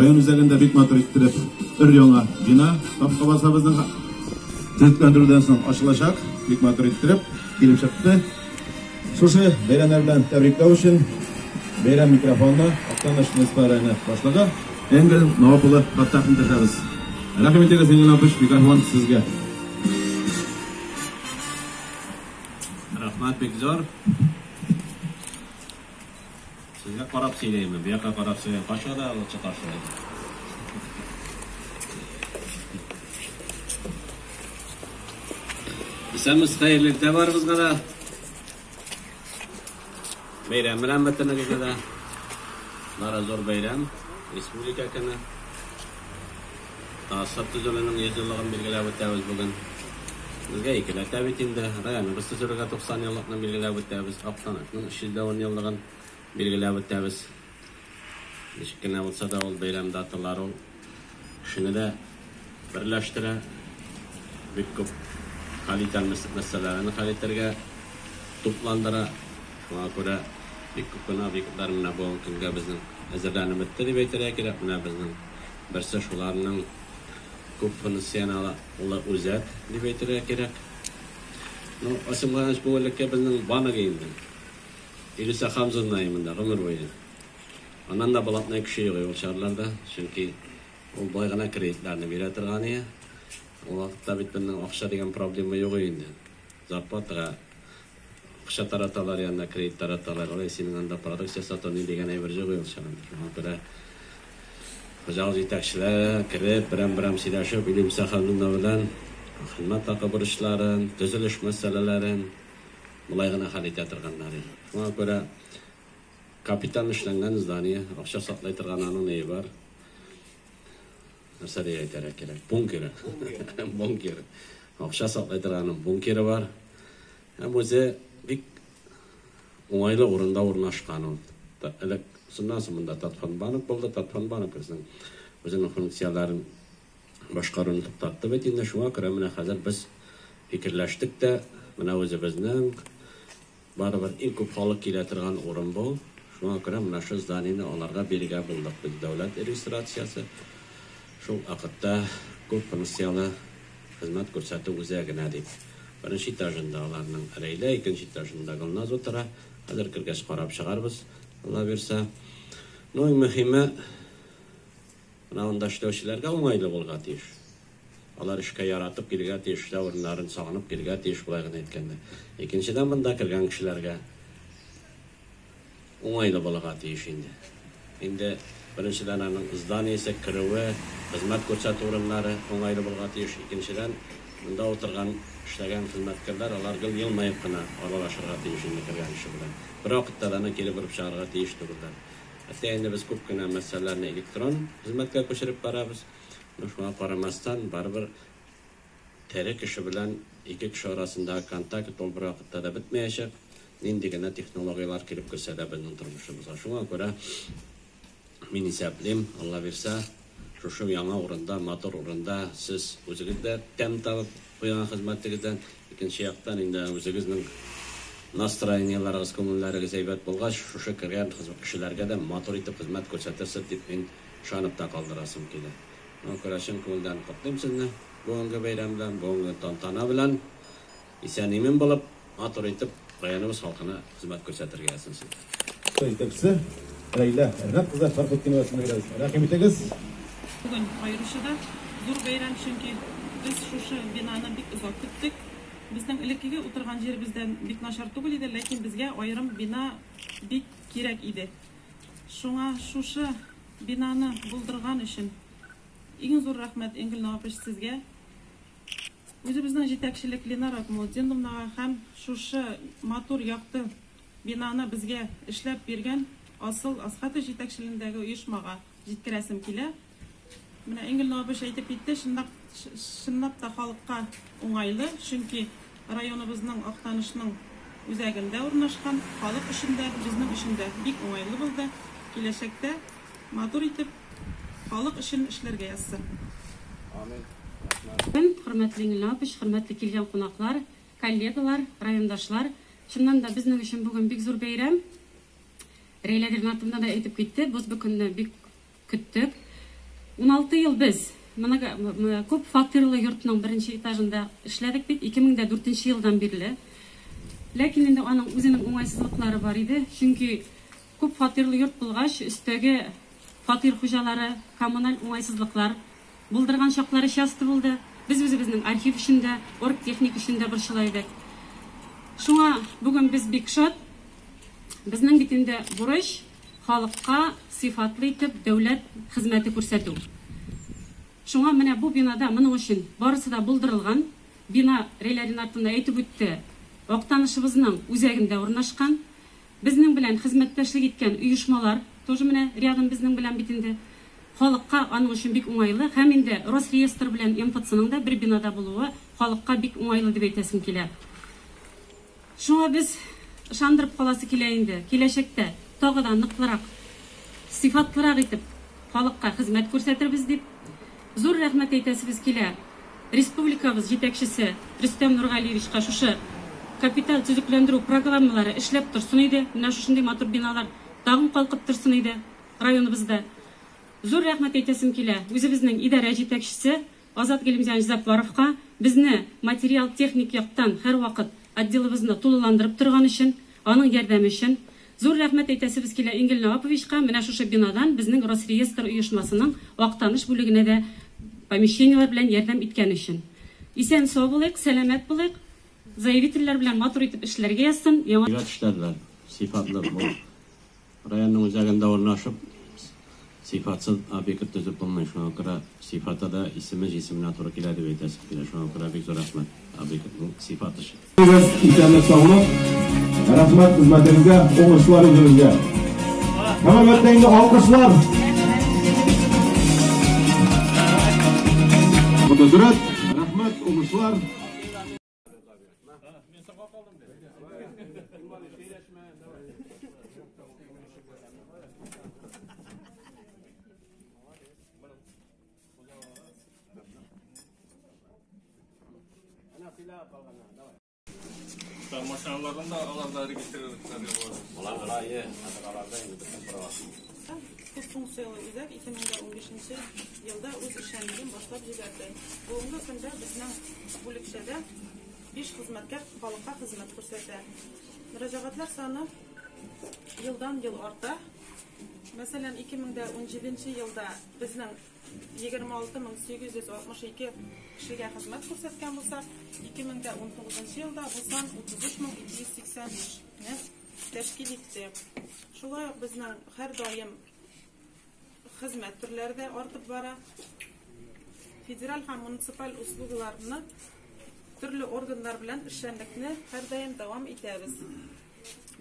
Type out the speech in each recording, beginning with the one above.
район үзәгендә бик матур иттереп өр-яңа бина капкабасыбызның төзекләндерүдән соң ачылачак, бик матур иттереп килеп чыкты. Шушы бәйрәмнәр белән тәбрикләү өчен бәйрәм микрофонны Актаныш Муниципаль башлыгы Энгел Новополы тәкъдим итәбез. Рәхмәт итегез, Энгел Новополь, микрофон сезгә. Рәхмәт бик зур. Sizga qarab сөйләймен, bu yoqqa qarab сөйләйм. Qashqada olcha qarshılaydi. Isamiz xayrlikda bor bizga da. Bayram bilan bitirnigida. Mara zo'r bayram. Respublika kuni. Ta'sir tuzilining 100 yilligini belgilab o'tamiz bugun. Bizga ikkala tabitinda rayonimiz tuziliga 90 yillikni belgilab o'tamiz. Aqtanishning 310 yilligini belgilab o'tamiz. Nechkina bo'lsa da ol bayram datalari shuni da birlashtira bek ko'p kalital masalalarini kalitarga to'plandira. Shunga ko'ra bek ko'pina obyektlar mana bu kunga bizning hazırlanib o'tdi deb aytira kerak. Mana bizning birsi shularning ko'p funksiyonal ular o'zat deb aytira kerak. No, asimg'anish bu o'likka bizning banaga endi. İlisa Hamzunayımında ömür boyu. Anan da balatına kişi yok yolçarlarda. Çünkü o baygana kreditlerini veretirgani ya. O vakitte bitmenin akşa degen problemi yok indi. Zapatga akşa taratalar yanında kredit taratalar. Olay senin anda produksiya satoni degen ayrıca yok yolçarlarda. Şuna göre Hocam yetakçiler kirib biram sidaşıp İlisa Hamzunayımdan hizmet takabırışların, düzülüş meselelerin Mulayğına halit yatırganları. Şuna göre kapital işlengen zdaniye, akşa saklaytırgan anın neyi var? Nasıl diye aytarak gerek? Bunkeri. Bunkeri. Akşa saklaytırganın bunkeri var. Hem o'zi bir oңайлы орында орнашқан. Элек сыннан соң мында Татфанбанов болды, Татфанбанов біздің өзінің функцияларын башкаруын тоқтатты бит. Инде шуңа күрә менә хәзер без фикерләштек тә, менә үзебезнең baribir eng ko'p xalq keladigan o'rin bu. Shunga ko'ra mana shu zdaniyani ularga bergan bo'ldik biz davlat registratsiyasi. Shu vaqtda ko'p funksiyali xizmat ko'rsatuv o'zagina deb. Birinchi etajında ularning rayla, ikkinchi etajında Gulnaz o'tira. Hozir kirgach qarab chiqarmiz. Alloh bersa. Eng muhimi mana unda ishlovchilarga o'ng'ayli bo'lgan tish. Ular ishga yaratib kelgan teshda o'rinlarini sog'inib kelgan tish bo'lagan aytganda. Ikkinchidan bunda kirgan kishilarga o'ng'ayli bo'lgan tish endi. Endi birinchidan aning izdaniyasi kiruvi, xizmat ko'rsatuv o'rinlari o'ng'ayli bo'lgan tish. Ikkinchidan bunda o'tirgan ishlagan xizmatkorlar ularga yilmayibgina aralashirga tegishini kirgan ishi bilan. Bir vaqtda kelib birib shaharga tegishdi bular. Hatta endi biz ko'pgina masalalarni elektron xizmatga ko'chirib boramiz. Shunga qaramasdan baribir terik ishi bilan ikki kishi orasindagi kontakt bir vaqtda da bitmayacak. Endigina texnologiyalar kelib kirsa da bizning turmushimizga. Shunga ko'ra men hisoblayman, Alloh bersa, shu yangi o'rinda, motor o'rinda siz o'zingizda tam topib qo'ygan xizmatingizdan, ikkinchi yoqdan endi o'zingizning nastroyeniyalarınız, ko'ngillarınız aybat bo'lgach, shu kirgan kishilarga da motor etib xizmat ko'rsatasiz deb men ishonib qoldirasam keladi. Ko'rashin ko'ngildan qutlayman sizni. Bugungi bayram bilan, bugungi tantana bilan eson-emin bo'lib, motor etib rayonimiz xalqina xizmat ko'rsatirgansiz. Yetakchisi Rayla Erhat qizi Farxoddinovasini beramiz. Rahmat egiz. Bugun ayrışıda zo'r bayram chunki biz shu binoni bik uzoq kutdik. Bizning ilkiga o'tirgan yerimizdan bik nashar tugul edi, lekin bizga ayrim bino bik kerak edi. Shunga shu binoni buldirgan uchun eng zo'r rahmat Engil Nopish sizga. O'zimizning yetakchiliklarni Rahmoddinovga ham shu motor yoqdi binoni bizga ishlab bergan asıl Asxatov yetakchiligidagi uyushmaga yetkazim kelar. Mana Engil Nopish aytib ketdi, shundaq da xalqqa o'ng'ayli, chunki rayonimizning Aqtanishning o'zagida o'rnashgan, xalq ishida, bizning ishida bek o'ng'ayli bo'ldi. Kelajakda motor etib xalq ishini ishlarga yassin. Amin. Hurmatli Engil Nopish, hurmatli kelgan qo'noqlar, kollegalar, rayondoshlar, shundan da bizning uchun bugun bek zo'r bayram. Rayla Dirmatovna da aytib ketdi, biz bu kunni bek kutdik. 16 ел біз көп фатирлы йортның бірінші этажында эшләдек бит 2004 елдан берле. Ләкин инде аның үзенең уңайсызлыклары бар иде. Чөнки көп фатирлы йорт булгач, өстәге фатир хуҗалары коммуналь уңайсызлыклар булдырган чаклары часто булды. Biz үзебезнең архив эшендә, оргтехник эшендә борчыла идек. Шуңа бүген без бик шат. Безнең бит инде бурыч халыкка сыйфатлы итеп дәүләт хезмәте күрсәтү. Шуңа менә бу бинада моның өчен барысы да булдырылган. Бина рейләрен артында әйтеп үтте. Актанышыбызның үзәгендә урнашкан. Безнең белән хезмәттәшлек иткән оешмалар тоже менә рядом безнең белән бит инде. Халыкка аның өчен бик уңайлы. Һәм инде Росреестр белән МФЦның да бер бинада булуы халыкка бик уңайлы дип әйтәсем килә. Шуңа без ышандырып каласы килә инде. Киләчәктә тагы да ныклырак, сыйфатлырак итеп халыкка хезмәт күрсәтербез дип зур рәхмәт әйтәсебез килә. Республикабыз җитәкчесе Рөстәм Нургалиевичка шушы капиталь төзекләндерү программалары эшләп торсын иде. Менә шушындый матур биналар тагын калкып торсын иде районыбызда. Зур рәхмәт әйтәсем килә үзебезнең идарә җитәкчесе Азат Гелимҗан Җапаровка безне материал техник яктан һәр вакыт отделыбызны тулыландырып торган өчен, аның ярдәме өчен зур рәхмәт әйтәсебез килә Ингел Наваповичка менә шушы бинадан безнең Росреестр оешмасының актаныш бүлегенә дә помещениялар белән ярдәм иткән өчен. Исән сау булыйк, сәламәт булыйк. Заявительләр белән матур итеп эшләргә язсын. Яңа эшләрләр, сыйфатлы бу. Районның үзәгендә урнашып, сыйфатсыз объект төзеп булмый. Шуңа күрә сыйфаты да исеменә туры килә дип әйтәсем килә. Шуңа күрә бик зур рәхмәт объектның сыйфаты өчен. İnternet sağlık, rahmet hizmetinize, oğuşlar üzerinde. Hemen alkışlar. Bu da durat, rahmet, oğuşlar. Maşinalardan da alarda registrediyorlar. Olar iyi, atalarda indi bütün provasyonu. Bu funksiyonel üzək 2015 yılda öz işlənliyin başlap jibərdi. Bugungi kunda bizning бүлікшәдә 5 xizmatkar xalqqa xizmat күрсәтә. Mürajaatlar sani yıldan yıl arta. Mesela 2017 yılda bizning 26862 kişiga xizmat ko'rsatgan bo'lsak, 2019 yilda bu son 33285 ni tashkil etdi. Shunday bizning har doim xizmat turlari da ortib bora. Federal ham munisipal usluglarni turli organlar bilan ishlanishni har doim davom etamiz.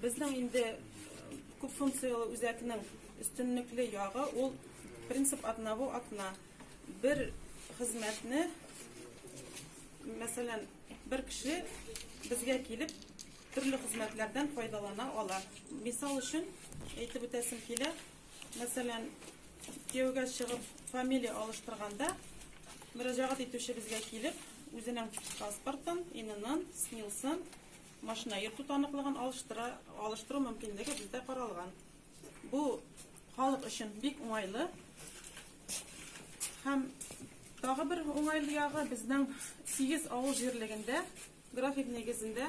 Bizning endi ko'p funksiyali o'zakning üstünlükli yağı ol prinsip adına bu akna bir hizmetni mesela bir kişi bizge gelip türlü hizmetlerden faydalana olar. Misal için aytib o'tasim kela mesela kuyovga chiqib familiya alıştırganda mürajaat etuvchi bizga kelib o'zining pasportin, inining, snilsin, mashina yurtu aniqligini alıştırу mumkinligi bizda qaralgan. Bu halk için bik umaylı. Hem daha bir umaylı yağı bizden 8 ağıl jirliginde grafik negizinde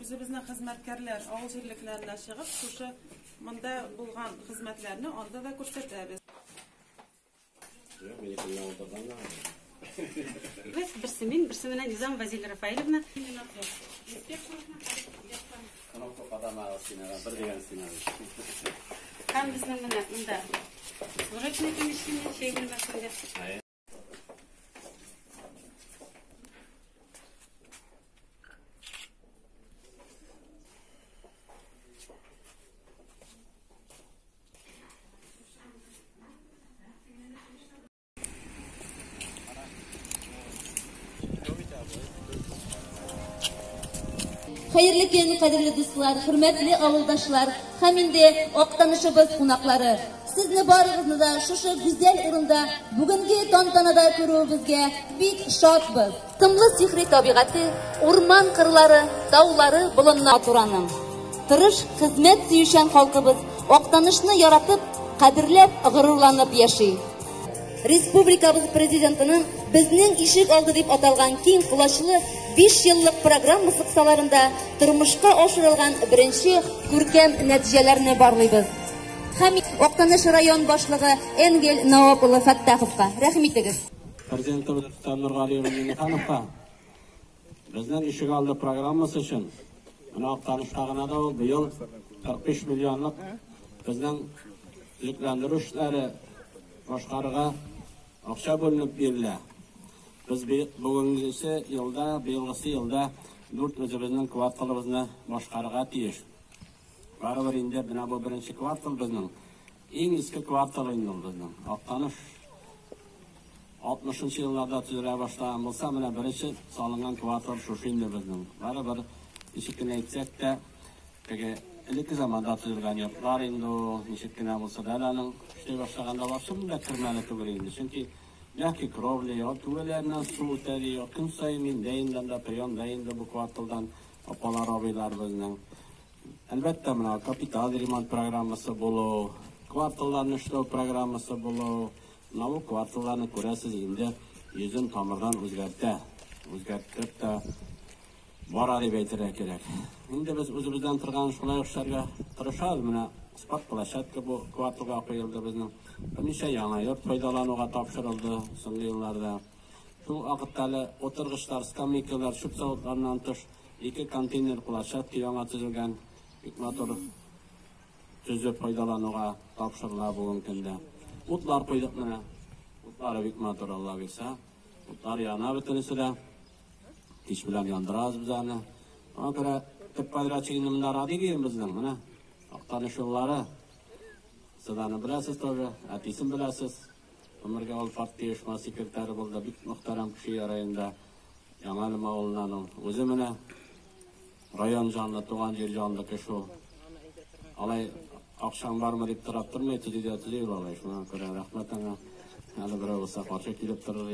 özümüzün hizmetkarlar ağıl jirliklerine çıkıp şuşu mında bulgan hizmetlerini onda da ko'rsatamiz. Biz birsimine Nizam Vazil Rafaelovna. Hem bizden bunda служебный помещение şey bilmesinde. Hayırlı gün, kadirli dostlar, hürmetli avuldaşlar, haminde Aktanışыбыз qonaqlari. Sizni barınızı da şuşu güzel urunda bugünkü tantanada körübüzge bik şadbız. Tımlı sihri tabiatı, orman kırları, dağları bulunna turanın. Tırış hizmet süyüşen halkımız Aktanışını yaratıp, kadirlep, gururlanıp yaşay. Республикабыз президентінің біздің ишек алды деп аталған кең кулачлы 5 еллык программасы кысаларында тормышка ашырылган беренче күркәм нәтиҗәләрне барлыйбыз. Һәм Актаныш район башлыгы Энгель Навап улы Фаттаховка рәхмәт итегез. Президентimiz Нурғали Миңнехановка безнең ишек алды программасы өчен мына Актаныштагына да ул быел 45 миллионлык безнең төзекләндерү эшләре башкарыга акча бүленеп бирелә. Biz бүгенге елда, быелгы елда 4 үзебезнең кварталыбызны башкарыга тиеш. Барыбер инде менә бу беренче квартал безнең иң иске квартал инде безнең. Актаныш 60 елларда төзелә башлаган булса, менә беренче салынган квартал шушы инде безнең. Барыбер ничек кенә әйтсәк тә, элекке заманда төзелгән йортлар инде ничек кенә булса да аның эшләй башлаганда башым да кирмәле түгел инде. Чөнки мягкий кровли, түбәләреннән су үтәли, көн саен инде да прием да инде бу кварталдан апалар абыйлар безнең. Әлбәттә, менә капиталь ремонт программасы булу, кварталларны эшләү программасы булу, бу кварталларны күрәсез инде йөзен тамырдан үзгәртеп тә бара дип әйтергә кирәк. Инде без үзебездән торган шулай эшләргә тырышабыз. Менә спорт площадка бу кварталга куелды безнең. Берничә яңа йорт файдалануга тапшырылды соңгы елларда. Шул вакытта әле утыргычлар, скамейкалар, шуп заводларыннан тыш 2 контейнер площадка яңа төзелгән. Бик матур төзеп файдалануга тапшырыла бүгенге көндә. Утлар куйдык менә. Утлар бик матур, Алла бирсә. Утлар яна бөтенесе дә. Кич белән яндырабыз без аны. Аңа күрә төп подрядчигы монда радиген безнең менә. Актаныш юллары. Сызаны беләсез тоже, әтисен беләсез. Өмергә ул партия оешма секретаре булды, бик мөхтәрәм кеше районда. Яңалым авылыннан үзе менә район җанлы, туган җир җанлы кеше. Алай акчаң бармы дип торап тормый, төзидә алай. Шуңа күрә рәхмәт аңа. Әле берәү булса каршы килеп торыр.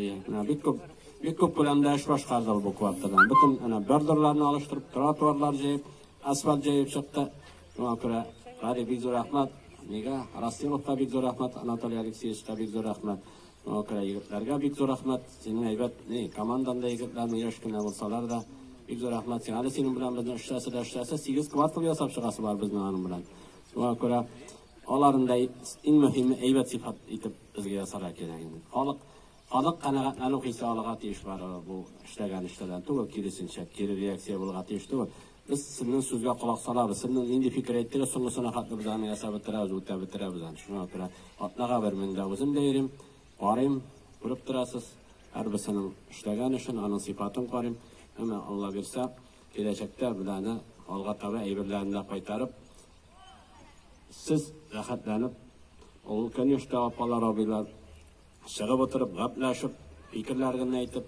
Бик күп күләмдә эш башкарды бу кварталдан. Бөтен ана бәрдерләрне алыштырып, тротуарлар җыеп, асфальт җыеп чыкты. Шуңа күрә бик зур рәхмәт. Нигә? Расиловка бик зур рәхмәт, Анатолий Алексеевичка бик зур рәхмәт. Шуңа күрә егетләргә бик зур рәхмәт. Синең әйбәт, команданда егетләрнең яшь кенә булсалар да бик зур рәхмәт. Син әле синең белән безнең эшләсә 8 квартал ясап чыгасы бар безнең аның белән. Шуңа күрә аларның да иң мөһиме әйбәт сыйфат итеп безгә ясарга кирәк инде. Халык канәгатьләнү хисе алырга тиеш бар бу эшләгән эшләрдән түгел, киресенчә, кире реакция булырга тиеш түгел. Biz sizning so'zga quloq solamiz. Sizning endi fikr aytdingiz, so'nggisini xatni bizani yasab bitiramiz, o'tab bitiramiz. Shunga ko'ra atnaga bermangda o'zim deyrim, qorim, ko'rib turasiz. Har birisining ishlagan ishini, uning sifatini qorim. Hamma Alloh bersa, kelajakda bularni olg'a tabi ayberlarni qaytarib, siz rahatlanib, ol kanyoshda opalar obilar shag'ib o'tirib, gaplashib, fikrlarini aytib,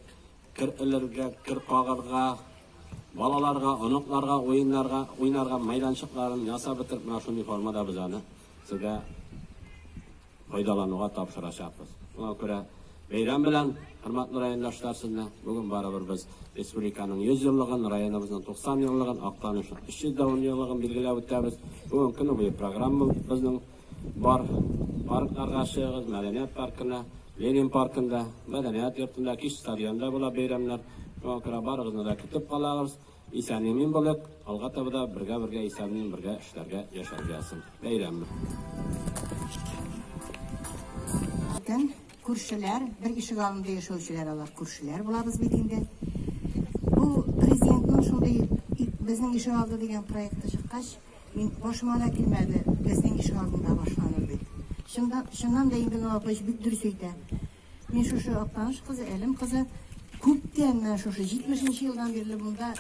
kirlarga, qog'irga balalarga, onuqlarga, o'yinlarga maydanchiqlarini yasab bitirib, mana shunday formada bizani sizga foydalanуга topshirashamiz. Shunga ko'ra bayram bilan hurmatli rayondoshlar, sizni bugun baribir biz respublikaning 100 yilligini, rayonimizning 90 yilligini, Aqtanishning 310 yilligini belgilab o'tamiz. Bugun kuni bu programma bizning bor parklarga chiqib, madaniyat parkina, Lenin parkida, madaniyat yurtida, kish stadionda bo'la bayramlar. Shunga ko'ra barimizni da kutib qolamiz. İsa'nın bo'lib, alg'a tabida birga İsa'nın birga ishlarga yashasin. Bayram. Күршеләр, бер ишек алдында яшәүчеләр алар күршеләр булабыз бит инде. Бу президентның шундый безнең ишек алды дигән проекты чыккач, мин башыма да килмәде. Безнең ишек алдында башланыр дип. Шуннан да инде апач бик дөрес әйтә. Мин шушы Актаныш кызы, Әлем кызы күптән шушы 70 елдан бирле монда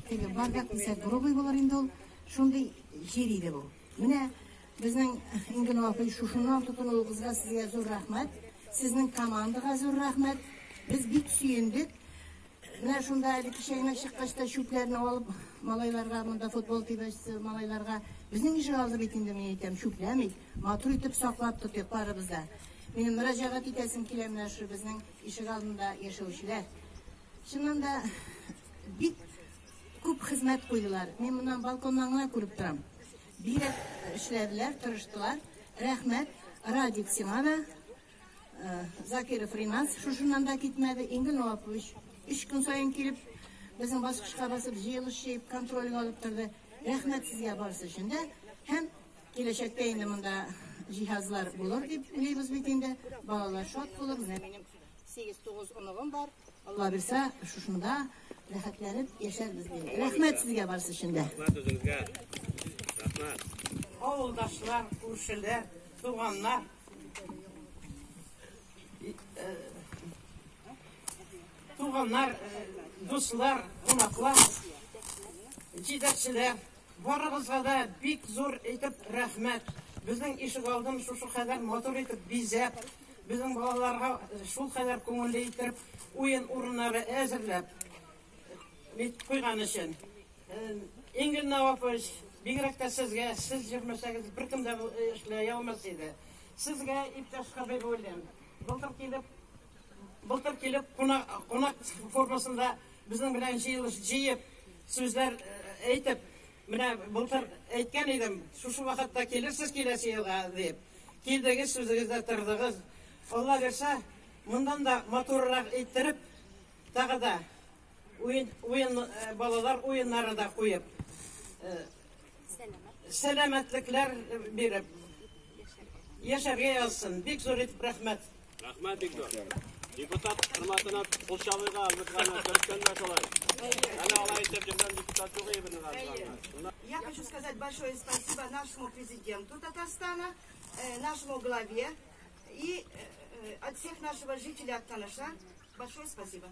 теге бардак дисәк, грубый булар инде ул. Шундый җир иде бу. Менә безнең инде апач шушыннан тотынуыгызга сезгә зур рәхмәт. Sizning командага зур рәхмәт. Biz бик сөендек. Менә шунда әле кичәгенә чыккачта шүпләрне алып, малайларга монда футбол тибәсе малайларга безнең ишек алды бит инде, мин әйтәм, шүпләмик, матур итеп саклап тотыйк барыбызда. Минем мөрәҗәгать итәсем килә менә шу безнең ишек алдында яшәүчеләр. Чыннан да бик күп хезмәт куйдылар. Мин моннан балконнан гына күреп торам. Бирәк эшләделәр, тырыштылар. Рәхмәт. Радик Симана Zakirov Rinaz şuşundan da gitmedi. İngil Novapoviç 3 gün soyun gelip bizim basqışqa basıp jiyilişip kontrolünü alıp turdu. Rahmet sizge barısı şimdi. Hem gelecekte indi bunda cihazlar bulur dep bileymiz bitinde. Balalar şot bulur. Benim 8-9 onogum var. Allah bilse şuşunda rahatlanıp yaşar bizde. Rahmet sizge barısı şimdi. Rahmat özünüzge. Rahmat. Avuldaşlar, kurşular, tuğanlar, dostlar, konaklar, cidakçılar, barımızga da bik zor etip rahmet. Bizden işik aldım şu kadar motor etip bizep, bizim balalarga şu kadar konulı etip, oyun urunları ezirlep, koygan için. Engin Navapoviç, Bigrakta sizge, siz 28 bir kimde işleye olmaz idi. Sizge iptaşka bir olayım. Bultur kelip konak formasında bizim bilen jiyip, sözler eytip, bultur eytken idim, şu vakitte kelirsiz kelesi yılga deyip. Keldegi sözünüzde tırdığız. Allah verse, bundan da motorlar eyttirip, dağı da oyun balalar oyunları da koyup, selametlikler berip, yaşarga yazsın. Bek zor etip rahmet. Rahmat Bektor. Депутат hürmetine Polşalı'ya aldıklarına görüşkenler kolay. Yani olay tepkimden депутат çok iyi bilir. Я хочу сказать большое спасибо нашему президенту Татарстана, нашему главе и от всех нашего жителя Актаныша. Большое спасибо.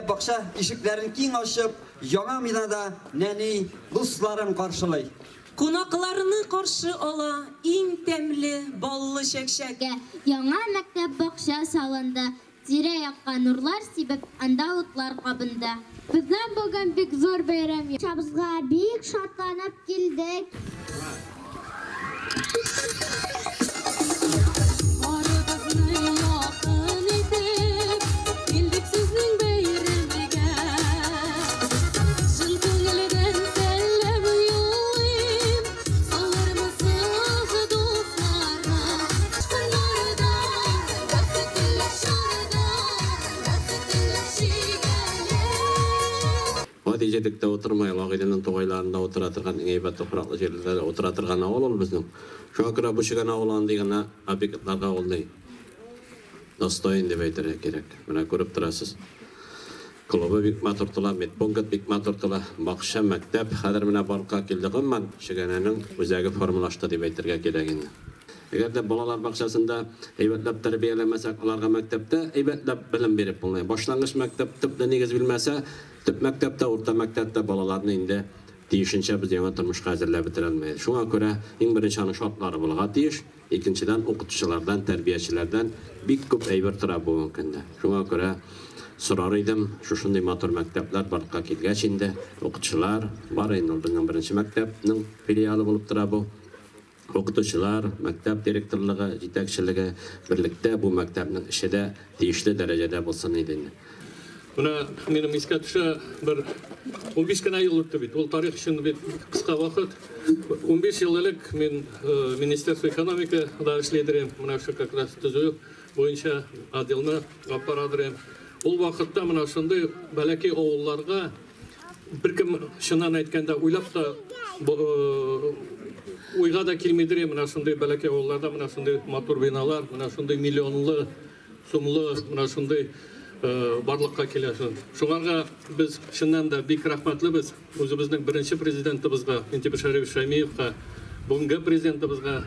Baksa ишекlerin keng açıp, yana minada neni dostların karşılay. Konaklarını karşı ala, in temli, ballı şekşek. Яңа мәктәп бакча салынды. Тирә-якка нурлар сибеп, анда утлар кабынды. Безнең бүген бик зур бәйрәм. Чабызга бик шатланып килдек. Neticedikte oturmayı, Ağide'nin toğaylarında oturatırgan, eybet topraklı yerlerde oturatırgan ağol ol bizden. Şu akıra bu çıkan ağolan degene abikatlarga ağolday. Dostoyin deb aytır gerek. Buna görüp turasız. Klubu bik maturtula, Medponkat bik maturtula, Bakşa mektep, hadir mine balqa keldiğim man, çıkananın özəgi formulaştı deb aytırga keregindi. Eğer de balalar bakşasında eybetlep terbiyelemesek, olarga mektepte eybetlep bilim berip bulunay. Başlangıç mektep tıpta negiz bilmese, tıp mektepte, orta mektepte balaların indi deyişince biz yana turmuşqa hazırlab bitirilmeydi. Şuna göre en birinci anı şartları bulga deyiş, ikinciden okutuşulardan, terbiyeçilerden bik köp eyber tura bu mümkünde. Şuna göre sorarıydım, şunday motor mektepler barqa kelgeç indi, okutuşular var endi bizning birinci mektepning filiali bulup tura bu. Okutuşular, mektep direktörlüğü, yetekçiliği birlikte bu mektebin işi de değişli derecede bulsun edildi. Buna benim iskatışa bir 15 kına yıl öttü bit. O tarih için bir kısa vakit. 15 yıllık men Ministerstvo ekonomikada işledirim. Buna şu kakras tüzüğü boyunca adilini aparadırım. O vakitte buna şimdi belki oğullarga bir kim şundan aytkanda uylap da uyga da kelmedirim. Buna şimdi belki oğullarda buna şimdi motor binalar, buna şimdi milyonlu, sumlu, buna şimdi barlıqqa kelesін. Şoňarga biz şundan da bek rahmatlybiz. Özümizning birinci prezidentimizga, Mentep Şareviç Şaýmyewga, bugungi prezidentimizga,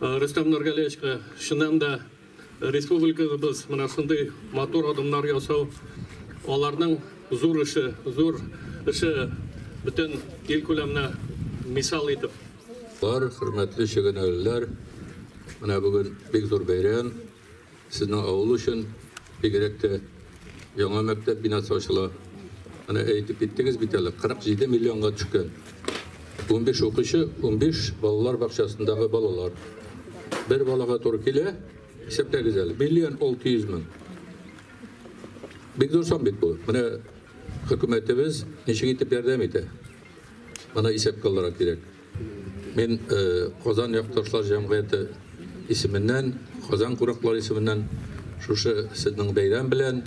Rustam Nurgaliyevga, şundan da respublikabız mana şunday motor adımlar ýasaw, olarnyň zor işi bütün el kolamna misal etip. Hürmetli şegeneliler, mana bugün bek zor beýram. Sizning awul üçin Bigerekte yaňa mektep binasy açyla. Ana eýtip bitdiňiz biteli 47 milyonga çykan. 15 оқушы, 15 балалар бақшасындағы балалар. Bir balağa doğru kile, septeliz el. 1.600.000. Bek zorsan bek bu. Bana hükümetimiz neşe gitip yardım ete. Bana isep kalarak gerek. Ben Kazan Yaktaşlar Cemiyeti isminden, Kazan Kuraklar isminden şu sizin beyran bilen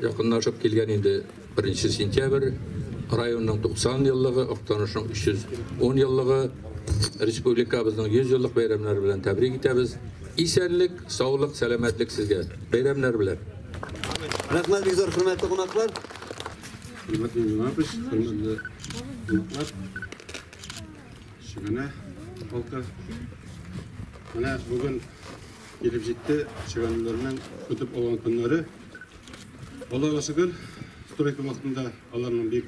yakınlaşıp kelgen indi 1 sentyabr rayonun 90 yıllığı, Aktanışın 310 yıllığı, Respublikamızın 100 yıllık bayramları bilen tebrik etemiz. İsenlik, sağlık, selametlik sizge. Bayramlar bilen. Rahmet bizler hürmetli konaklar. Hürmetli cumhurbaş, hürmetli konaklar. Şuna halka. Mana bugün gelip gitti çıkanlarının kutup olan günleri. Allah'a şükür, sürekli vaktinde Allah'ın büyük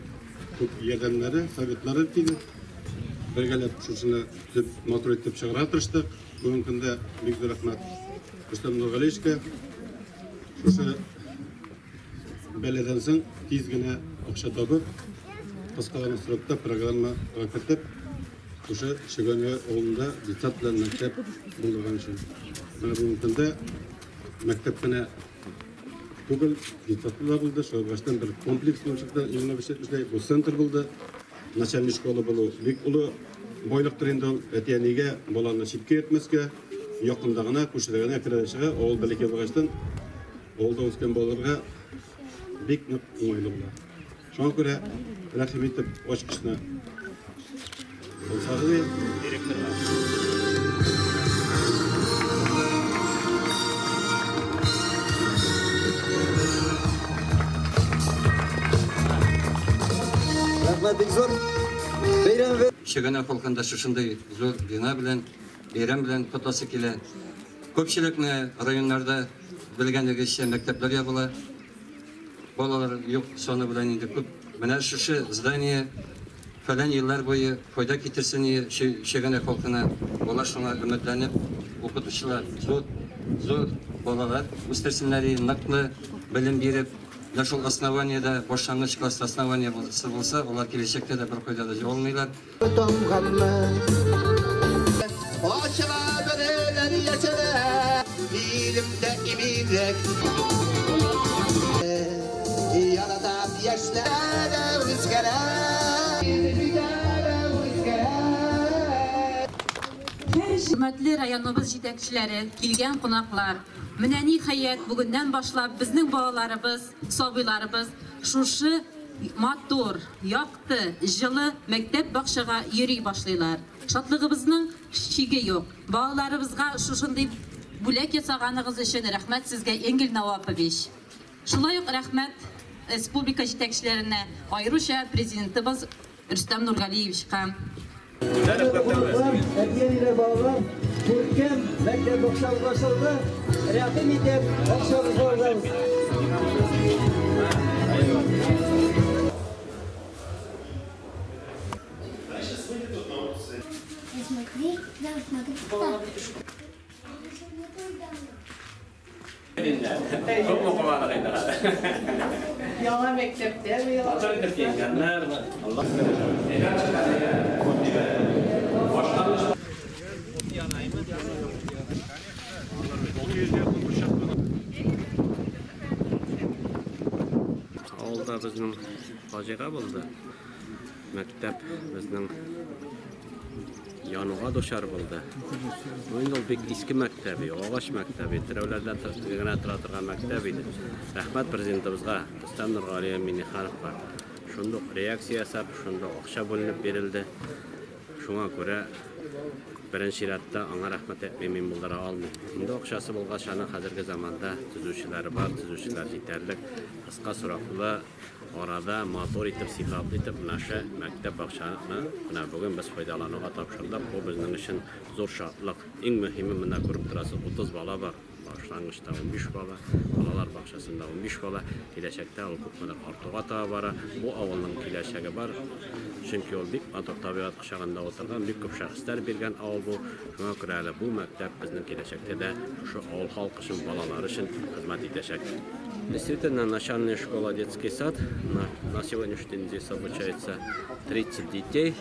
yardımları, sabitleri dedi. Belgelep şusunu motor etip çıkara tırıştık. Bugün günde büyük rahmet Rüstem Nurgaliyev'e. Şusu beleden soň tezgine akşa tapıp, kıskalan sırada programma vakitip, şusu Şigönö oğlunda diktat bilen mektep bulduğun için. Bana bugün günde mektepine Google diktatlar buldu. Şu baştan bir kompleks oluştuktan yılına bir şey bu center buldu. Начальник школы булу бик улы бойлыктыр инде ул этенеге баланы шипке этмескә якындагына күчрәгенә кирәшегә авыл белеке булгачтан авылда үскән балаларга бик нык уңайлы була. Шуңа күрә рәхим итеп ачкычны булсагы директорга Şegene halkında şuşunday zor bina bilen, bayram bilen kutası kile. Köpçülükne rayonlarda bilgendeki şey mektepler yapıla. Balalar yok sonu bilen indi köp. Bana şuşu zdaniye falan yıllar boyu fayda getirsin diye Şegene halkına olar şuna ümitlenip okutuşlar zor balalar üstersinleri naklı bilim berip Нашел основаниеда, başlangıç класс основания болса, олар келешекте de bir koyda olmaylar. Açıla böreler yaşadı, dilimde imirek. Yanada yaşlara rüzgara. Hürmetli rayonumuz yetekçileri, kilgen konaklar. Менә ниһаять бүгеннән башлап безнең балаларыбыз, сабыйларыбыз шушы матур, якты, җылы мәктәп бакчага йөри башлыйлар. Шатлыгыбызның чиге юк. Балаларыбызга шушындый бүләк ясаганыгыз өчен рәхмәт сезгә, Энгел Навапович. Шулай ук рәхмәт республика җитәкчеләренә, аеруча президентыбыз Рөстәм Нургалиевичка. Türk'üm mektep okşalı başladı. Rahim edip okşalı zorlarız. Yalan mektepler ve yalan mektepler. Avılda bizning fojia bo'ldi. Maktab bizning yonuğa doşar bo'ldi. Bu endi bek eski maktab, og'ash maktabi, tiravlardan turgan turgan maktab edi. Rahmat prezidentimizga, Rustam Nurg'aliyev Minixanovga shundoq reaksiya yasab, shundoq o'xsha bo'linib berildi. Shunga ko'ra birinchi ratda ona rahmat etmeymin buldara almayın. Şimdi okşası bulgaşanın hazırki zamanda tüzüşçüleri var, tüzüşçüler yeterlik. Kıska suraklı orada motor itip, sifatlı itip, naşı mektep bakşanı bugün biz faydalanığa tapşırdık. Bu bizim için zor şartlık. En mühimi bunda kurup durası 30 bala var. Başlangıçta 15 bala, balalar bakşasında 15 bala, kileşekte hukukları artığa tabara, bu avılın kileşeki var. Çünkü o büyük atok tabiat kuşağında oturgan büyük köp şahıslar bilgen avul bu. Şuna göre bu mektep bizim kileşekte de şu avul halk için, balalar için hizmet edecek. Действительно, начальная школа, детский сад. На сегодняшний день здесь обучается 30 детей.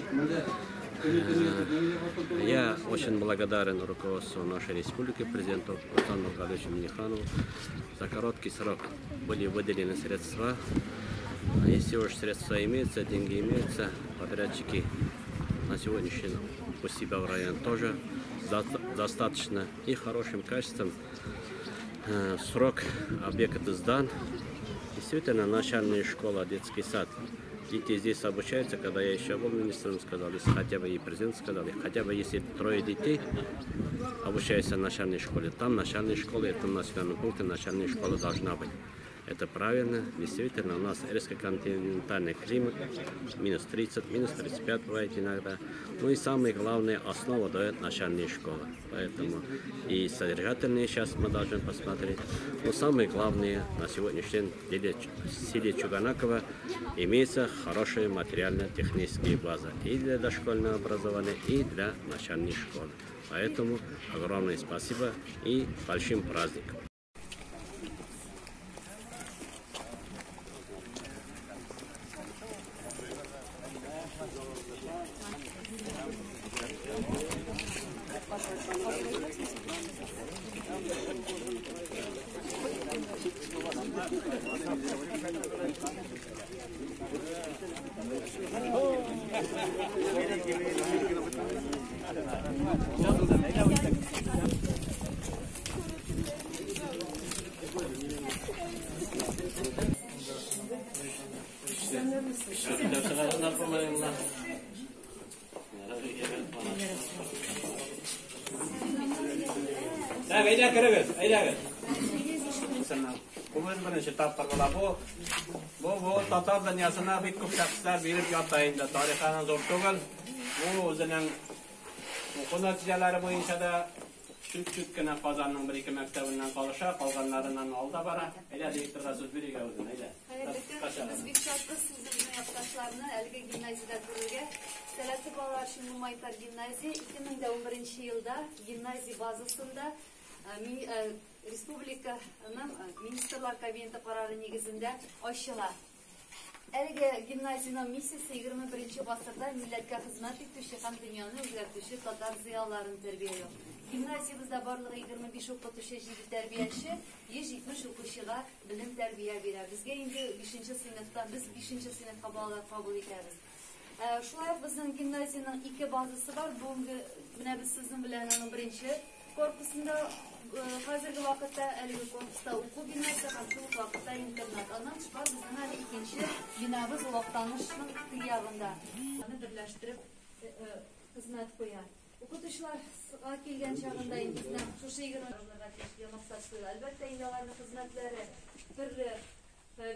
Я очень благодарен руководству нашей республики, президенту Рустаму Мухаммадовичу Минниханову. За короткий срок были выделены средства. Если уж средства имеются, деньги имеются, подрядчики на сегодняшний день у себя в районе тоже достаточно и хорошим качеством. Срок объекта сдан. Действительно, начальная школа, детский сад. Дети здесь обучаются. Когда я еще был министром, сказал, если хотя бы и президент сказал, хотя бы если 3 детей обучаются в начальной школе, там начальная школа, это населенный пункт, начальная школа должна быть. Это правильно. Действительно, у нас резко-континентальный климат, минус 30, минус 35 бывает иногда. Ну и самое главное, основа дает начальная школа. Поэтому и содержательные сейчас мы должны посмотреть. Но самое главное, на сегодняшний день в селе Чуганакова имеется хорошая материально-техническая база и для дошкольного образования, и для начальной школы. Поэтому огромное спасибо и большим праздником. Bu Tatar dünyasına bir көп şəxslər verib yatayında tarixanın zor түгел. Bu özünün oku nəticələri boyunca da küçük kına Qazanның 1-2 məktəbindən qalışa, qalğanlarından alda bara. Elə direktorға söz veririk özün, elə. Biz bir şartda sizin yaptaşlarını Elge Gimnazi'de kurulge. Selahatli Balalar Şimdi Maytar Gimnazi 2011 yılda gimnazi bazasında Respublikanın Ministerler Kabineti kararı negizinde aşılar. Elge gimnazinin missiyası 21. asırda milletke hizmet etüşü hem dünyanın özgertüşü Tatar ziyalarını terbiyeyi. Gimnaziyamızda barlığı 25 okutuşu jidi terbiyesi, 170 okuşuğa bilim terbiye verir. Bizge indi 5. sınıfta, biz 5. sınıfta bağlar kabul ederiz. Şulayaq bizim gimnaziyanın 2 bazısı var. Bugün biz sizin bileninin birinci korpusunda hazırki vakitte elgi korpusta oku binası, hazırki vakitte internet anlatışlar. Bizden hali ikinci binamız ulaqtanışının kıyağında. Onu birleştirip hizmet koyar. Okutuşlar kelgen çağında bizden şu şeygini teşkil maksat koyar. Elbette indalarının hizmetleri türlü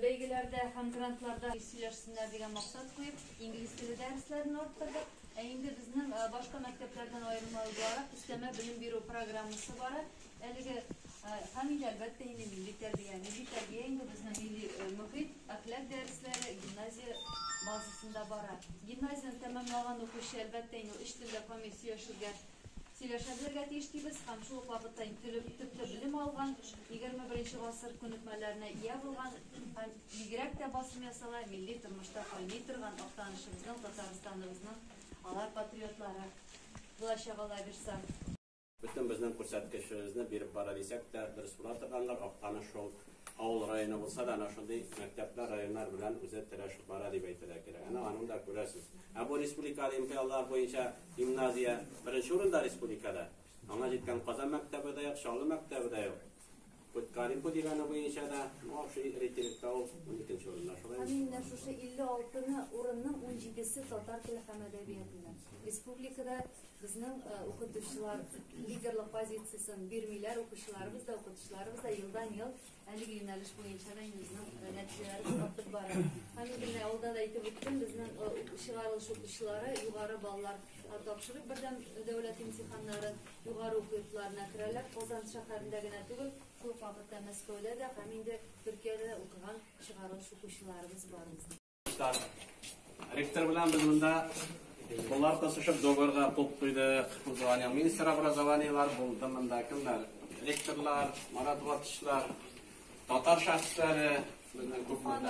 belgelerde hem grantlarda istileşsinler diye maksat koyup İngiliz dili derslerini ortadık. Eğinde bizden başka mekteplerden ayrılmalı olarak isteme bilim büro programısı var. Elge hem elbette yine milli terbiye indi bizden milli muhit, ahlak dersleri gimnaziya bazısında var. Gimnaziyanın tamamlanan okuşu elbette yine iş dilde komissiya şurga Sileşebilirge teşkibimiz hem şu vakitte tüplü bilim algan, 21. asır künütmelerine iyi bulgan, hem yigirek de basım yasalar milli tırmışta kalmi tırgan aktanışımızdan, Tataristanımızdan alar patriotlara bulaşağılar birsa. Bütün bizden ko'rsatkichimizni berib boradisak da bir suratlanlar oqtanish ol avul rayoni bo'lsa da ana shunday maktablar rayonlar bilan o'zi tirashib boradi deb aytadilar kerak. Ana anunda ko'rasiz. Bu respublikada imtihonlar bo'yicha gimnaziya birinchi o'rinda respublikada. Ana jetgan Qozon maktabida yo'q, Sholi maktabida yo'q. Karim Podigani bo'yicha da shu reytingda 12-chi o'rinda. Haminda shu 56 o'rinning 17si Tatar tili ham adabiyotida. Respublikada bizning o'qituvchilar liderlik pozitsiyasini bermaylar, o'quvchilarimiz da yildan yil haligi yo'nalish bo'yicha bizning natijalarimiz ortib boradi. Haminda oldin aytib o'tdim, bizning chiqarilish o'quvchilari yuqori ballar topshirib birdan davlat imtihonlari yuqori o'quv yurtlarına kirarlar. Qozon shaharindagina tugul, shu vaqtda Moskvada da haminda Turkiyada o'qigan chiqarilish o'quvchilarimiz bor bizning. Rektor bilan biz bunda bunlar qatnashib do'g'orga qo'l qo'ydik. Qozoniya ministr obrazovaniyalar bo'ldi, bunda kimlar? Rektorlar, matbuotchilar, Tatar shaxslari bundan ko'plar.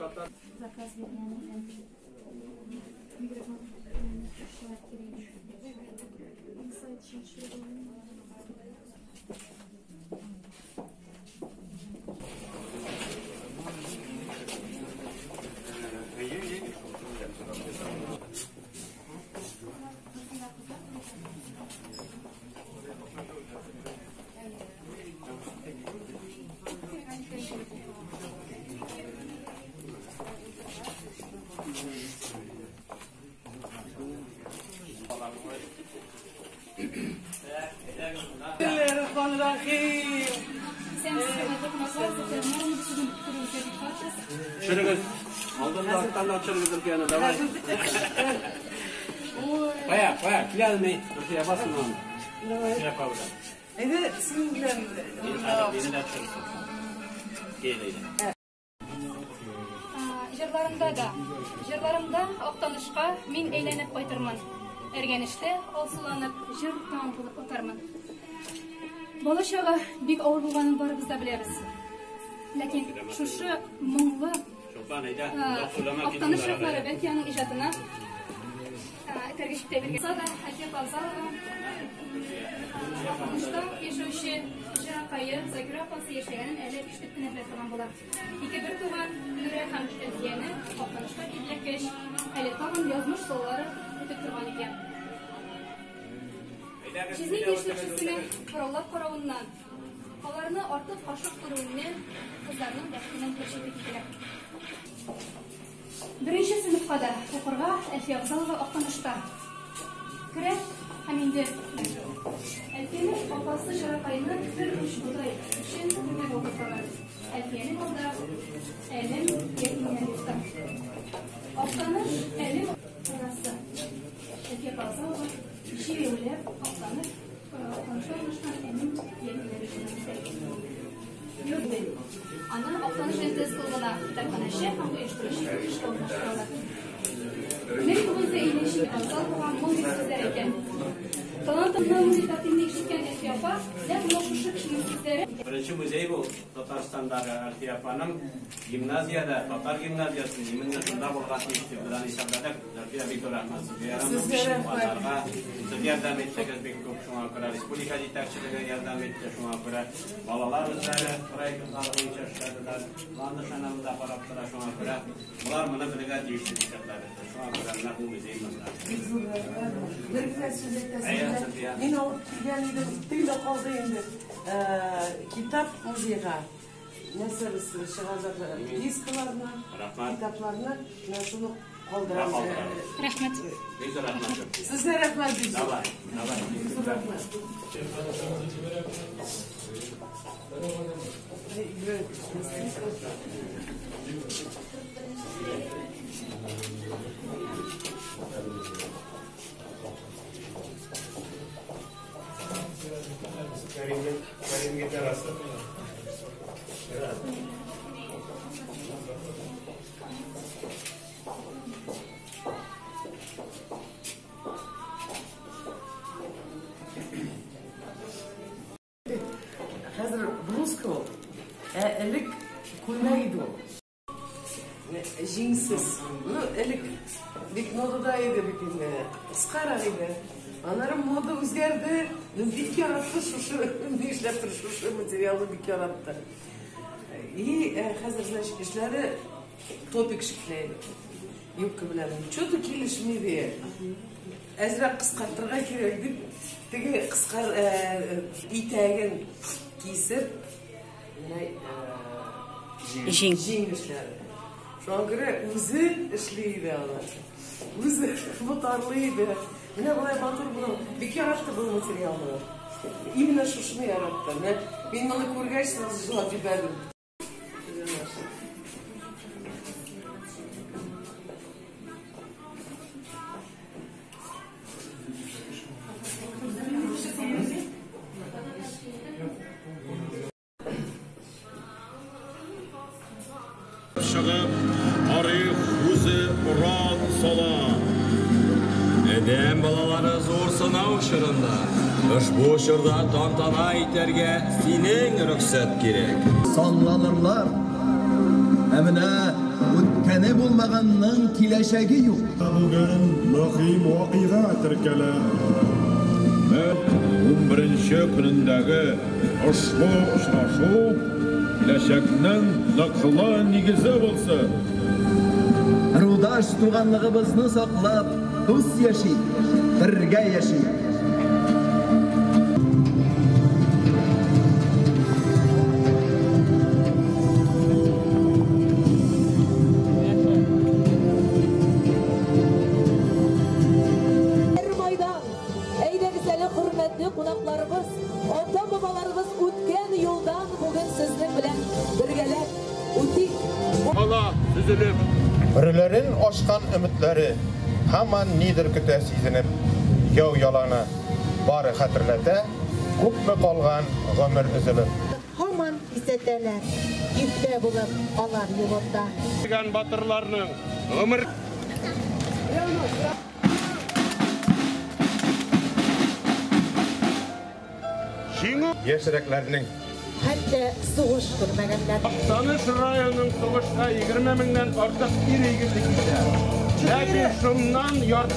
Заказ берген Çürügüz. Aldığında aktarlar çürügüzdür ki yani. Davay. Koya. Gelmeyin. Ortaya basın onu. Şuraya koy buradan. Evet, sinirler. Beni de çürüsün. Geleyle. Жырларымда оқтанышқа мен әйләнеп қайтырмын. Әргәнеште алсуланып, жыр таңқылып отырмын. Бала чагы бик авыр булганын барыбыз да беләбез. Ләкин шушы моңлы оқтаныш жырлары бәлки аның иҗатына кергеште биргән. Сада Әкият Абзалова Оқтанышта яшәүче Жыракайы Закира апасы яшәгәнен әле ишетеп кенә белә торган була. Ике бер туган Нурия һәм Әлфияне Оқтанышка килгәч, әле тагын язмыш соллары үтеп торган икән. Чизник яшьлекчесенең кораллап каравыннан, аларны артык ашык күрүеннән кызларның бәхетеннән күрсәтеп китәләр. Беренче сыйныфка да укырга Әлфия Абзалова Октанышта керә һәм инде Әлфиянең апасы Жыракайны бер уч будай өчен күрмәгә утыралар. Әлфиянең алда әлем ятимнәр йорты. Октаныш әлем арасы. Әлфия Абзалова Şiirler, Oktaniş, Oktaniş emin yerleri yürüdü. Ana Oktaniş Enstitüsü kılgıda kitapxanaşı hem uyuşturucu işe ulaştırıldı. Ne kılgıza iyileşik azal olan müzik sizler eken. Talantımda müzikatimde işitken Әлфия апа, дәл мошушы кишинең сүзләре. Birinci müzeyi bu Tatarstan'daki Әлфия апаның gimnaziyada, Tatar gimnaziyası, Yemen'de bulgan işte. Buradan hesaplarsak Әлфия бик рәхмәт. Siz yardım ettiniz bek көп шуңа күрә. Республика җитәкчелеге ярдәм итте шуңа күрә. Балалар үзләре проектлар буенча эшләделәр. Ланды шанамында карап тора шуңа күрә. Булар моны белергә тиешле эшләр. Шуңа күрә менә бу музей монда. Мин алып килгән идем, тыйда калды инде. Китап музейга. Нәрсәбез чыгачак дискларны, китапларны, шуны калдырам. Рәхмәт. Бик рәхмәт. Сезгә рәхмәт. Давай. Karim'e terası. Hazır Rusko, elik kulnaydı. Jinsiz. Elik bik modadaydı bikin. Iskaraydı. Anarım moda özgerdi. Bik yarattı şuşu. Nişleptir şuşu materialı bik yarattı. İyi hazır işleri topik şıklaydı. Yok bilen. Çoğu kilişmeydi. Azra kıskartırga kireydi. Tege kıskar itagen kisip jing işleri. Şu an göre uzun işliydi onlar. Uzun mutarlıydı. Yine buraya batır bunu. Bir yarattı bu materyalını. İmine şuşunu yarattı. Ben onu kurgaçsınız cevap verdim. Шығып, тарих өзі ұран сала. Әдем балалары зор сынау шырында. Ұшбу шырда тантана итерге сенің рұқсат керек. Санланырлар. Әміне Vətəni bulmağandan kiləşəgi yox. Bugün mühim vaqiğa tirkələ. 11-ci günündəki ushbu uchrashuv kiləşəknin naqlı negizi bolsun. Rudaş tuğanlığımızı saqlab, do'st yaşayib, birga yaşayib. Qonaqlarımız, ota-babalarımız o'tgan yo'ldan bugun sizni bilan birgalab o'tdik. Allah düzülüp Birilerin aşkan ümitleri hemen nidir küte sizinip yav yalanı bari hatırlata ko'p mu kalgan ömür üzülüp. Hemen hissettiler, yükte bulup alar yolunda. Gen batırlarının ömür Yaşıraklarının Hatta soğuş görmegenler. Tanış rayonun soğuşta 20 mindən artıq bir egildik ise. Lakin şundan yard...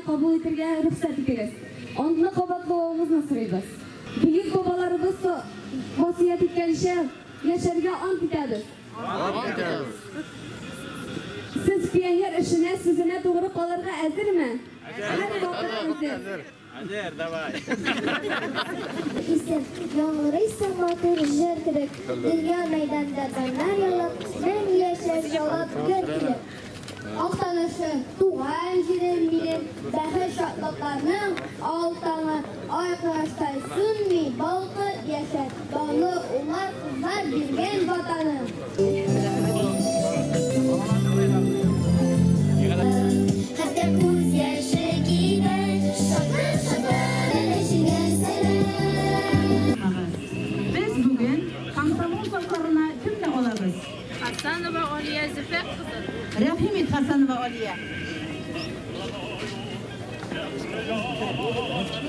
Kabul etilgen ruhsat ederiz. Onunla kabatlığımızı sürüyoruz. Büyük babalarımız vasiyet etkenişe yaşarga ant eteriz. Siz piyanyer işine sizine doğru kalırga hazır mı? Hazır. Hazır, davay. İsim, yağmuruysa motor jırtırık. Dünya meydanda danlar yoluk. Ben yaşar yoluk görtürük. Altanışı tuğan jirim bilim, bəhər şatlıqlarının altanı arkadaşlar sunmi balqı yaşar. Dağlı onlar kızlar bilgen vatanı. Hatta kuz yaşı gider, şatlar şatlar eşigen selam. Biz bugün Komsomol soflarına kimle olabız? Hasanova Oliya Züfek kızı. Rahimit Hasanova Oliya.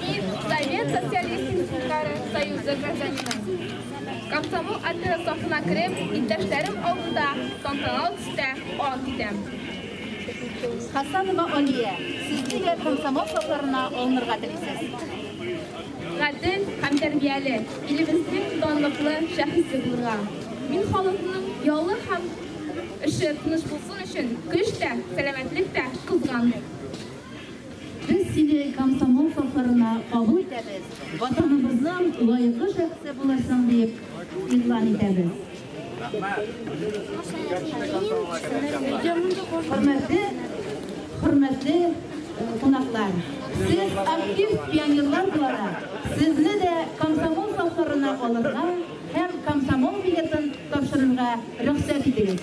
Мир, Совет Социалистического Союза гражданина. Комсомол атты сафына кіріп, иптәшләрем алдында тантаналы төстә ат итәм. Hasanova Oliya, siz nega Komsomol soflarına alınırga телисез? Гадел һәм тәрбияле, илебезнең данлыклы шәхесе булырга. Мин халыкның ялы һәм эше тыныч булсын өчен көч тә, сәламәтлек тә кызганмыйм. Biz sizi Komsomol soflarına kabul ederiz. Vatanımızın layıklı şahsı bulasın deyip ilan ederiz. Hürmetli konaklar, siz aktif pionerlar olarak sizni de Komsomol soflarına alırga hem Komsomol biletin topşırırga ruhsat ediniz.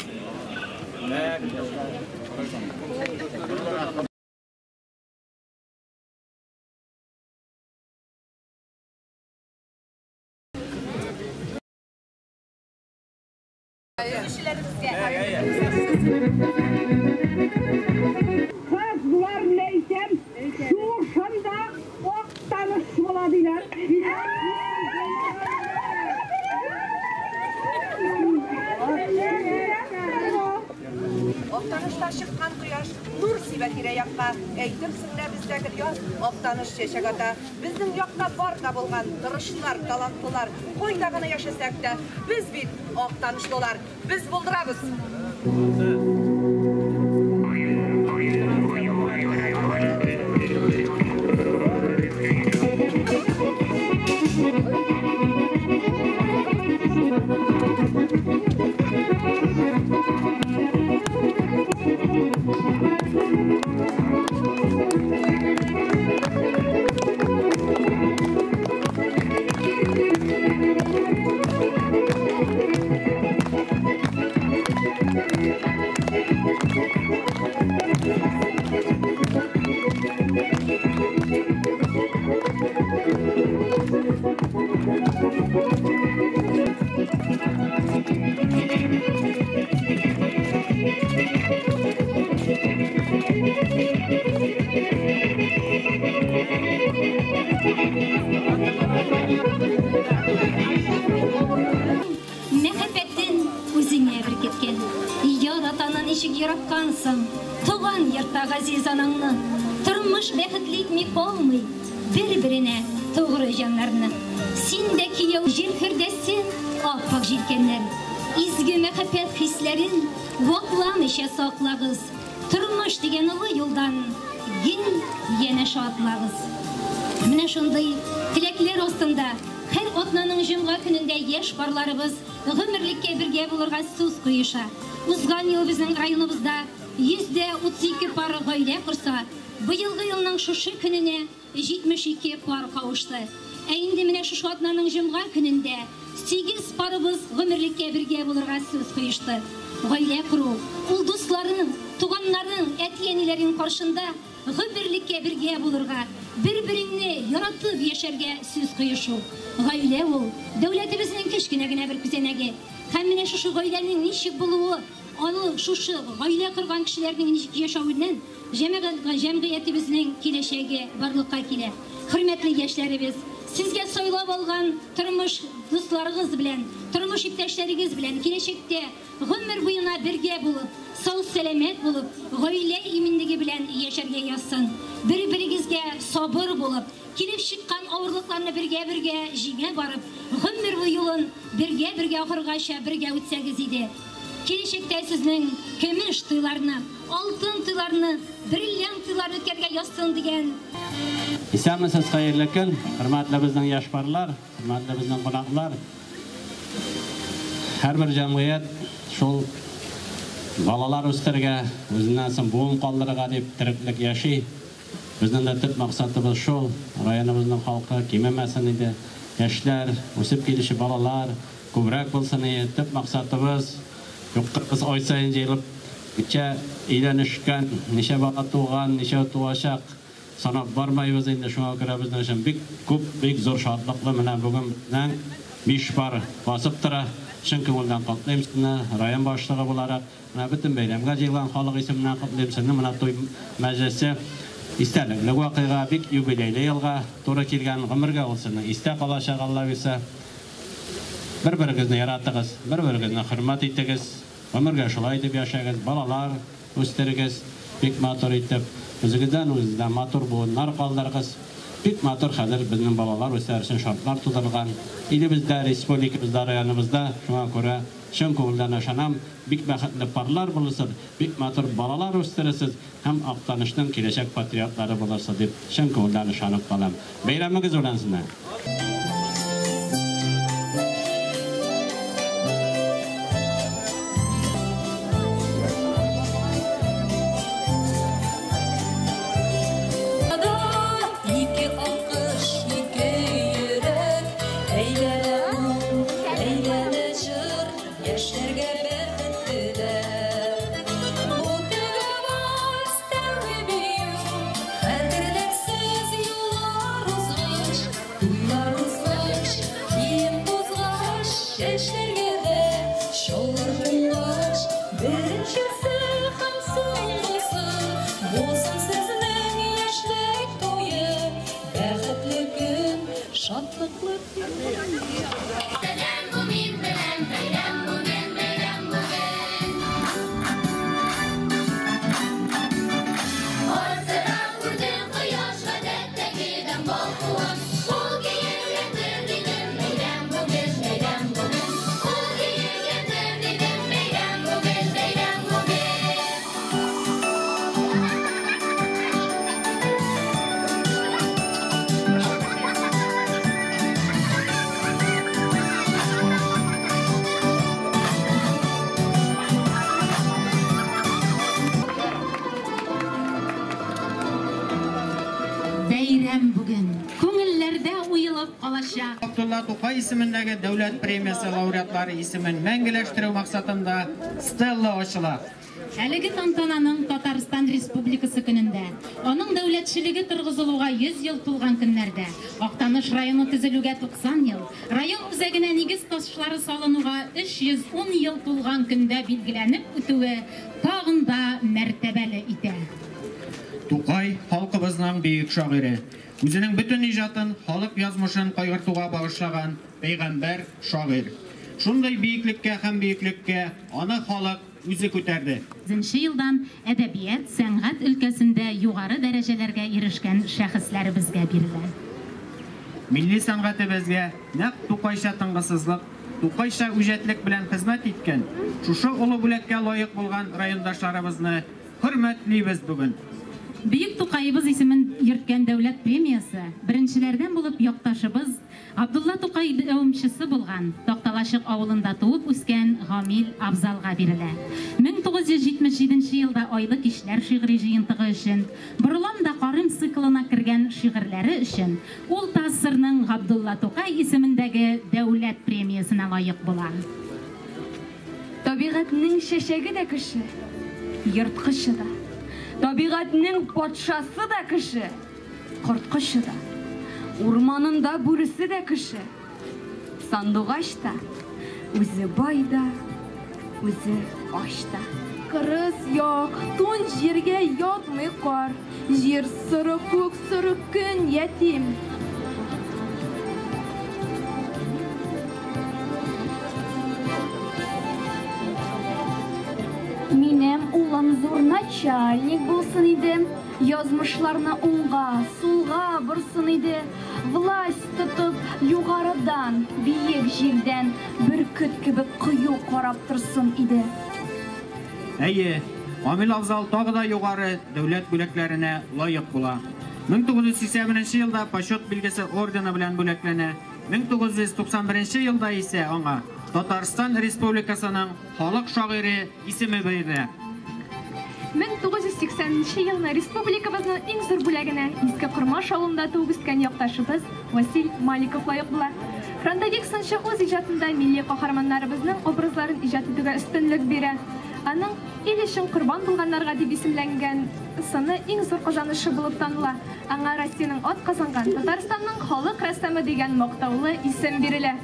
Kızlar neysem, şu şanda ok tanışmalılar. Oktanışta çıkan kıyaş, nur sibet yüreğakka, eytirsinler bizdeki yaz, oktanış yaşagada, bizim yakta var da bulgan, tırışlar, talantlılar, koydağını yaşasak da, biz bir oktanışlılar, biz buldurabız. Мәхәббәттен үзеңә бер кеткен. Яратанын ишек яраткансың. Туган йортта газиз анаңны. Тормыш бәхетле итми калмый. Бер-беренә тугры җаннарны. Син дә кияү җирфердәсен, аппак җилкәннәр. Изге мәхәббәт хисләрен вакламыйча саклагыз. Тормыш дигән олы юлдан янә шатлагыз. Менә шундый тилекләр астында һәр атнаның җомга көнендә яшь парларыбыз гомерлеккә бергә булырга сүз куеша. Узган ел безнең районыбызда 132 пар гаилә корса, быелгы елның шушы көненә 72 пар кавышты. Ә инде менә шушы атнаның җомга көнендә 8 парыбыз гомерлеккә бергә булырга сүз куешты. Гаилә құру, ул дусларының, туганнарының, әти-әниләренең каршында гомерлеккә бергә булырга, бер-береңне яратып яшәргә сүз куешу. Гаилә ул дәүләтебезнең кечкенә генә бер күзәнәге. Һәм менә шушы гаиләнең ничек булуы, аны шушы гаилә корган кешеләрнең ничек яшәвеннән җәмгыятебезнең киләчәге барлыкка килә. Хөрмәтле яшьләребез, сезгә сайлап алган тормыш дусларыгыз белән, тормыш иптәшләрегез белән киләчәктә гомер буена бергә булып, сау-сәламәт булып, гаилә иминлеге белән яшәргә язсын. Бер-берегезгә сабыр булып, килеп чыккан авырлыкларны бергә җиңә барып, гомер юлын бергә ахыргача бергә үтсәгез иде. Киләчәктә сезнең көмеш туйларны, алтын туйларны, бриллиант туйларны үткәргә язсын дигән. Исәнмесез, хәерле көн, хөрмәтле безнең яшь парлар, хөрмәтле безнең кунаклар. Һәрбер җәмгыять шул балалар үстергә, үзеннән соң буын калдырырга дип тереклек яши. Безнең дә төп максатыбыз шул. Районыбызның халкы кимемәсен иде. Яшьләр, үсеп килүче балалар күбрәк булсын иде. Төп максатыбыз юктырбыз ай сайын җыелып, ничә өйләнешкән, ничә бала туган, ничә туачак санап бармайбыз инде. Шуңа күрә безнең өчен бик күп, бик зур шатлыклы менә бүген безнең 5 пар басып тора. Чын күңелдән котлыйм сезне, район башлыгы буларак, менә бөтен бәйрәмгә җыелган халык исеменнән котлыйм сезне. Менә туй мәҗлесе истәлекле вакыйга, бик юбилейле елга туры килгән гомергә ул сезне истә калачак. Алла бирсә, бер-берегезне яратыгыз, бер-берегезне хөрмәт итегез, гомергә шулай итеп яшәгез, балалар үстерегез, бик матур итеп, үзегездән матур буыннар калдырыгыз. Бик матур хәзер безнең балалар үсәр өчен шартлар тудырган. Илебездә, республикабызда, районыбызда, шуңа күрә чын күңелдән ышанам, бик бәхетле парлар булырсыз, бик матур балалар үстерерсез һәм Актанышның киләчәк патриотлары булырсыз дип чын күңелдән ышанып калам. Бәйрәмегез белән сезне. сакланып калачак. Абдулла Тукай исемендәге дәүләт премиясе лауреатлары исемен мәңгеләштерү максатында стелла ачыла. Әлеге тантананың Татарстан Республикасы көнендә, аның дәүләтчелеге торгызылуга 100 ел тулган көннәрдә, Актаныш районы төзелүгә 90 ел, район үзәгенә нигез ташлары салынуга 310 ел тулган көндә билгеләнеп үтүе тагын да мәртәбәле итә. Тукай халкыбызның бөек шагыйре. Үзенең бөтен иҗатын халык язмышын кайгыртуга багышлаган пәйгамбәр шагыйр. Шундай биеклеккә һәм биеклеккә аны халык үзе күтәрде. 2000 елдан әдәбият, сәнгать өлкәсендә югары дәрәҗәләргә ирешкән шәхесләребезгә бирелә. Милли сәнгатебезгә нәкъ Тукайча тынгысызлык, Тукайча үҗәтлек белән хезмәт иткән, шушы улы бүләккә лаек булган райондашларыбызны хөрмәтлибез бүген. Бөек Тукайыбыз исемен йөрткән дәүләт премиясе беренчеләрдән булып якташыбыз Абдулла Тукай дәвамчысы булган Такталашык авылында туып үскән Гамил Абзалга бирелә. 1977 елда Айлы кишләр шигъри җыентыгы өчен, Борылам да Карым циклына кергән шигырьләре өчен ул Тасырның Абдулла Тукай исемендәге дәүләт премиясына лаек була. Табигатьнең шәшәге дә кеше, йырткычы да. Табигатьнең патшасы да кеше, корткычы да. Урманында бүресе дә кеше. Сандугач та, үзе бай да, үзе аш та. Кырыс як, тун җиргә ятмый кар. Җир сыры күк, сыры көн ятим. Минем улым зур начальник булсын иде, язмышларны уңга, сулга борсын иде, власть тотып югарыдан, биек җирдән бөркет кебек кыю карап торсын иде. Әйе, Гамил Абзал тагы да югары дәүләт бүләкләренә лаек була. 1980 елда почет билгесе ордены белән бүләкләнә. 1991 елда исә аңа Татарстан Республикасының халык шагыйре исеме бирелә. 1980 елны республикабызның иң зур бүләгенә Иске Кормаш авылында туып үскән якташыбыз Василь Маликов лаек була. Фронтовик сынчы үз иҗатында милли каһарманнарыбызның образларын иҗат итүгә өстенлек бирә. Аның ил өчен курбан булганнарга дип исемләнгән сыны иң зур казанышы булып таныла. Аңа Россиянең атказанган Татарстанның халык рәссамы дигән мактаулы исем бирелә.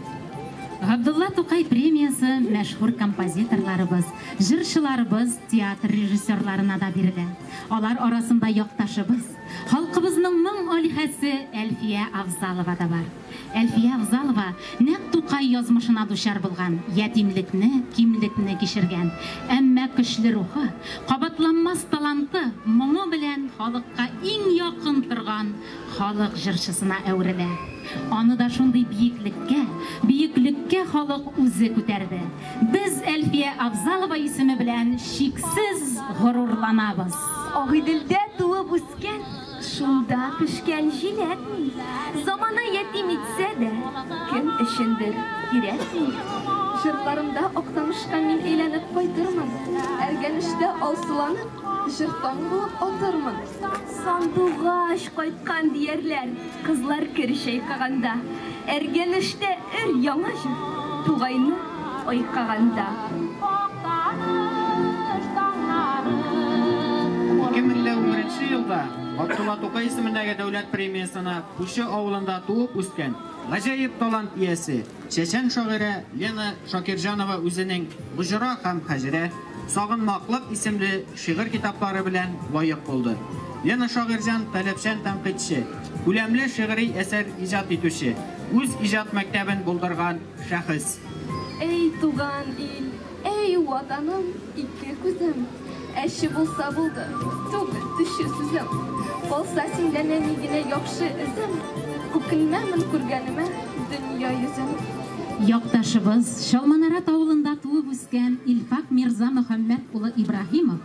Абдулла Тукай премиясы мәшһүр композиторларыбыз, җырчыларыбыз, театр режиссерларына да бирелә. Алар арасында якташыбыз, халкыбызның моң алиһәсе Әлфия Авзалова да бар. Әлфия Авзалова нәкъ Тукай язмышына дучар булган, ятимлекне, кимлекне кичергән, әмма көчле рухы, кабатланмас таланты, моңы белән халыкка иң якын торган халык җырчысына әверелә. Аны да шундый биеклеккә халык үзе күтәрде. Без Әлфия Авзалова исеме белән шиксез горурланабыз. Агыйделдә туып үскән, шунда пешкән җиләкми. Замана ятим итсә дә, кем өчендер кирәкми. Җырларымда Актанышка мин әйләнеп кайтырмын. Әргәнештә алсуланып, җыртан булып атырмын. Сандугач кайткан диярләр, кызлар кер чайкаганда. Әргәнештә яңа җыр, Тугайны айкаганда. 2011 елда Абдулла Тукай исемендәге дәүләт премиясына Күче авылында туып үскән гаҗәеп талант иясе чәчән шагыйре Лена Шакирҗанова үзенең Буҗра һәм Хаҗирә, Сагынмаклык исемле шигырь китаплары белән лаек булды. Лена Шагирҗан таләпчән тәнкыйтьче, күләмле шигъри әсәр иҗат итүче, үз иҗат мәктәбен булдырган шәхес. Эй туган ил, эй ватаным, ике күзем. Әші булса булды, түгел төші сүзем. Болса синдән әни генә яхшы эзем. Күкенмәмен күргәнемә дөнья йөзем. Якташыбыз Шалманарат авылында туып үскән Илфак Мирза Мөхәммәд улы Ибраһимов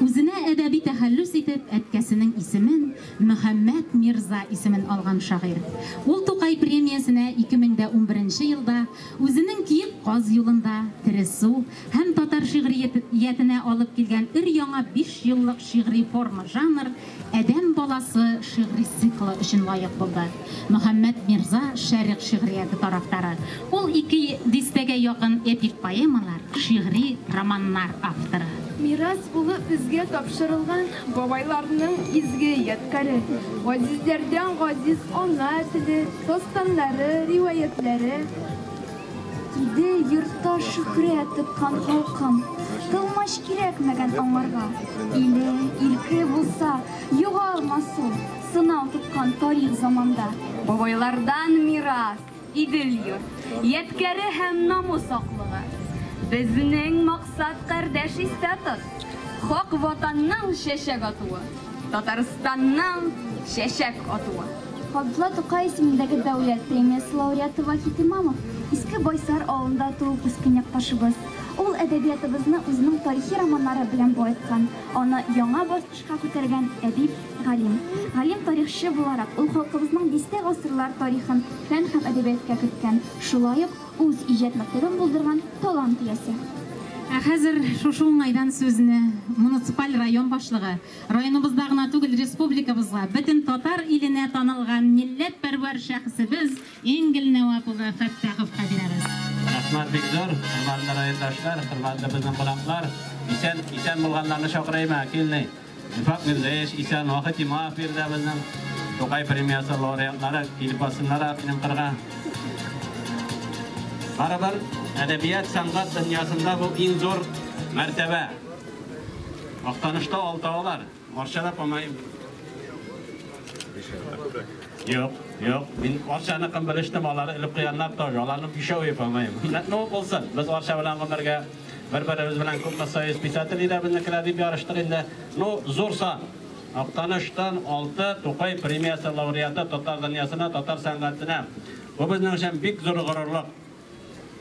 Үзенә әдәби тәхәллүс итеп әткәсенең исемен Мөхәммәд Мирза исемен алган шагыйрь. Ул Тукай премиясенә 2011 елда үзенең Киев Каз юлында, Тересу һәм татар шигъриятенә алып килгән ир-яңа 5 еллык шигъри форма жанр Әдәм баласы шигъри циклы өчен лаек булды. Мөхәммәд Мирза шәрык шигърияте тарафдары. Ул 2 дистәгә якын эпик поэмалар, шигъри романнар авторы. Мирас булып безгә тапшырылган бабайларның изге яткары, газизләрдән газиз ана теле, достаннары, риваятләре. Киде йортта шөкрә тоткан халкым, кылмаш кирәкмәгән аңарга. Иле, илке булса, югалмас ул, сынау тоткан тарих заманда. Бабайлардан мирас, идел йорт, яткәре һәм намус аклыгы. Безнең максат кардәш истатус, хак ватанның шәшәк атуы, Татарстанның шәшәк атуы. Габдулла Тукай исемендәге дәүләт премиясе лауреаты Вахит Имамов иске Байсар авылында туып үскән якташыбыз. Ул әдәбиятыбызны үзенең тарихи романнары белән байыткан, аны яңа баскычка күтәргән әдип, галим. Галим тарихчы буларак ул халкыбызның дистә гасырлар тарихын фән һәм әдәбиятка керткән, шулай ук үз иҗат мәктәбен булдырган талант иясе. Хәзер шушы уңайдан сүзне муниципаль район башлыгы, районыбызда гына түгел республикабызга, бөтен татар иленә танылган милләтпәрвәр шәхсебез Иңгел Нәвап улы Фәттаховка бирәбез. Рәхмәт бик зур, хөрмәтле райондашлар, хөрмәтле безнең кунаклар. Исән булганнарны шакырайма, килне. Илфак Мирзаев, исән Вахит Имамов бирде безнең Тукай премиясе лауреатлары килеп басыннар минем кырга. Барабар әдәбият сәнгать дөньясында бу иң зур мәртәбә. Актанышта алталар, Арчада помайым. Yok, min Arça'nı kımbırıştım, onları ilip kıyanlar da onların bir şey yapamayım. Ne olsun, biz Arça bilen onlarga birbirimiz bilen kopmasayız, pisateliyle bizimkiler bir yarıştık indi. Ne zorsa, Aktanış'tan 6 Tokay Premiyası laureatı Tatar dünyasına, Tatar sanatına. Bu bizim için büyük zor gururluk.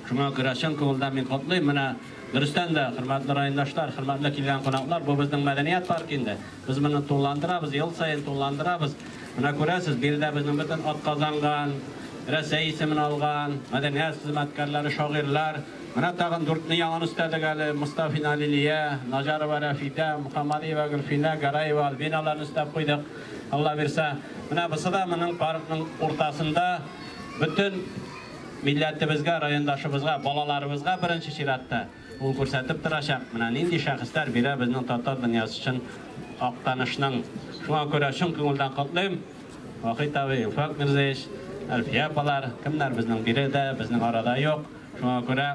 Şuna kıraşan kıldan min kutlayım. Bana dürüstten de, hürmetli rayındaşlar, hürmetli kilen konaklar, bu bizim medeniyet parkinde. Biz bunu tullandırabız, yıl sayın tullandırabız. Buna görəsiz, bir də bizim bütün at qazanğan, rəsəy isimini alğan, mədəniyyət xizmətkarları, şoğirlər. Buna tağın 4-nü yalan üstədik əli, Mustafa Finaliliyə, Nacarova Rəfidə, Muhammadiyeva Gülfinə, Qarayeva, Albinaların üstəb qoyduk. Allah versə. Buna bısı da bunun parkının ortasında bütün millətimizə, rayondaşımızға, balalarımızға birinci şiratda ol görsətib duracaq. Buna indi şəxslər birə bizning Tatar dünyası üçün Aktanışның. Şuna görə şun könüldən qatlayım. Vahit abi, İlfak Mirzayev, Elfiye apalar, kimler bizning biride, bizning arada yok. Şuna görə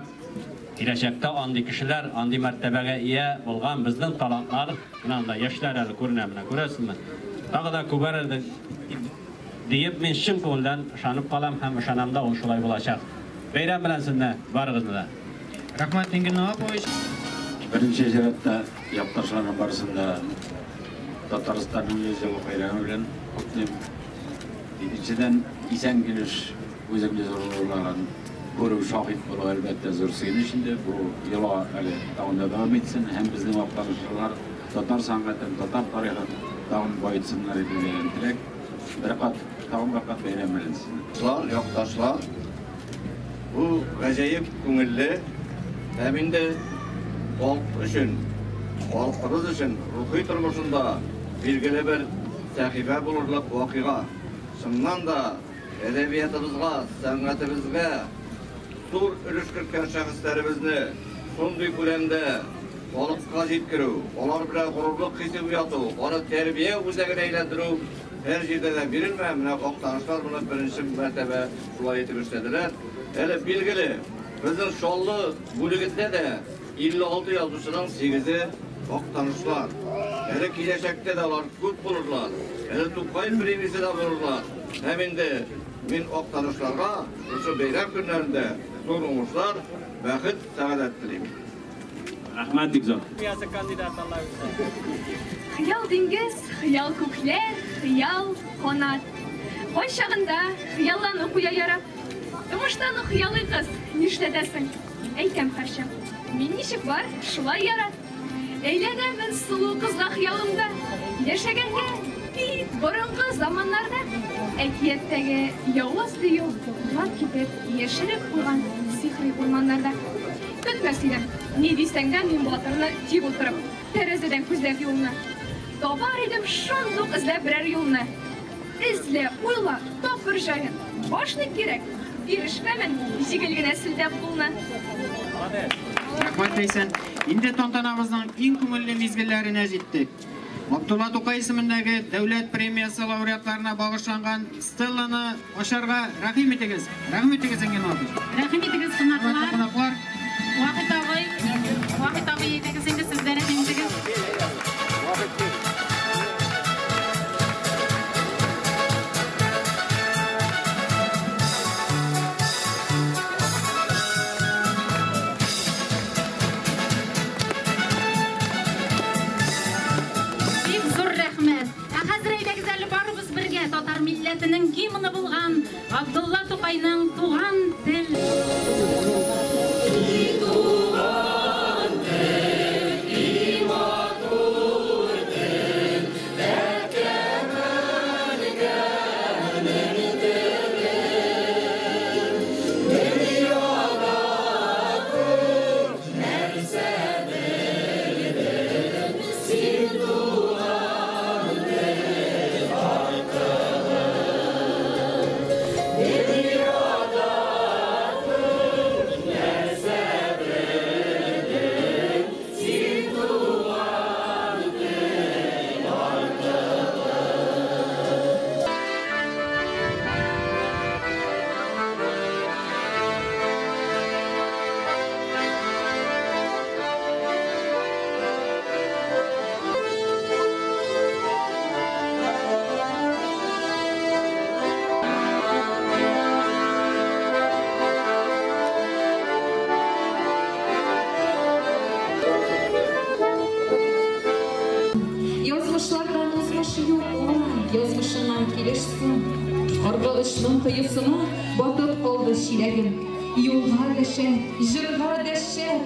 gelecekte andi kişiler, andi mərtəbəyə iya bolğan bizning talantlar, bundan da yaşlar əli görünəminə görəsinmi? Dağı da kübər deyip men şun könüldən şanıb qalam, həm şanamda o şulay bulacaq. Beyran bilənsinlə, varığızlı da. Rahmat Engin Navapoviç. Birinci şeratda yaptaşların barısında Tatarstan'ın yüzyılı bayramı bilen kutlayım. İçinden isen geliş özümde zorluğlarla görüp şahit bolu elbette zor sevinişinde bu yıla dağında devam etsin. Hem bizim aktarışçılar Tatar sanatın, Tatar tarihinin dağın boyutsunlar edilen dilek. Dağın bakat bayramlarınızın. Yoktaşlar, bu gacayip künüllü hem de halk için, halkımız için ruhi turmuşunda bilgili bir sahife bulurluk vakıga. Şundan da edebiyatımızga, sanatımızga zor ülüşkürken şahıslarımızını sonduy kulemde balıkka жеткіру, олар bilen gururluk hissi uyatı, onu terbiye uzakına eğlendirу her yerde de verilme. Mine Aktanışlar bunu birinci mertebe şulay etip istediler. Hele bilgili, bizim şollu bölümünde de 56 yazıcının 8'i Aktanışlar. Hele gelecekte de onlar köp bulurlar. Hele Tokay Premiyası da bulurlar. Hemen de min Aktanışlarga şu bayram günlerinde zor umuşlar, vakit saadet dileyim. Rahmat Dikzor. Piyasa kandidat Allah üzere. Хыял диңгез, хыял күкләр, хыял канат. Ай чагында хыялланы куя ярап. Тумыштан хыялы кыз, нишләдәсең? Әйтәм хәрчә. Мин ничек бар, шулай ярат. Eğlenemez sulu kızla hıyalımda. Yaşagenge bit burunғы zamanlarda. Әкиеттегі Yavuz diyor. Var kitap yeşilip koygan sihri ormanlarda. Kütmesiydim. Ne deysen de men batırını tiyip oturup. Terezeden күзләп yoluna. Табар идем шундук izlәп берәр юлны. İzle, uyla, tap bir жайын. Башны кирәк. Ирешмәмен, җигел генә селтәп кулны. Рахмат Әйсән. Инде тантанабызның иң күңелле мизгелләренә җиттек. Абдулла Тукай исемендәге дәүләт премиясы лауреатларына багышланган стелланы ашарга рәхим итегез. Рәхим итегез Әнгән абый. Рәхим итегез кунаклар. Вахит абый итегез инде сезләр рәхим итегез. Татар милләтенең гимны булган Абдулла Тукайның туган тел. Yazmışından kilişsin, argalışının kıyısına batıp kaldı şilagim. Yolga deşe, jırga deşe,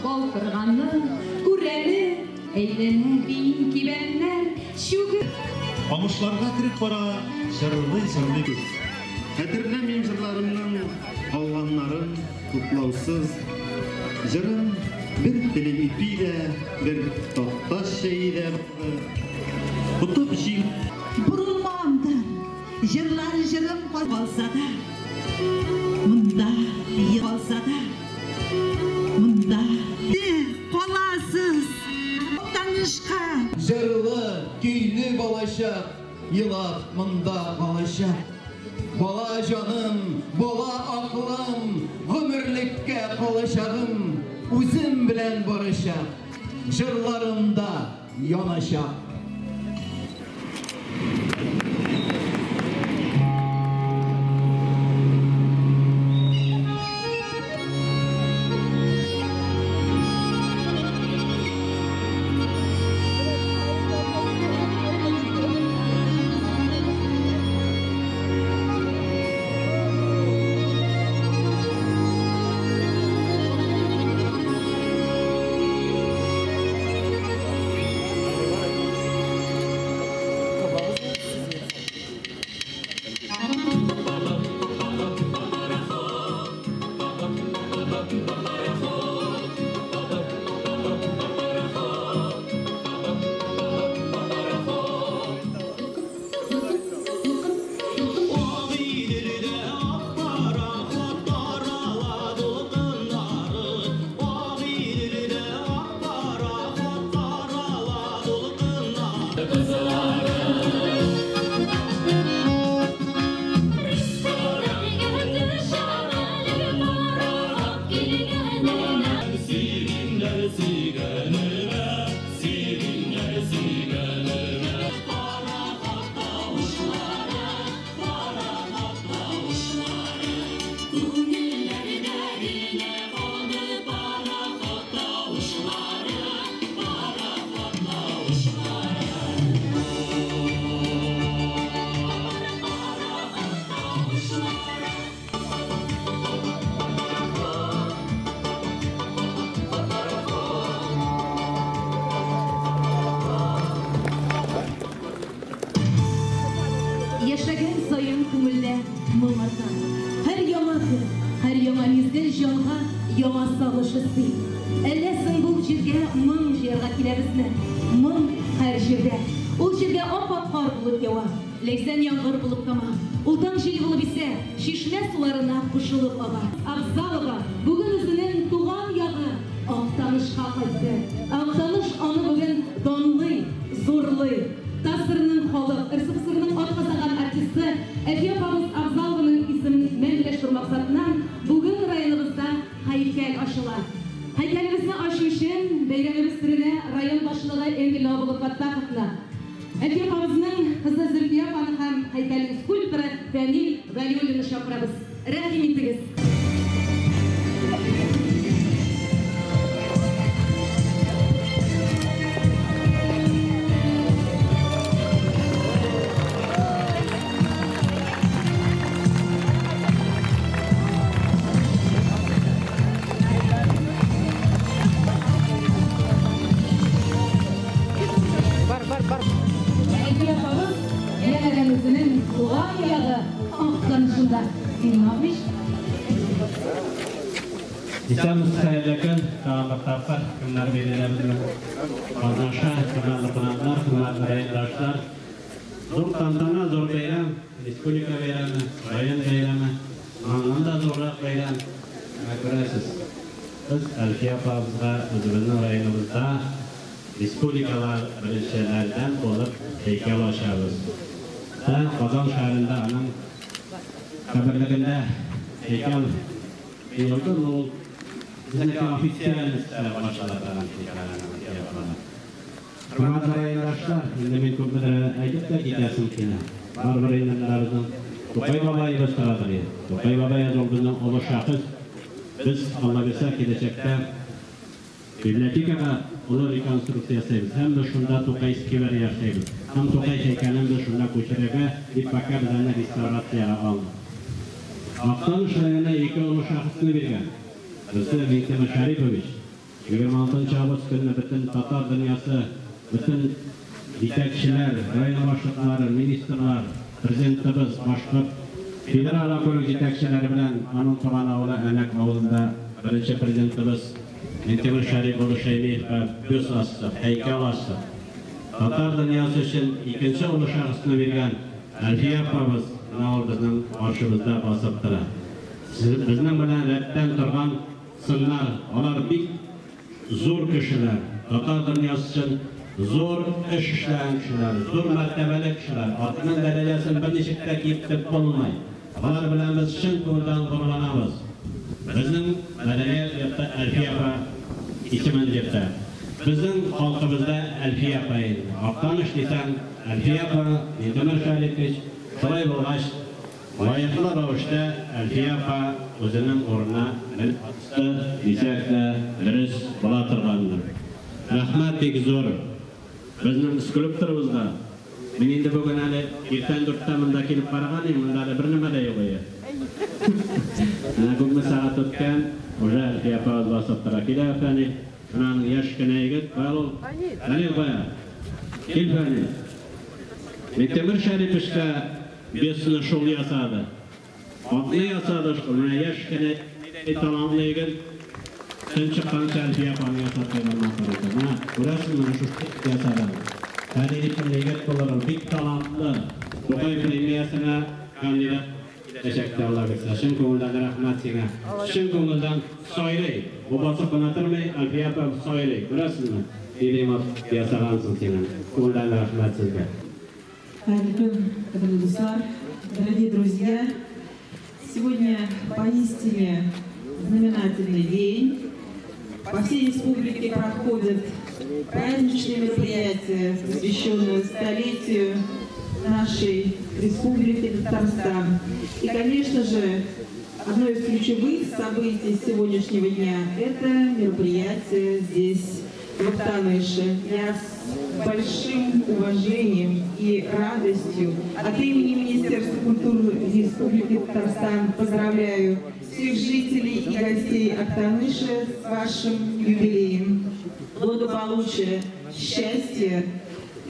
balkırganı, kureli, eylene bin kibenler, şugu. Pamışlarga kirip bara, şırlı göz. Kadirlemeyim jırlarımның alganların kutlausuz. Jırım bir dilim ipiyle, bir tahtaş şeyiyle tutup jim. Burulmağımdan, jırlar jırım kalsa da, mında yılsa da, mında kolasız, tanışka. Jırlı, köylü balaşak, yılap mında balaşak. Bala canım, bala aklım, ömürlükке kalaşağım, üzüm bilen barışak, jırlarımda yanaşak. жанға яңа салыш істей. Әлләсің бұл жерге мың жерға келебізні. Мың һәр жерде. Ул жерге апат қар болып яуа. Ләйсән яңғыр болып кама. Ултан жел болып исе, шишмә суларына қушылып ага. Абзалова бүгін үзенең туган ягы Актанышқа кайтты. Актаныш аны бүгін данлый, зорлый. Тасырның халык, ырсып-сырның атказаган артисты Әфия апабыз Абзалованың исемен мәңгеләштерү максатыннан бүгін районыбызда һәйкәл ачыла. Һәйкәлебезне ачу өчен бәйрәмебез түренә район башлыгы Эмиль Абылов катнашты. Әфия апабызның кызы Зөлфия апаны һәм һәйкәлнең скульпторы Фәнил Вәлиуллины чакырабыз. Рәхим итегез. Дисәміз сәйәләкін, тағамбақтапар, кімлер белелерінің қазнаша, кімлер қонақлар, кімлер райондаштар. Зор тантана, зор бәйрәм, республика бәйрәмі, район бәйрәмі, маңнан да зорлақ бәйрәм. Көрәсіз, біз Әлфия апабызға өзіміздің районымызда республикалар біріншілерден болып һәйкәл ашабыз. Қазан шәрінде аның қабірлігінде һәйкәл бейілдің ол bizimki ofitsialni başladılar. Hürmetli rayondaşlar, şimdi ben köpüdere aytıp da gidesim kine. Var rayonlarımızın Tokay Baba'yı gösterdir. Tokay Baba'ya zorduğundan olu şahıs. Biz Allah bilse gidecekte bibliotekada onu rekonstruksiyasıyız. Hem de şunda Tokay skiver yaşayız. Hem Tokay heykelini de şunda koşarıga bir bakar bizlerine restorasyaya aldı. Aktanış rayonuna iki olu şahısını bilgen. Bizde Mehmet Şaripovich, 26 Ağustos günü bütün Tatar dünyası, bütün yetekçiler, rayon başlıkları, ministerler, prezidentimiz, başka federal akıllı yetekçileri bilen anın Kur'an oğlu Enek Oğlu'nda birinci prezidentimiz Mehmet Şaripovich Şeymiyev göz astı, heykel astı. Tatar dünyası için ikinci ulu şahısını bilgen Elfiye apabız bizning qarshimizda basıp durur. Bizning bilan redden turgan sınlar, onlar bir zor kişiler, Tatar dünyası için zor iş işleyen kişiler, zor mertebeli kişiler, adının derecesini bir neşikte giyip bulunmayı. Onlar bilen biz için buradan gururlanamız. Bizim medeniyet yaptı Elfiye apa içimin yaptı. Bizim halkımızda Elfiye apayın. Aktanış desen Elfiye apa, Mehmet Şaripovich, Şolay bolğaç, layıklı ravuşta Elfiye apa özünün oruna atıştı, diyecekte, dürüs bulatırgandır. Rahmet pek zor. Bizim skulpturumuzda, men endi bugün hali ertan 4'ta kelib qaraganım, munda bir nima da yo'q edi. Ana ko'p saat o'tgan, o'sha Elfiye apa basib turadi. Kelafani, uning yoshgina yigit, qo'yalol. Qani qo'ya. Kelfani. Mehmet Şaripovich besini şol yasadı. Atlı yasadı, ona yaşgina talamlı yigit. Sen çıqqan Elfiye apani yasab qo'ygandan qaraysan. Ko'rasizmi, shu yasadı. Tadilipli yigit bo'lar, bek talamlı. To'qay premiyasına kandidat teşekkür Allah'a etsin. Şun ko'ngildan rahmat senga. Şun ko'ngildan soyray. Bu bosib qo'natirmay Elfiye apa soyray. Ko'rasizmi? Dilemat yasagansiz senga. Ko'ngildan rahmat sizga. Дорогие друзья, сегодня поистине знаменательный день. По всей республике проходят праздничные мероприятия, посвященные столетию нашей республики Татарстан. И, конечно же, одно из ключевых событий сегодняшнего дня – это мероприятие здесь, в Актаныше. Я с большим уважением и радостью от имени Министерства культуры Республики Татарстан поздравляю всех жителей и гостей Актаныша с вашим юбилеем. Благополучия, счастья,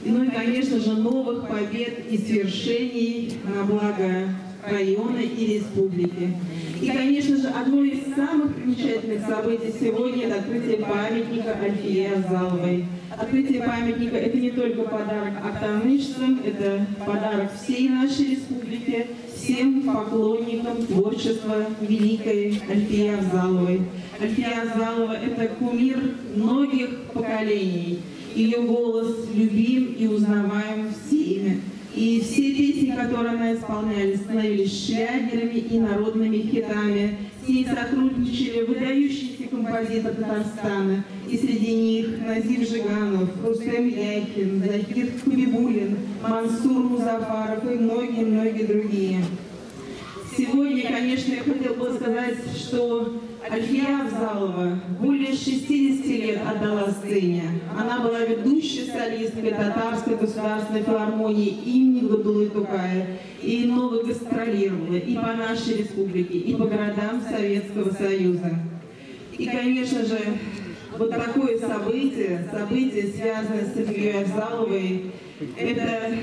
ну и, конечно же, новых побед и свершений на благо района и республики. И, конечно же, одно из самых примечательных событий сегодня – это открытие памятника Альфии Авзаловой. Открытие памятника – это не только подарок автонышцам, это подарок всей нашей республике, всем поклонникам творчества великой Альфии Авзаловой. Альфия Авзалова – это кумир многих поколений. Ее голос любим и узнаваем всеми. И все песни, которые она исполняла, становились шлягерами и народными хитами. С ней сотрудничали выдающиеся композиторы Татарстана. И среди них Назив Жиганов, Рустем Яйкин, Захир Хабибулин, Мансур Музафаров и многие-многие другие. Сегодня, конечно, я хотела бы сказать, что Альфия Авзалова более 60 лет отдала сцене. Она была ведущей солисткой Татарской государственной филармонии имени Габдуллы Тукая и много гастролировала и по нашей республике, и по городам Советского Союза. И, конечно же, вот такое событие, связанное с Альфией Авзаловой, это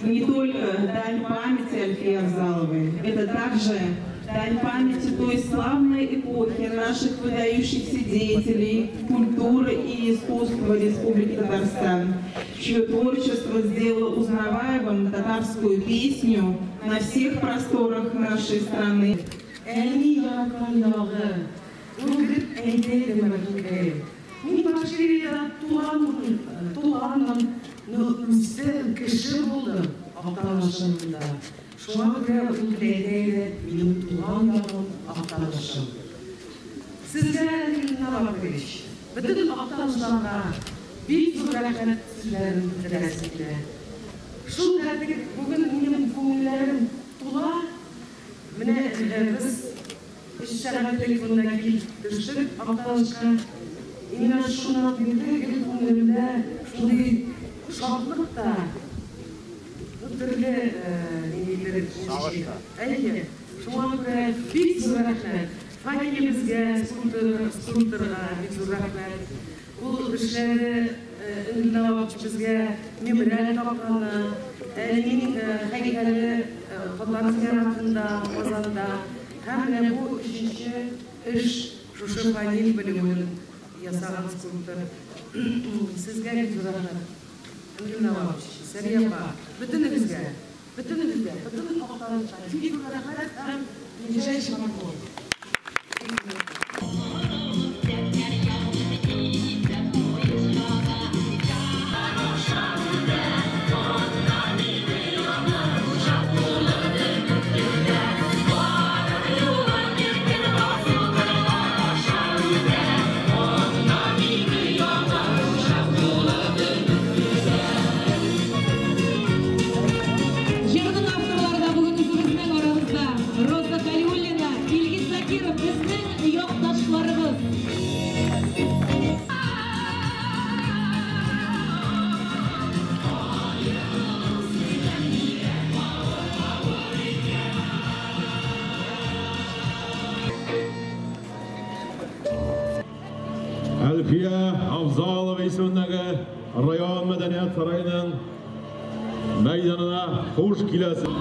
не только дань памяти Альфии Авзаловой, это также дань памяти той славной эпохи наших выдающихся деятелей культуры и искусства Республики Татарстан, чье творчество сделало узнаваемым татарскую песню на всех просторах нашей страны. Мен Башкирияда туғаным, үстен кіші болдым Ақтанышымда. Шуңа күрә ул дәйдәйді менің туған дағым Ақтанышым. Сізге Навакович, бүтін Ақтанышанға бик зор рәхмәт сүзләрен білдірәсіздер. Шул дәртік бүгін менің көңілләрім тула. Менә біз үш сәғат телефонда киліп төштік Ақтанышқа. Именно шуннан бері көңілімде шундай шатлық та, түрлі нелер шешеді. Әйе, шуңа күрә бик зор рәхмәт. Фамилиябезгә, скульпторга бик зор рәхмәт. Ул эшләре Наваковичебезгә мемориаль тапканы, минем һәйкәле Казан зиратында, Казанда. Һәм менә бу өченче эш шушы фамилия белемен ясаған скульптор. Сізге бик зур рәхмәт. Навакович, Сәрия апа, бүтініңізге, бүтін Ақтанышқа бик зур рәхмәт һәм ближайший поклон. Альфия Авзалова исемендәге район мәдәният сарайының мәйданына хуш киләсез.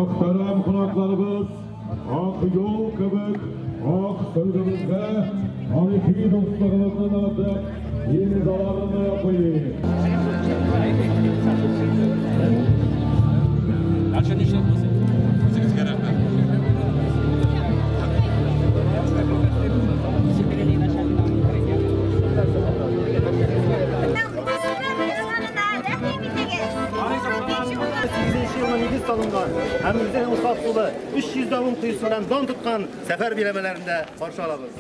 Muhterem konaklarımız, ak yol kıvık, ak sözümüzde, tarihi dostlarımızın adı, imzalarını yapayım. негіз салынған, һәм үзенең сафлығы 300 давын құйысынан дан тұтқан сәфәр биләмәләрендә қаршы алабыз.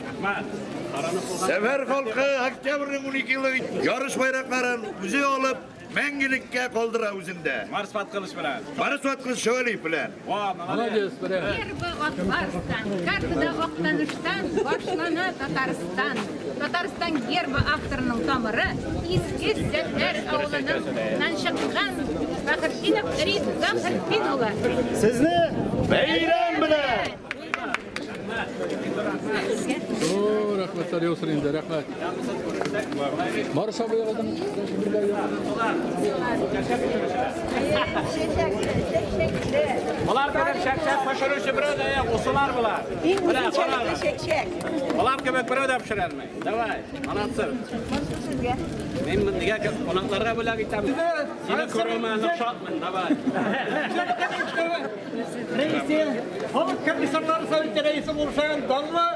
Сәфәр халқы октябрьнең 12-лы ярыш байракларын үзе алып, мәңгелеккә калдыра үзендә. Марсфат кылыш белән. Марсфат кылыш шәвәлиев белән. Молодец, белән. Гербы Атластан, картада Октаныштан, башлана Татарстан. Татарстан гербы авторының тамыры Иске Сәтләр авылынан чыккан Фәхретдинов Риза Фәхретдин улы. Сезне бәйрәм белән. Рәхмәт, Сарьяусыр инде, рәхмәт. Марш абый алдым. Bular kadar şak pişirişi bir de usular bular. Bular köpek bir de pişirelmeyin. Davay, anatsır. Men bunga qonaqlarga bo'la aytamiz. Seni ko'rolmadim, shodman, davay. Reisi, xalq komissarlari sovet reisi bo'lgan Donli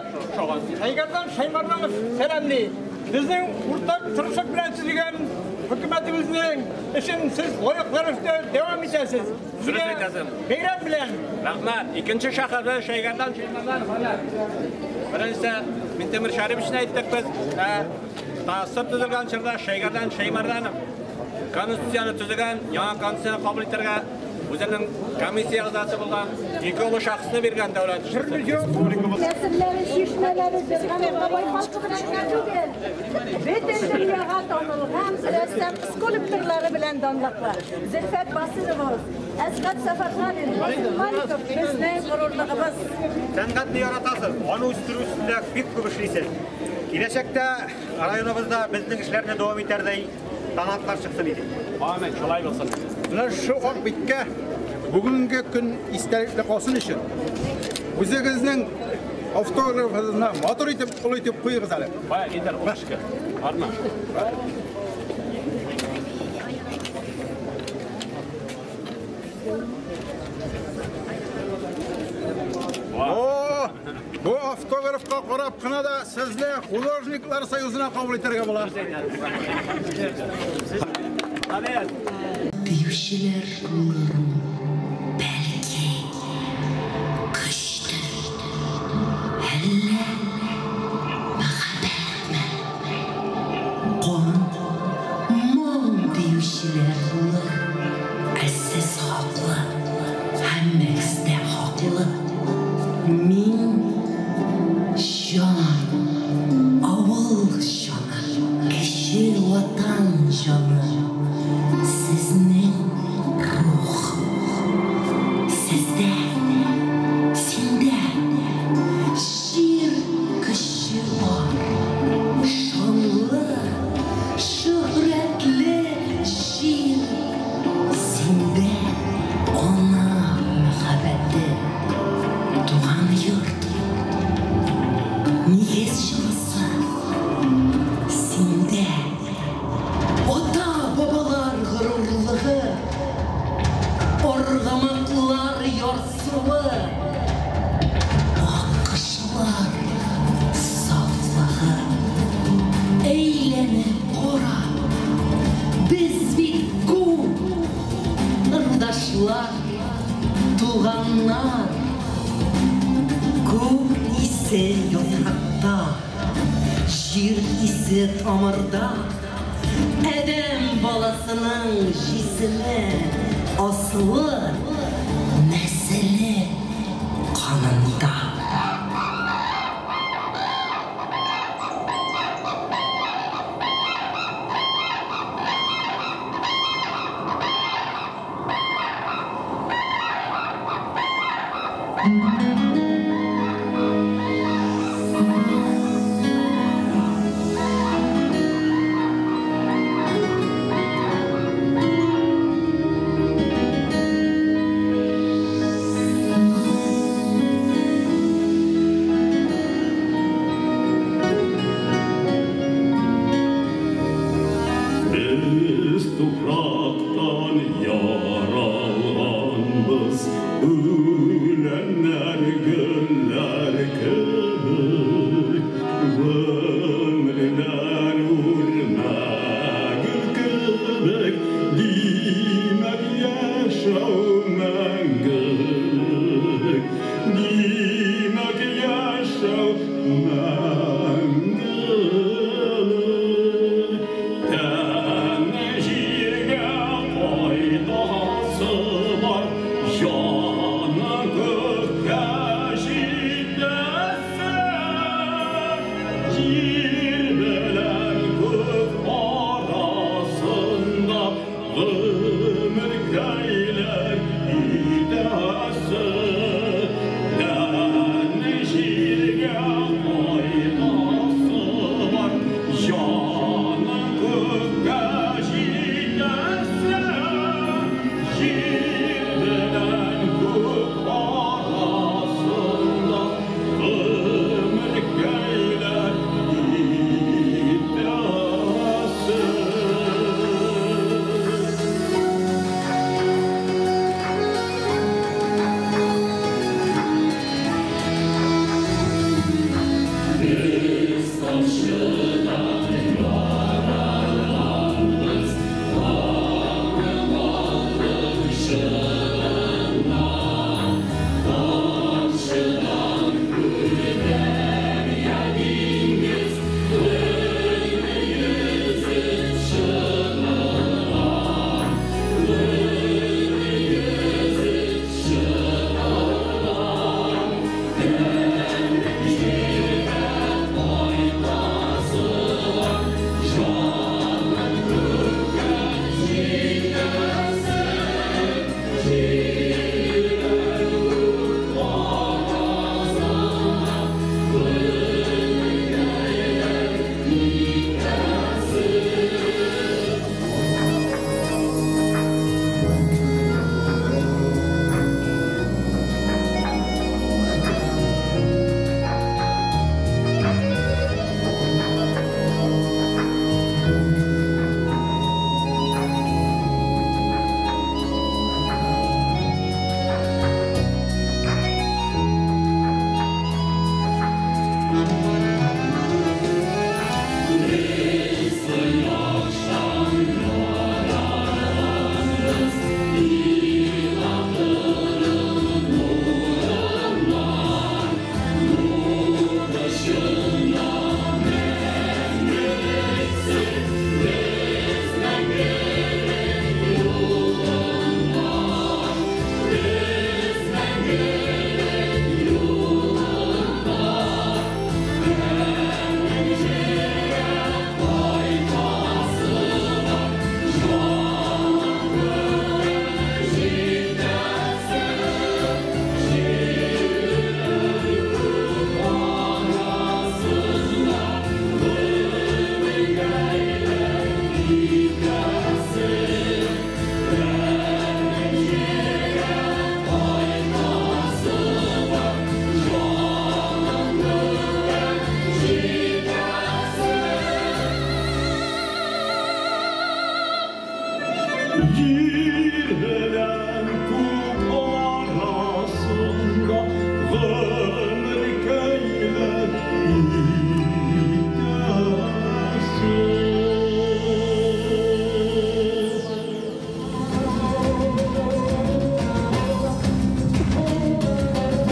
Shaygardan Shaymardanov selamli. Bizning o'rtak tirishib bilan tuzilgan hukumatimizning ishini siz loyiqlarida davom etasiz. Shuni aytasan. Bayram bilan. Rahmat. Ikkinchi shaharda Shaygardan Shaymardanov xolar. Birinchisi Mintemir Sharipovni aytdik biz. Ta'sir tuzilgan chirda Shaygardan Shaymardanov konstitutsiyani tuzilgan, yangi konstitutsiyani qabul ettirgan o'zining komissiya a'zosi bo'lgan ikki shaxsni bergan davlat. Nesilleri, şişmeleri, zırhanaları, halkı bilen tugel. Bütün dünyaya tanılgan ressam skulptörleri bilen danlıklar. Zülfet Basirov, Eskat Safarxanov, Malikov, bizning g'ururligimiz. San'atni yaratasın, onu üstünde büyük bir işleysin. Gelecekte rayonumuzda bizning ishlarni davom etarday talantlar chiqsin edi. Amin, şolay bo'lsin. Ular shu oqbitga bugungi kun istalikli qolsin uchun o'zingizning avtografini motor etib qo'l etib qo'ying'iz hali. Voy, yetar, o'xshga. Arma. Bu avtografga qarab qana da sizlar художниклар союзына qabul etarga bo'lar. Büyüşler belki kıştır. Helle mağaberme. Kon mol büyüşler bulur. Siz haklı. Hemmeniz de haklı. Min şan, avul şanı, kişi vatan şanı. Sizning ruh, sizde, sende şiir kışı var. Şanlı, şöhretli şiir. Sende ona muhabbeti. Doğan yurt, niye şansı? Sende ota babalar gururluğu, orgamaklar yorsuluğu, akışlar saflığı, eğlenip kora, biz bir kum, ırdaşlar, tuğanlar, kum ise yozakta, şiir ise tamarda, Edem balasının jisimi aslı nesli kanında. Show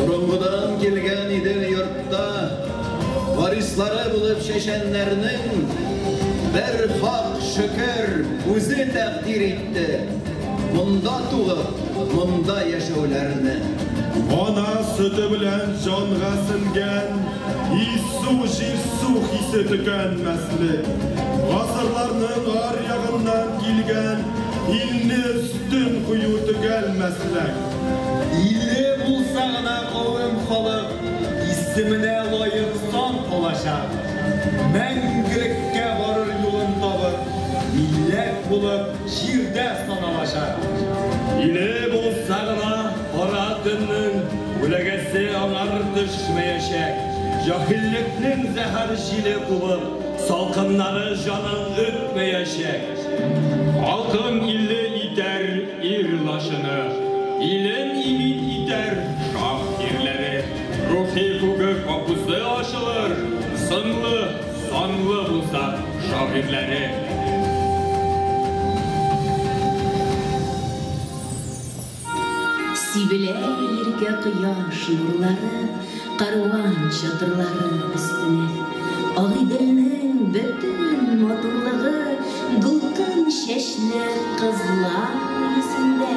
Burungudan kelgen idi yurtta, varislari bulup şeşenlerinin bir hak şükür o'zi takdir etdi. Munda tuğup, munda yaşaularını. Ana sütü bilen canğa singen, isu jirsu hisi tükenmeslik. Asırlarının ar yağından gelgen, ilni üstün kuyu tükelmeslik. İli bulsağına kavim kalıp, isimine layık san olaşar. Мәңгілікке varır yolun tabır, millet bulup şirde sanalaşar. İle bolsağına aradının ülegesi anar düşmeyecek. Cahilliknin zehir şili bulup salkınları canın ötmeyecek. Halkın ili iter irlaşını, ilin imin iter şah irleri. Ruhi kugu kapısı açılır, sınlı, sanlı bulsa şairleri. Sibiler yerge kıyaş nurları, karvan çadırları üstüne. Ağidilinin bütün motorlığı, dulkın şeşli kızlar yüzünde.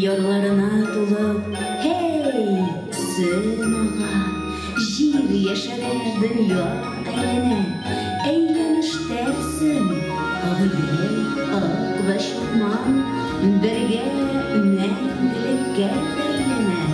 Yorlarına dolup, hey Sün ağa, jir yaşara dünya eylene, eyleniş dersin, ağabey, ak ve şurman, birge мәңгілікке eylene.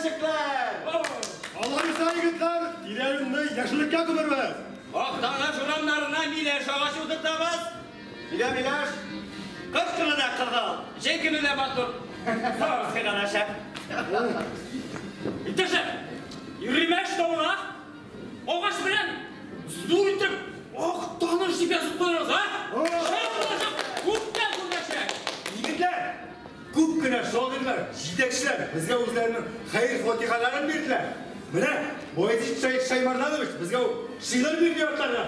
Ишекler! Алайса егетлер, тирәгенне яшьлеккә күмербез. Ақтана шурамнарына миләш ағашы утыртабыз. Миләш! Қыз күніне қырғал, жен күніне батыр. Сағыз қиған ашап. Иттірші, үйремәш тауына, оғаш білен, зұр үйтіп, ақтанын шипиясып қойырыз, а? Шақырашақ, көптен көрмәшек. Егетлер, көп күні шоғырлар, жетекшілер бізге өзлерінің қайыр фотихаларын берділер. Міне, бойзит Шаймарданович бізге шилар берді ортарға.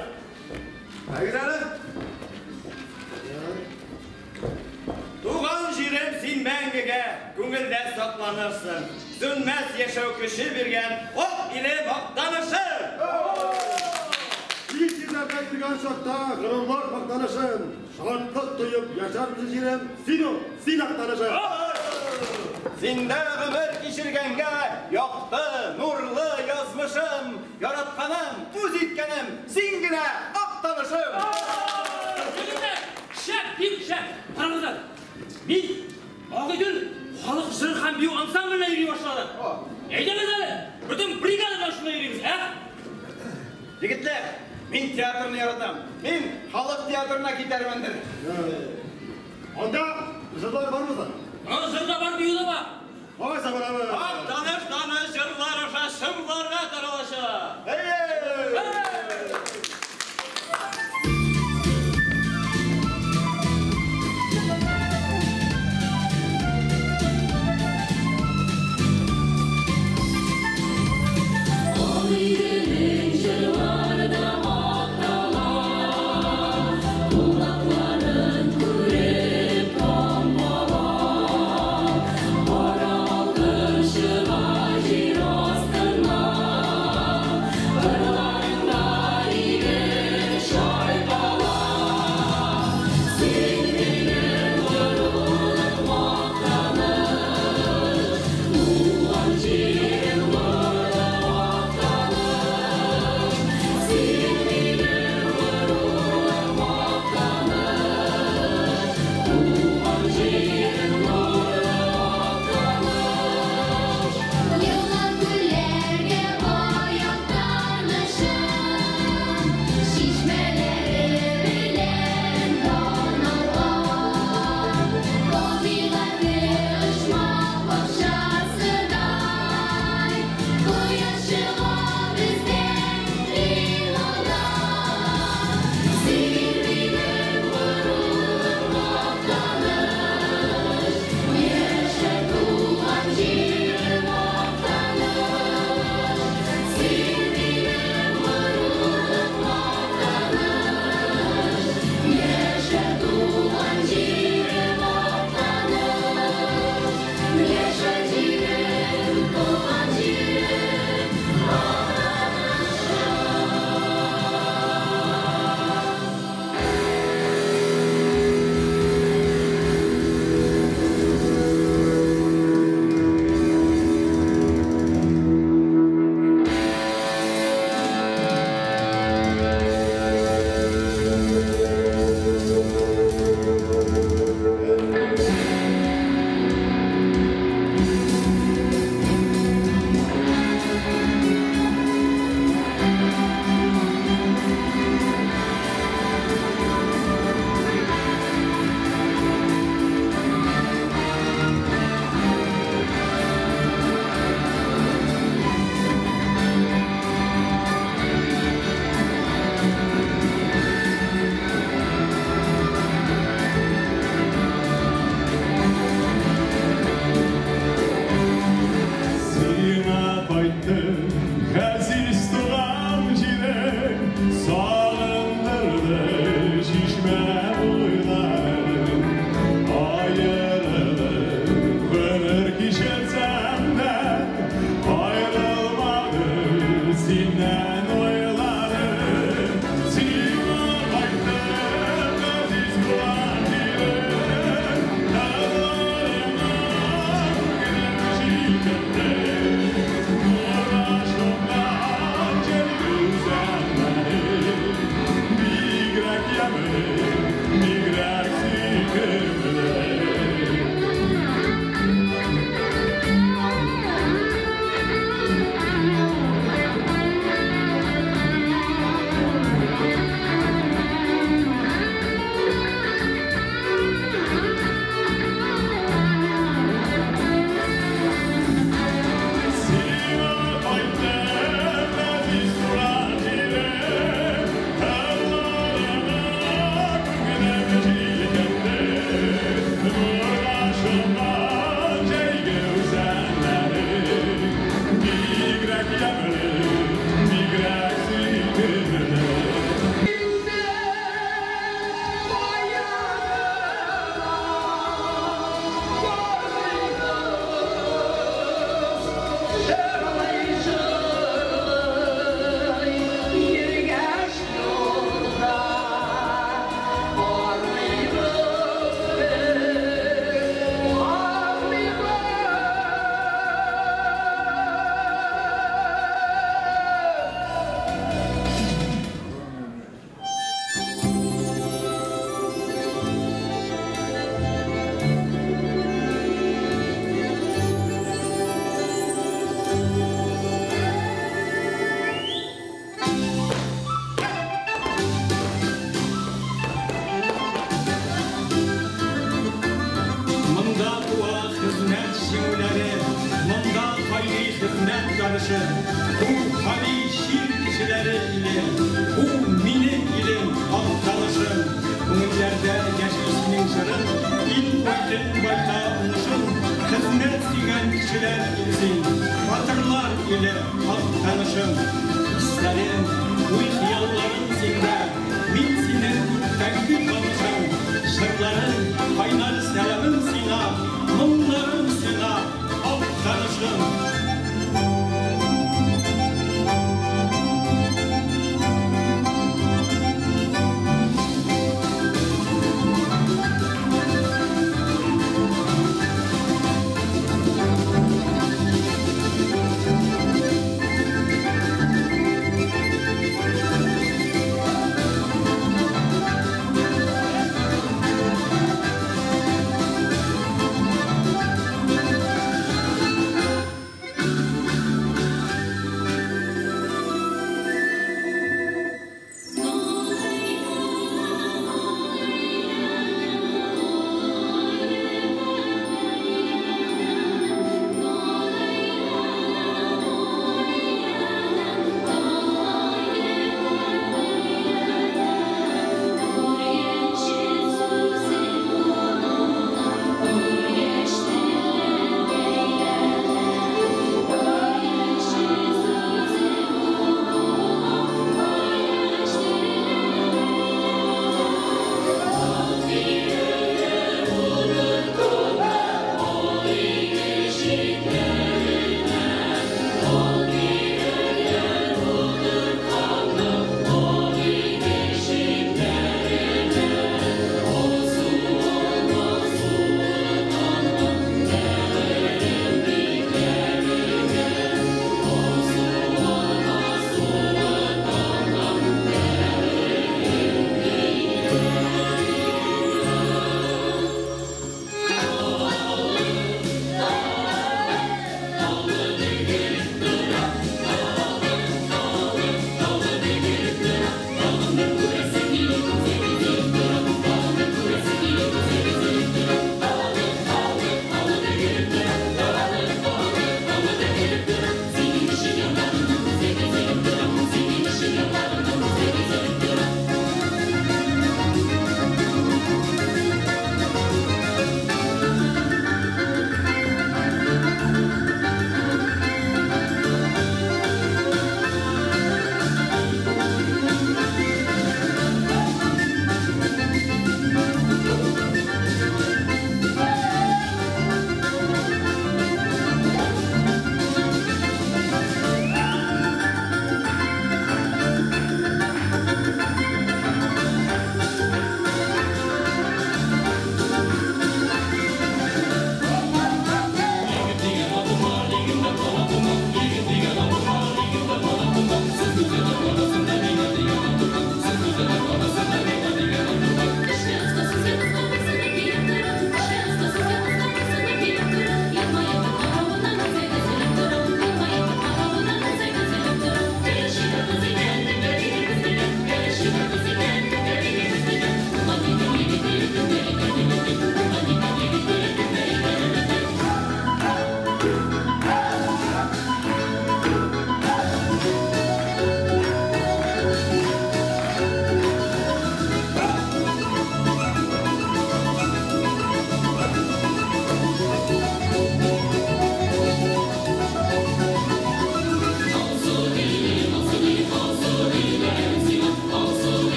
Әгізәрі? Туған жерім сен мәңгіге көңілде сақланырсың. Сөнмәс ешеу күші берген оқ иле мақтанышым. Үй сендерде жүрген шақта ғырылар мақтанышын. Шарттық тұйып яшар бізді жерім, сен ақтанышын. Сенде ғымыр кешіргенге яқты, нұрлы язмышым. Яратқаным, өз еткенім, сен гіне ақтанышым. Шәп, бик шәп, қараңыздар. Мен ағайдың халық жыр һәм бию ансамбліне үйрей башлады. Әйдеміз әлі, бүтін бригададан шuna үйрейміз, ә? Жігітлер, мен театрны яратам. Мен халық театрына кетермендір. Онда жырлар бар мысын? Жырда бар, бию да бар. Ағайса барабыз. Таныш жырлар аша шымларға таралаша. Giro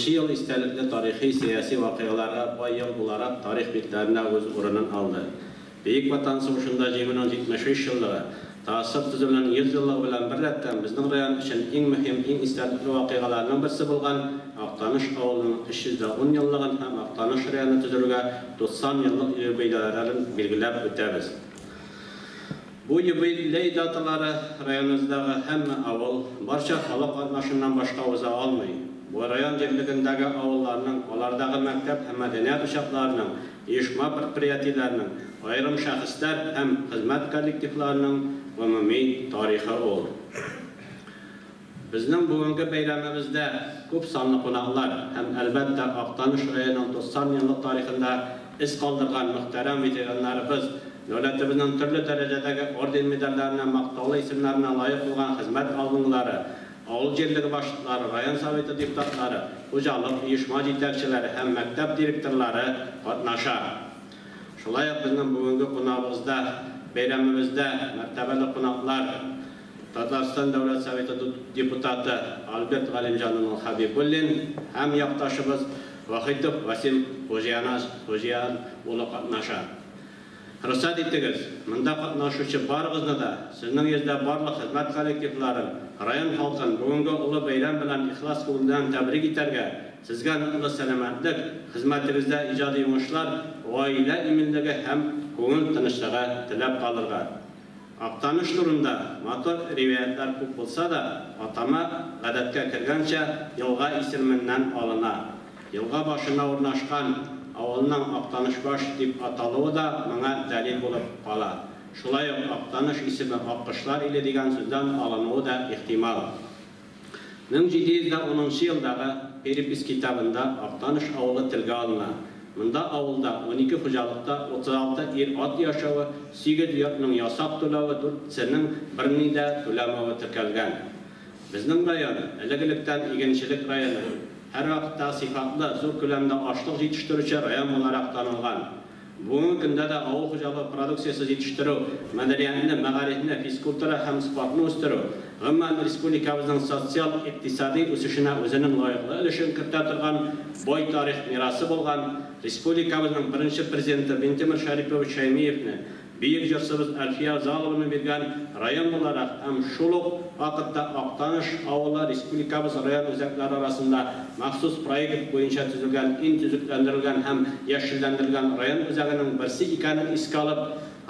Yıl istelikli tarihi siyasi vakıyalara bay yıl olarak tarih miktarına öz oranın aldı. Büyük Vatan Savaşı'nda 1975 yıllığı tasıp tüzümünün 100 yıllığı bilen birlikten bizden rayon için en mühim, en istelikli vakıyalarının birisi bulgan Aktanış Ağolu'nun 310 yıllığın hem Aktanış rayonu tüzülüge 90 yıllık yubileylerini bilgilep ötemiz. Bu yubiley dataları rayonumuzdağı hem avul, barça halk anlaşından başka oza almayı. Bu rayon cemliğindeki avullarının, onlardaki mektep hem medeniyet uşaklarının, uyuşma priyatilerinin, ayrım şahıslar hem hizmet kolektiflerinin umumi tarihi olur. Bizning bugünkü bayramimizda ko'p sonli qonaqlar hem albatta Aktanış rayonining 90 yillik tarixida iz qoldirgan muhtaram veteranlarimiz davlatimizning turli darajadagi orden medallarına, maqtovli isimlarına loyiq bo'lgan xizmat oldinlari, avul yerligi boshliqlari, rayon soveti deputatlari, xo'jalik uyushma yetakchilari ham maktab direktorlari qatnashar. Shulayaq bizning bugungi qonağımızda, bayramimizda martabali qonaqlar Tatariston Davlat Soveti deputati Albert G'alimjonov Habibullin ham yaqtaşımız Vahidov Vasim Xo'jayan o'li qatnashar. Ruxsat etdingiz, bunda qatnashuvchi barig'izni da sizning yuzda barliq xizmat kollektivlarini, rayon xalqini bugungi ulug' bayram bilan ixlos ko'ngildan tabrik etarga, sizga nurli salomatlik, xizmatingizda ijodiy yumushlar, oila imilligi ham ko'ngil tinchligi tilab qolirga. Aktanış turunda motor rivayetler ko'p bo'lsa da, atama odatga kirgancha yilga ismidan olina. Yilga boshina o'rnashgan avulning Aktanışbash deb ataluvi da menga dalil bo'lib qoladi. Shulayq Aktanış ismi oqqishlar ile degan so'zdan olinuvi da ehtimol. 1710-yildagi Peripis kitabında Aktanış avuli tilga olinadi. Bunda avulda 12 xo'jalikda 36 er-ot yashovi, 8 yurtning yasoq to'lovi, 4-sining birini da to'lamavi tirkalgan. Bizning rayon iliglikdan eginchilik rayoni, har vaqtda sifatli zo'r ko'lamda oshliq yetishtiruvchi rayon bo'larak tanilgan. Bugungi kunda da avul xo'jaligi produksiyasi yetishtiruv, madaniyatni, ma'rifatni, fiskultura ham sifatni o'stiruv, umuman respublikamizning sotsial iqtisodiy o'sishini o'zining loyiqli ulushini kiritadigan boy tarix merosi bo'lgan Respublikamızın birinci prezidenti Bintemir Sharipovich Shaymiyevni, büyük jurtimiz Alfiya Zalovni bergan rayon olarak hem şuluk vaqtda Aktanış avuli Respublikamız rayon o'zaklari arasında maxsus proyekt bo'yicha tuzilgan, tuzuklantirilgan hem yashillantirilgan rayon o'zagining birisi ekanini esga olib,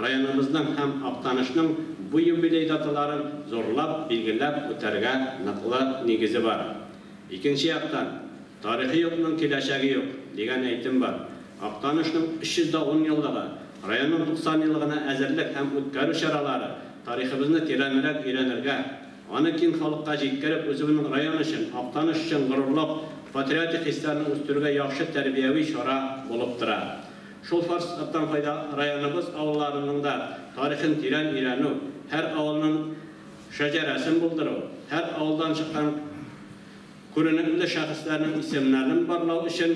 rayonimizning ham Aktanışning bu yubiley datalarini zo'rlab belgilab o'targa naqli negizi bor. Ikkinchi yoqdan tarixiy yo'qning kelajagi yo'q degan aytim bor. Aktanışning 310 yillığı, rayonning 90 yilligini azirlik ham o'tkaru choralari tariximizni teranroq o'rganirga, uni keng xalqqa yetkazib o'zining rayon uchun, Aktanış uchun g'ururlik патриотик хистәрне үстерүгә яхшы тәрбияви чара булып тора. Шул фарсаттан файда районыбыз авылларының да тарихын тирән өйрәнү, һәр авылның шәҗәрәсен булдыру, һәр авылдан чыккан күренекле шәхесләрнең исемнәрен барлау өчен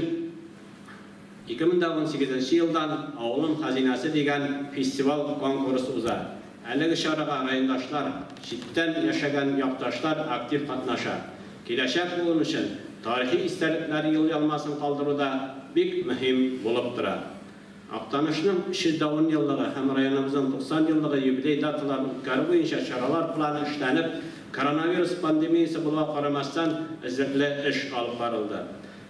2018 елдан авылым хазинасы дигән фестиваль конкурсы уза. Әлеге чарага райондашлар, читтән яшәгән якташлар актив катнаша. Киләчәк буын өчен тарихи истәлекләр ел ялмасын калдыруда бик мөһим булып тора. Актанышның 310 еллыгы һәм районыбызның 90 еллыгы юбилей даталарын үткәрү буенча чаралар планы эшләнеп, коронавирус пандемиясы була карамастан эзлекле эш алып барылды.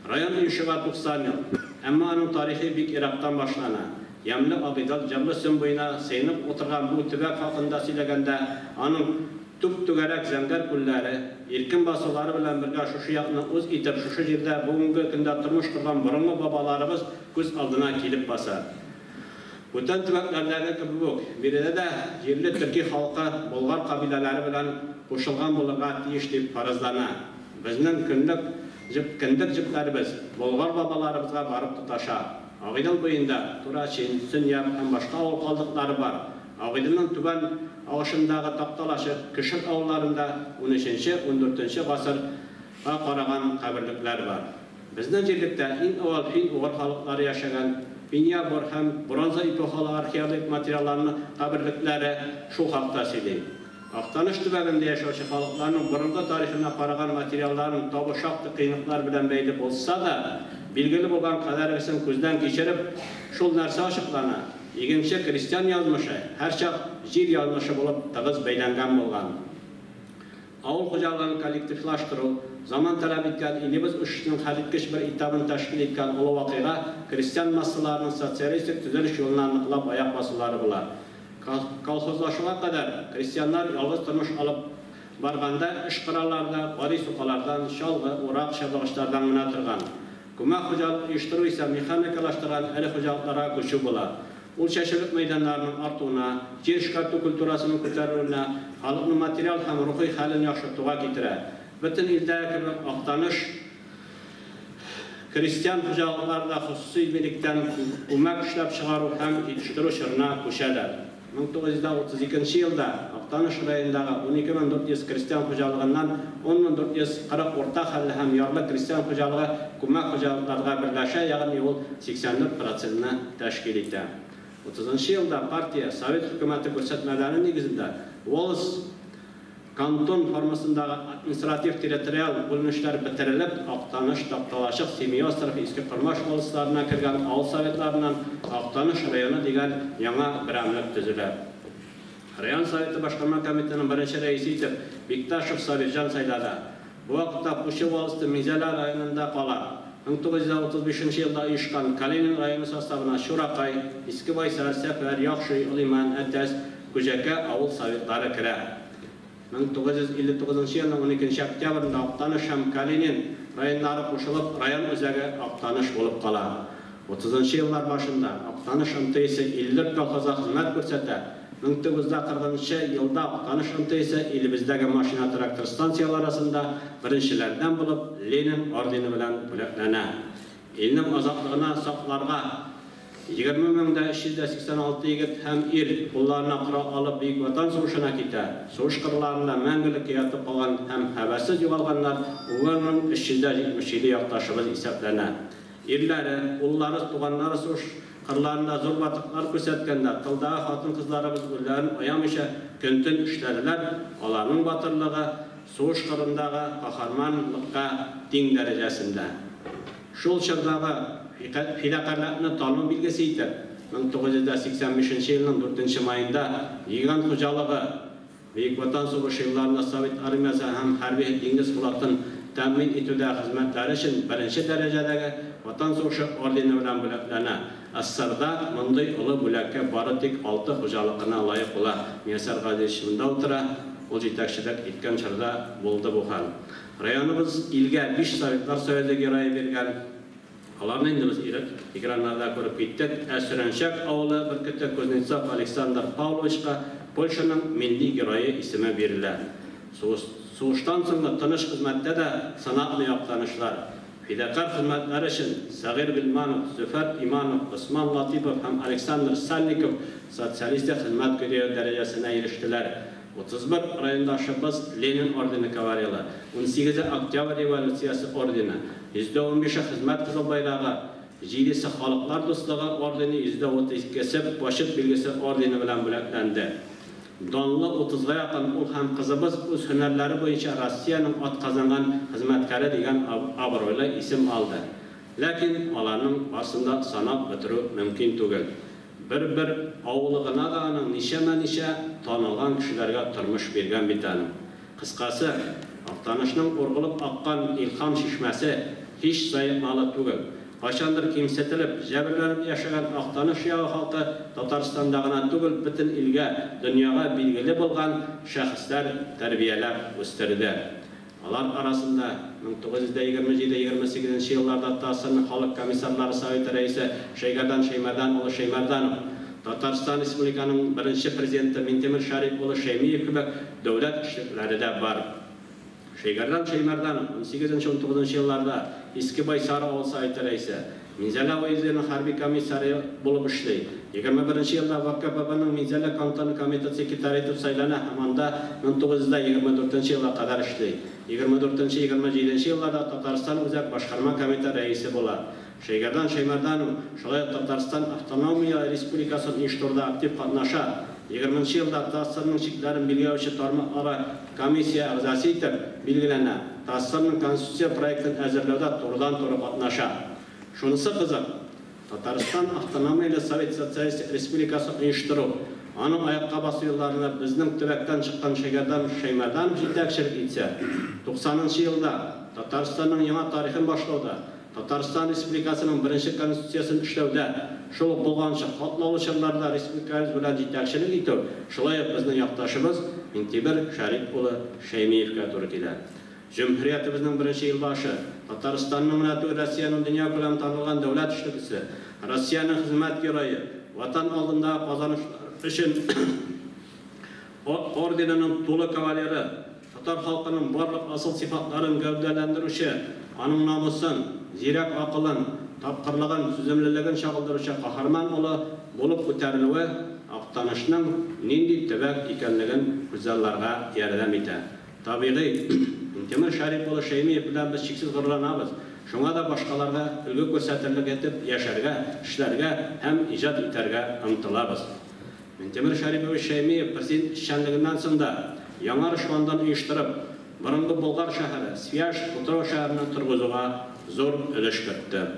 Район оешуга 90 ел, әмма аның тарихи бик ерактан башлана. Ямлы Абидал Җанлы сөн буена сыйнып утырган бу төбәк хакында сөйләгәндә, аның түп-түгәрәк зәңгәр күлләре, иркен басулары белән бергә шушы якны үз итеп, шушы җирдә бүгенге көндә тормыш корган борынгы бабаларыбыз күз алдына килеп баса. Бүтән төбәкләрдәге кебек үк, биредә дә җирле төрки халкы болгар кабиләләре белән кушылган булырга тиеш дип фаразлана. Безнең кендек җепләребез болгар бабаларыбызга барып тоташа. Агыйдел буенда Турачин, Сөньяк һәм башка авыл калдыклары бар. Агыйделнең түбән агышындагы Такталашып, Кышык авылларында 13-14 гасырга караган каберлекләр бар. Безнең җирлектә иң авыл фин-угыр халыклары яшәгән Пиньябор һәм Бронза эпохалы археологик материалларны каберлекләре шул хакта сөйли. Актаныш төбәгендә яшәүче халыкларның борынгы тарихына караган материалларын табу шактый кыйынлыклар белән бәйле булса да, билгеле булган кадәресен күздән кичереп, шул нәрсә ачыклана. Игенче крестьян язмышы һәр чак җир язмышы булып тыгыз бәйләнгән булган. Авыл хуҗалыгын коллективлаштыру, заман таләп иткән илебез үсешенең хәлиткеч бер этабын тәшкил иткән олы вакыйга крестьян массаларының социалистик төзелеш юлына ныклап аяк басулары була. Колхозлашуга кадәр крестьяннар ялгыз тормыш алып барганда эш кыраларда, бари сукалардан, шалгы, урак, чабыгычлардан гына торган. Күмәк хуҗалык оештыру исә механикалаштырган әле хуҗалыкларга күчү була. Ул чәчелек мәйданнарының артуына, җир эшкәртү культурасының күтәрелүенә, халыкның материал һәм рухи хәлен яхшыртуга китерә. Бөтен илдә кебек Актаныш крестьян хуҗалыкларда хусусый билектән күмәк эшләп чыгару һәм җитештерү чорына күчәләр. 1932 елда Актаныш районындагы 12400 крестьян хуҗалыгыннан 10440 орта хәлле һәм ярлы крестьян хуҗалыгы күмәк хуҗалыкларга берләшә, ягъни ул 84%-ны тәшкил итә. 30 елда партия Совет хөкүмәте күрсәтмәләре нигезендә Волос кантон формасындагы административ-территориаль бүленешләр бетерелеп, Актаныш, Такталашык, Семиостров, Иске Кырмаш волосларына кергән авыл советларыннан Актаныш районы дигән яңа берәмлек төзелә. Район советы башкарма комитетының беренче рәисе итеп Бикташев Сабирҗан сайлады. Бу вакытта Кушы волосты Мизәлә районында кала. 1935 елда оешкан Калинин районы составына Шуракай, Иске Байсар, Сәфәр, Яхшы, Улиман, Әтәс, Күҗәкә авыл советлары керә. 1959 елның 12 октябрында Актаныш һәм Калинин районнары кушылып, район үзәге Актаныш булып кала. 30 еллар башында Актаныш МТС 54 колхозга хезмәт күрсәтә. 1940 елда Актаныш МТС илебездәге машина трактор станциялары арасында беренчеләрдән булып Ленин ордены белән бүләкләнә. Илнең азатлыгына сакларга 20,386 егет һәм ир кулларына корал алып Бөек Ватан сугышына китә. Сугыш кырларында мәңгелек ятып калган һәм хәбәрсез югалганнар 1377 якташыбыз исәпләнә. Ирләре, уллары, туганнары сугыш кырларында зур батыклар күрсәткәндә, тылдагы хатын-кызларыбыз үләрен аямыйча көн-төн эшләделәр. Аларның батырлыгы сугыш кырындагы каһарманлыкка тиң дәрәҗәсендә. Шул чордагы фидакарлыкны тану билгесе итеп, 1985 елның 4 майында Еган хуҗалыгы Бөек Ватан сугышы елларында Совет армиясы һәм хәрби диңгез флотын тәэмин итүдә хезмәтләре өчен беренче дәрәҗәдәге Ватан сугышы ордены белән бүләкләнә. Ассарда мондый олы бүләккә бары тик 6 хуҗалыгына лаек була. Миясар Гадилов шунда утыра, ул җитәкчелек иткән чорда булды бу хәл. Районыбыз илгә 5 Советлар Союзы герое биргән. Аларны инде без экраннарда күреп киттек. Әсрәнчәк авылы Бөркетә Кузнецов Александр Павловичка Польшаның милли герое исеме бирелә. Сугыштан соң тыныч хезмәттә дә санатлы яктанышлар. Fidakar hizmetler için Sagir Bilmanov, Züfer İmanov, Osman Latipov hem Aleksandr Salnikov sosyalistik hizmet görüyor derecesine eriştiler. 31 rayondaşımız Lenin ordeni kavaryalı, 18 Oktyabr Revolüsiyası ordeni, %15 hizmet kızıl bayrağı, 7'si Halklar Dostluğu ordeni, %32'si Başıt Bilgisi ordeni bilen büleklendi. Donlu 30'a yakın ul hem kızımız öz hünerleri boyunca Rusiyanın at kazangan hizmetkari degan abroylu isim aldı. Lakin alanın basında sanat ötürü mümkün tugul. Bir avlığına da anın nişe tanılgan kişilerge turmuş bergen bitanim. Kıskası, Aktanışның urgulup akkan ilham şişmesi hiç sayıkmalı tugul. Başandır kimsetilip, jäbirlenip yaşagan Aktanış yağı halkı Tatarstandagına tugul bütün ilge, dünyaya bilgili bulgan şahıslar terbiyelep üstürdi. Alar arasında 1927-28 yıllarda Tatarstan'ın Halk Komissarları Sovyeti Reisi Şeygardan Şeymerdan oğlu Şeymerdanov, Tatarstan Respublikanın birinci prezidenti Mintemir Şarip oğlu Şeymiyev gibi devlet işlikleri de var. Şeygardan Şeymerdanov 18-19 yıllarda eski Baysara oğlu Sovyeti Reisi, Minzala Oyuzlarının harbi komissarı bulup işleydi. 21 yılda VKPB'nin Minzala Komutanı Komiteti sekreteri etip saylanan hamanda 1924 yıla kadar işleydi. 24-27 yıllarda Tatarstan Özak Başkarma Komiteti reisi bola. Şeygardan Şeymerdanov şolay Tatarstan Avtonomiya Respublikası'nın işturda aktif katnaşa. 20 yılda Tatarstan'ın çiftlerin bilgavuşu tarmaqlara komissiya a'zası etip bilgilenen Tatarstan'ın konstitusiya proyektini hazırlauda doğrudan katnaşa. Şunысы kızık, Tatarstan Avtonomiya Sovet Sosyalist Respublikası uyuşturu, onun ayakka bası yıllarına bizning tübekten çıkan Şeygardan Şeymerdanov yetakçilik etse, 90 yılda Tatarstan'ın yana tarihin başlauda, Tatarstan Respublikası'nın birinci konstitusiyasını işlevde, şol bolgança katlalı çıllarda Respublikamız bilen yetakçilik etip, şolay bizning yaktaşımız Mintemir Şarip oğlu Şeymiyev'e doğru keler. Cumhuriyetimizin birinci yılbaşı, Tatarstan'ın münatı Rusiyanın dünya ko'lam tanılgan devlet işlikisi, Rusiyanın hizmet göreyi, vatan aldığında kazanışlar için ordeninin tolu kavaleri, Tatar halkının barlık asıl sıfatların gövdelendirişi, anın namusun, zirek akılın, tapkırlığın, süzümlülüğün çağıldırışı kaharman olu bulup көтерілуі Aktanışның nindi tübek ikenligin güzellarga yardım ete. Tabii Mintemir Şarip oğlu Şeymiyev bilen biz çiksiz gururlanabız. Şuna da başkalarga ülgü gösterlik etip yaşarga, işlerge hem icat iterge ımtılabız. Mintemir Şarip oğlu Şeymiyev prezident işçenliginden sonra Yanar Şuandan uyuşturup, Burungu Bulgar şehri, Sviyaş Kutrov şehrini turguzuğa zor ölüş kırttı.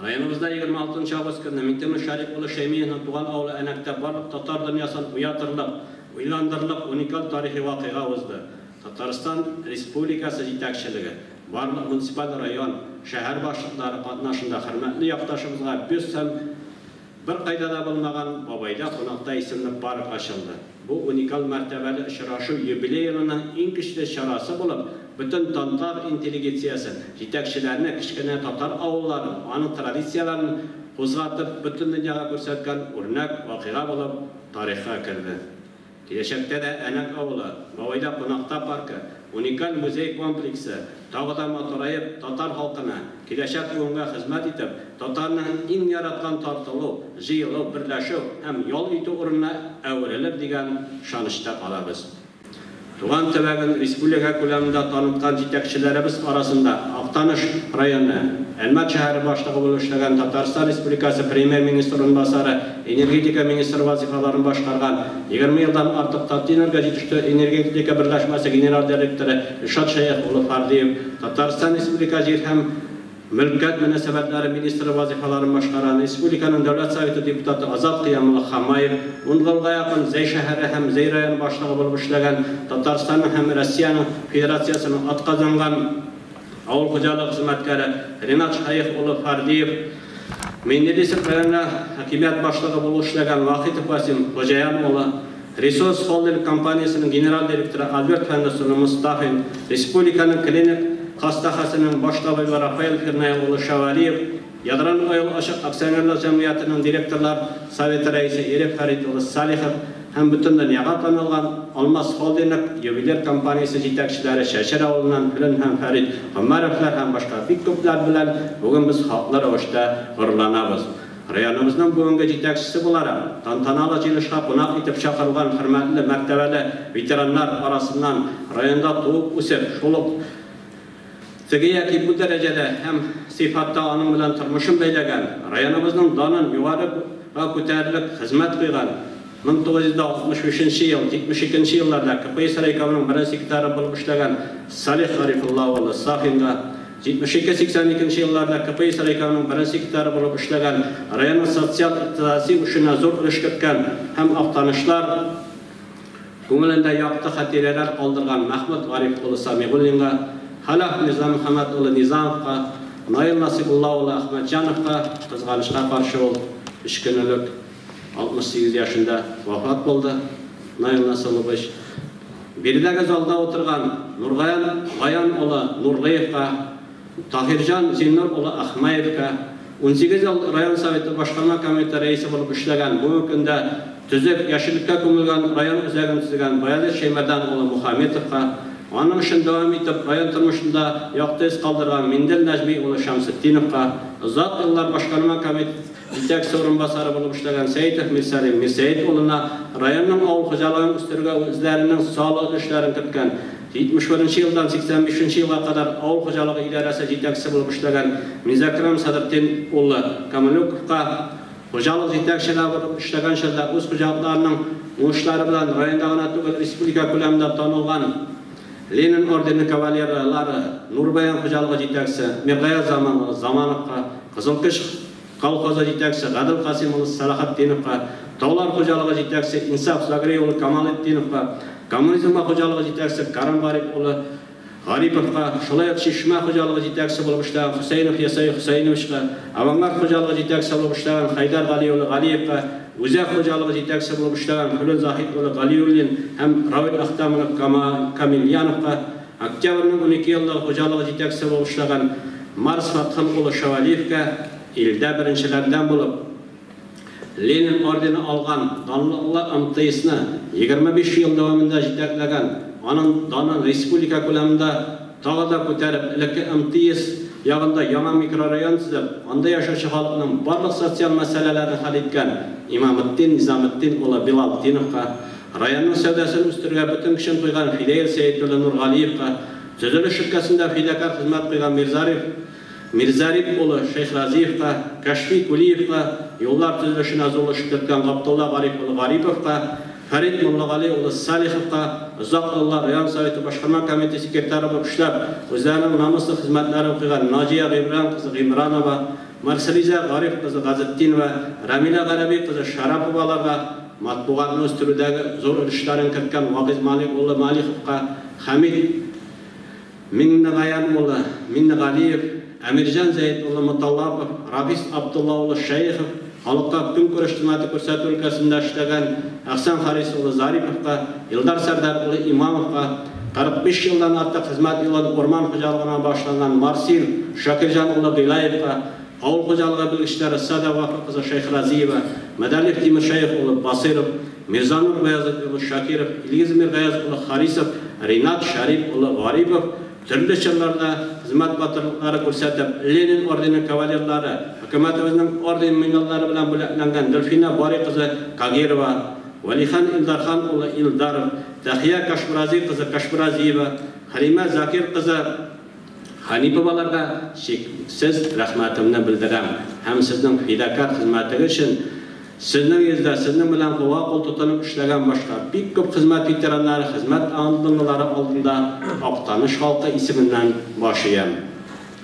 Rayonumuzda 26. Ağustos günü Mintemir Şarip oğlu Şeymiyev'in tuğan avlu enekte barlık Tatar dünyasını uyatırılıp, uylandırılıp unikal tarihi vakıya uzdu. Tatarstan Respublikası yetakçiligi, barlık munisipal rayon, şehir başlıkları katnaşında hürmetli yaktaşımızga büssem bir kaydada bulmagan Babayda Konakta isimli park açıldı. Bu unikal mertebeli ışıraşı yubiley yılının en güçlü şarası bulup, bütün Tatar intelligensiyası, yetakçilerini kichkine Tatar avullarının, anı tradisiyalarını kozgatıp bütün dünyaya görsetken örnek vakıya bulup tarihe kirdi. Gelecekte de Enek Avulu, Babayda Konakta Parkı, unikal müzey kompleksi, tağıda motorayıp Tatar halkına, gelecek yoluna hizmet edip, Tatar'ın en yaratkan tartılı, jıyılı, birleşu, hem yol iti uğruna evrilir degen şanışta kalabız. Tuğan tübegin Respublika ko'lamida tanıtkan yetakçilerimiz arasında Aktanış rayonu, Elmat şehri başlığı bulup işleyen Tatarstan Respublikası Premier Ministr Orunbasarı, Energetika Ministri vazifalarını başkargan, 20 yıldan artık Tatlı Enerji Energetika Birleşmesi General Direktörü Rişat Şeyhoğlu Fardiyev, Tatarstan Respublika Yer hem Mülkiyet Münasebetleri Ministri vazifalarını başkaran, Respublikanın Devlet Sovyeti Deputatı Azat Kıyamlı Xamayev, Ungulga yakın Zey şehri hem Zey rayonu başlığı bulup işleyen Tatarstan'ın hem Rusiyanın Federasyasının at kazangan Avul Hocalık hizmetkari Rinat Şayhoğlu Fardiyev, Menderesov rayonuna hakimiyet başlığı bulup işleyen Vahit Vasim Hocayanoğlu, Resource Holding kompaniyasının General Direktörü Albert Fendosunu Mustafin, Respublikanın Klinik Hastahasının başlığı Rafael Firnayoğlu Şavaliyev, Yadran Oyul Aşık Aksionerler Cemiyeti'nin direktörler Sovyeti Reisi Erif Haritoğlu Salihov, һәм бүтән дөньяга танылган Алмаз Холдинг ювелир компаниясе җитәкчеләре Шәшәр авылыннан Филин һәм Фәрит Гомәровлар һәм башка бик күпләр белән бүген без хаклы рәвештә горурланабыз. Районымызның бүгенге җитәкчесе буларак, тантаналы җыелышка кунак итеп чакырылган хөрмәтле мәртәбәле ветераннар арасыннан районда туып үсеп, шул ук Тегеяки bu дәрәҗәдә һәм сыйфатта аның белән тормышын бәйләгән, районыбызның данын югарыга күтәрелеп хезмәт кылган 1965 ел, 72 елларда КПСС райкомының беренче секретары булып эшләгән Салих Гарифулла улы Сафинга, 72-82 елларда КПСС райкомының беренче секретары булып эшләгән районның социаль-икътисади эшенә зур өлеш керткән һәм актанышлар күңелендә якты хатирәләр калдырган Мәхмүд Гариф улы Самигуллинга, Халах Низам Мөхәммәд улы Низамовка, Наил Насибулла улы Ахмәтҗановка кызганычка каршы ул 3 көнлек 68 yaşında vafat buldu. Nail Nasılıbış. Birdəki zalda oturğan Nurgayan oğlu Nurlayevka, Tahircan Zinnur oğlu Ahmayevka, 18 yıl Rayon Soveti Başkanma Komiteti reisi olub işləgən, bu gündə tüzüb yaşıllıqqa kömülgən rayon üzəgini tüzügən Bayazid Şeymədan oğlu Muhammetovka, onun için devam edip rayon turmuşunda yoqta iz qaldırğan Mindel Najmi oğlu Şamsettinovka, uzaq yıllar Başkanma Komiteti җитәкче урынбасары булып эшләгән Сәйитов Мирсалим Мирсәет улына районның авыл хуҗалыгын үстерүгә үзләренең салык эшләрен керткән 71 елдан 85 елга кадәр авыл хуҗалыгы идарәсе җитәкчесе булып эшләгән Мизакрам Садыртдин улы Камалюковка хуҗалык җитәкчеләре булып эшләгән чорда үз хуҗалыкларының уңышлары белән районда гына түгел республика күләмендә танылган Ленин ордены кавалерлары Нурбаян хуҗалыгы җитәкчесе Миргая Замановка, Кызылкыш Колхоза җитәкчесе Гадил Касим улы Салахетдиновка, Таулар хуҗалыгы җитәкчесе Инсаф Загрей улы Камалетдиновка, Коммунизм хуҗалыгы җитәкчесе Карым Гарип улы Гариповка, шулай ук Шишма хуҗалыгы җитәкчесе булып эшләгән Хусейнов Ясай Хусейновичка, Авангард хуҗалыгы җитәкчесе булып эшләгән Хайдар Гали улы Галиевка, Үзәк хуҗалыгы җитәкчесе булып эшләгән Хулун Захид улы Галиуллин һәм Равил Ахтамов Камильяновка, Октябрьнең 12 еллык хуҗалыгы җитәкчесе булып эшләгән Марс Фатхын улы Шавалиевка, ildə birinçilərdən bulub, Lenin ordeni alğan danlıqlı МТС'ni 25 yıl davamında җитәкләгән, аның данын республика күләмендә тагы да күтәреп, элекке МТС ягында яңа микрорайон төзеп, анда яшәүче халыкның барлык социаль мәсьәләләрен хәл иткән Имаметдин Низаметдин улы Билалдиновка, районның сәүдәсен үстерүгә бөтен көчен куйган Фидел Сәйит улы Нургалиевка, төзелеш ширкәтендә фидакар хезмәт куйган Мирзариф улы Шейхразиевка, Кашфи Кулиевка, yollar төзелешенә зур өлеш керткән Габдулла Гарип улы Гариповка, Фәрит Муллагали улы Салиховка, озак еллар район советы башкарма комитеты секретары булып эшләп, үзләренең намуслы хезмәтләрен куйган Наҗия Гыймран кызы Гыймранова, Марселиза Гариф кызы Газетдинова, Рамила Гараби кызы Шараповаларга, матбугатны үстерүдәге зур өлешләрен керткән Вагиз Малик улы Малиховка, Хамид Миннагаян улы Миннагалиев, Әмирҗан Зәйд улы Муталлапов, Рафис Абдулла улы Шәйхов, халыкка көн күреш хезмәте күрсәтү өлкәсендә эшләгән Әхсан Харис улы Зариповка, Илдар Сәрдар улы Имамовка, 45 елдан артык хезмәт юлын орман хуҗалыгына башланган Марсил Шакирҗан улы Гыйлаевка, авыл хуҗалыгы белгечләре Садава кызы Шейхразиева, Мәдәлев Тимершәев улы Басиров, Мирзанур Баязов улы Шакиров, Илгиз Миргаязов улы Харисов, Ринат Шариф улы Гарипов төрле чорларда хезмәт батырлыклары күрсәтеп, Ленин ордены кавалерлары, хөкүмәтебезнең орден медальләре белән бүләкләнгән Дельфина Бари кызы Кагирова, Валихан Илдархан улы Илдаров, Тахия Кашбрази кызы Кашбразиева, Халима Закир кызы Ханиповаларга шексез рәхмәтемне белдерәм. Һәм сезнең фидакар хезмәтегез өчен сезнең йөздә, сезнең белән кулга кул тотынып эшләгән башка бик күп хезмәт ветераннары, хезмәт аңлылары алдында Актаныш халкы исеменнән башыям.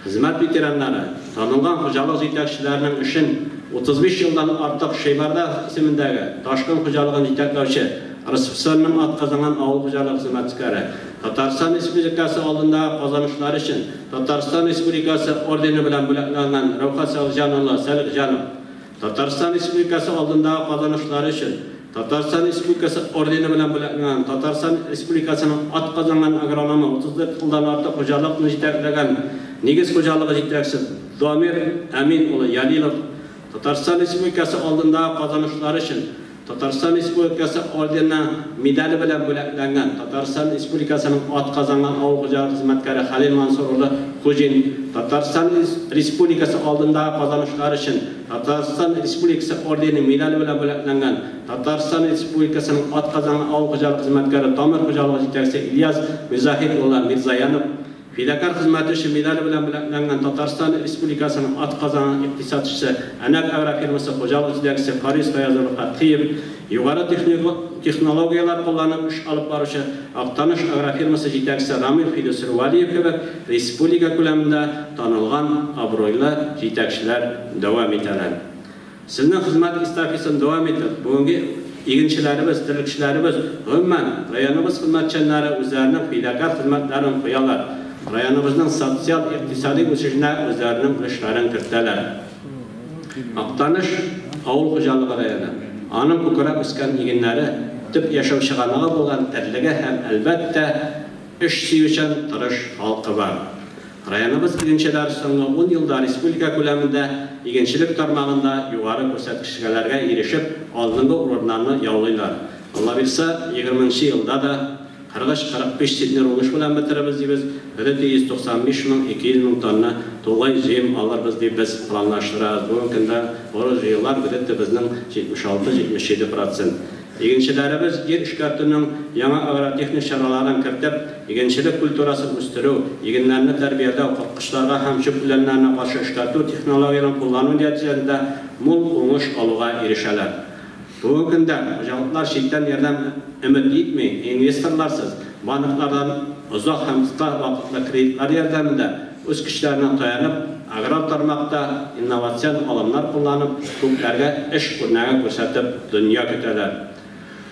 Хезмәт ветераннары, танылган хуҗалык җитәкчеләренең эшен 35 елдан артык Шәймәрдә исемендәге Ташкын хуҗалыгын җитәкләүче Рөстәмнең атказанган авыл хуҗалык хезмәткәре, Татарстан Республикасы алдында казанышлар өчен Татарстан Республикасы ордены белән бүләкләнгән Рәүхәт Сәлҗанова Сәлҗанов, Татарстан Республикасы алдында казанышлары өчен Татарстан Республикасы ордены белән бүләкләнгән Татарстан Республикасының атказанган агрономы 34 елдан артык хуҗалыкны җитәкләгән Нигез хуҗалыгы җитәкчесе Дамир Әмин улы Ялилов, Татарстан Республикасы алдында казанышлары өчен Tatarstan Respublikası ordenine medali bilen böleklengen, Tatarstan Respublikası'nın at kazangan avul hocalık hizmetkari Halil Mansuroğlu Hujin, Tatarstan Respublikası aldığında kazanışlar için Tatarstan Respublikası ordenine medali bilen böleklengen, Tatarstan Respublikası'nın at kazangan avul hocalık hizmetkari Tamir hocalık yetekçisi İlyas Müzahitoğlu Mirzayanov, Fidakar hizmeti için medali bilen böleklengen Tatarstan Respublikası'nın at kazanan iktisatçısı Enek Agro firması hocalık yetekçisi Karis Kayazırlı Hatiyip, yukarı teknologiyalar kullanıp iş alıp barışı Aktanış Agro firması yetekçisi Ramil Fidusur Valiyev gibi Respublika köleminde tanılgan abroylu yetekçiler devam ederler. Sizin hizmet istafisini devam edip, bugünkü ilginçilerimiz, dirlikçilerimiz, hemen rayonumuz hizmetçenleri üzerine fidakar hizmetlerini koyarlar. Rayonumuzun sosyal iktisadi ösüşüne üzerinin işlerini kırtırlar. Aktanış avul hocalığı rayonu. Anın kukurak üsken ilginleri tüp yaşam şıganlığı olan terlige hem elbette iş suyuçan tırış halkı var. Rayonumuz ilginçiler sonunda 10 yılda Respublika köleminde ilginçilik tarmağında yukarı göstergeçlerge erişip aldığında urunlarını yavlaylar. Allah bilse 20. yılda da 40-45 setler oluş bilen bitiririz deyimiz. 195.000-200.000 tonna to'g'ay jim alırız deyip biz planlaştırırız. Bu günkünde oruç yıllar bizning 76-77%. İginçilerimiz yer işkartının yana agrotexnik şaralardan kirtip, iginçilik kulturasını üstürü, iginlerini terbiyede, korkuşlarga hem şüphelenlerine karşı işkartı teknolojilerini kullanma neticesinde mul onuş alığa erişeler. Bu günde hocalıklar şeyden yerden ümit etmeyin, investorlarsız, banklardan uzak hem kısa vakıtlı kreditler yardımında öz kişilerine dayanıp, agrar tarmakta inovasyon alanlar kullanıp, kulüplerge iş örneği gösterip dünya kötüler.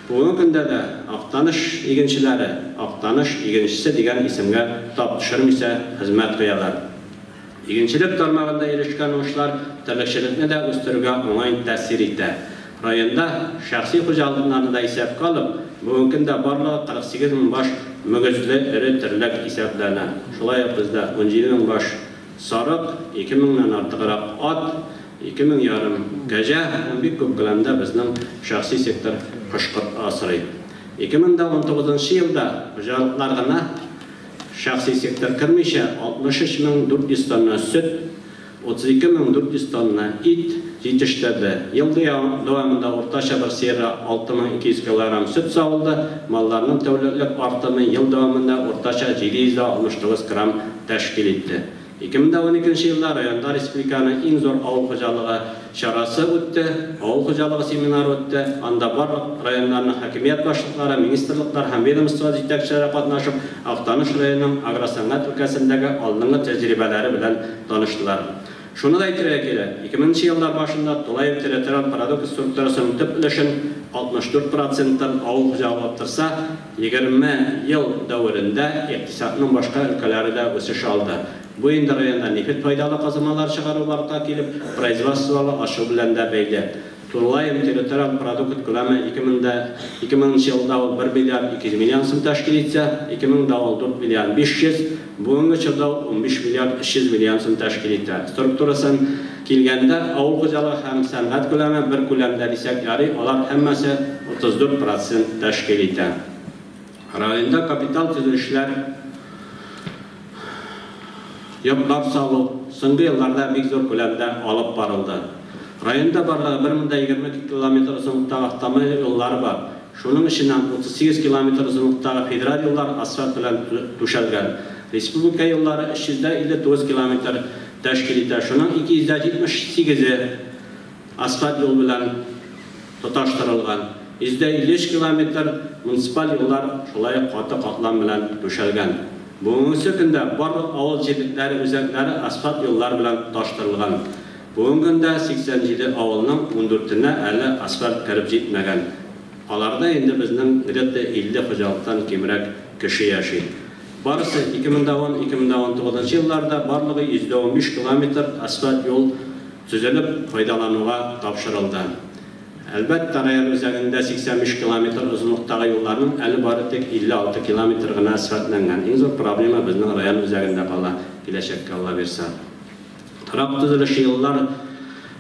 Bugün günde de Aktanış ilginçileri, Aktanış ilginçisi degen isimge tap düşürmüşse hizmet koyarlar. İlginçilik tarmağında erişken oşlar terlikçilikine de üstürüge onayın təsir etti. Rayonda şahsi hocalıklarını da isap kalıp, bugün günde barlığı 48.000 baş mügüzlü iri tırlık isaplarına. Şulay bizde 17.000 baş sarık, 2.000'den artıqıraq at, 2.000 yarım gece, bir köp kılamda bizden şahsi sektör kışkırt asırı. 2019 yılda hocalıklarına şahsi sektör kırmışa 63.400 tonna süt, 32.400 tonna it yetiştirdi. Yıl devamında ortaşa bir seyre 6.200 kilogram süt sağıldı. Mallarının tevlülük artımı yıl devamında ortaşa 769 gram teşkil etti. 2012 yılda rayonda Respublikanın en zor avul hocalığı şarası öttü, avul hocalığı seminarı öttü. Anda var rayonlarının hakimiyet başlıkları, ministerlikler hem vedamosto yetekçilere katnaşıp Aktanış rayonunun agrosanat ülkesindeki aldığını tecrübeleri bilen tanıştılar. Şunu da aytıraya kele, 2000 yıllar başında Tulayev territorial produkt strukturasının tüp ülüşün 64%'dan avul hocalığı yaptırsa, 20 yıl davrında iktisatının başka ülkeleri de ösüş aldı. Bu indi rayonda nefit faydalı kazanmalar çıkarılarga kelip, производстволы aşı bilen de beyli. Tulayev territorial produkt kılama 2000 yılda 1 milyar 200 milyon sım teşkil etse, 2000'da 4 milyar 500, bugünkü yılda 15 milyar 300 milyon sım teşkil etti. Strukturasının kelgende avul hocalığı hem sanat kılama bir kulemde desek yarı, olar hemmesi 34% teşkil etti. Rayonda kapital tüzülüşler yapılar sağlığı soňky yıllarda bek zor kölemde alıp barıldı. Rayonda barlığı 1022 kilometr uzunluktağı avtama yolları var. Şunun içinden 38 kilometr uzunluktağı federal yollar asfalt bilen döşelgen. Respublika yolları 359 kilometr teşkil eder. Şunun 278'i asfalt yol bilen tutaştırılgan. 153 kilometr municipal yollar şolay katı katlan bilen döşelgen. Bugünkü günde barlık avul jerlikleri, özekleri asfalt yollar bilen tutaştırılgan. Bugünkü günde 87 avulunun 14'üne әлі asfalt kirip jetmegen. Alarda endi bizning 50 hocalıktan kemrek kişi yaşaydı. Barısı 2010-2019 yıllarda barlığı 115 kilometr asfalt yol tüzülüp faydalanığa tapşırıldı. Elbette rayon üzerinde 85 kilometr uzunluktağı yollarının eli barı tek 56 kilometr gına asfaltlangan. En zor problemi bizning rayon üzerinde kala, gelecek kala verse. Tarap tüzülüşü yıllar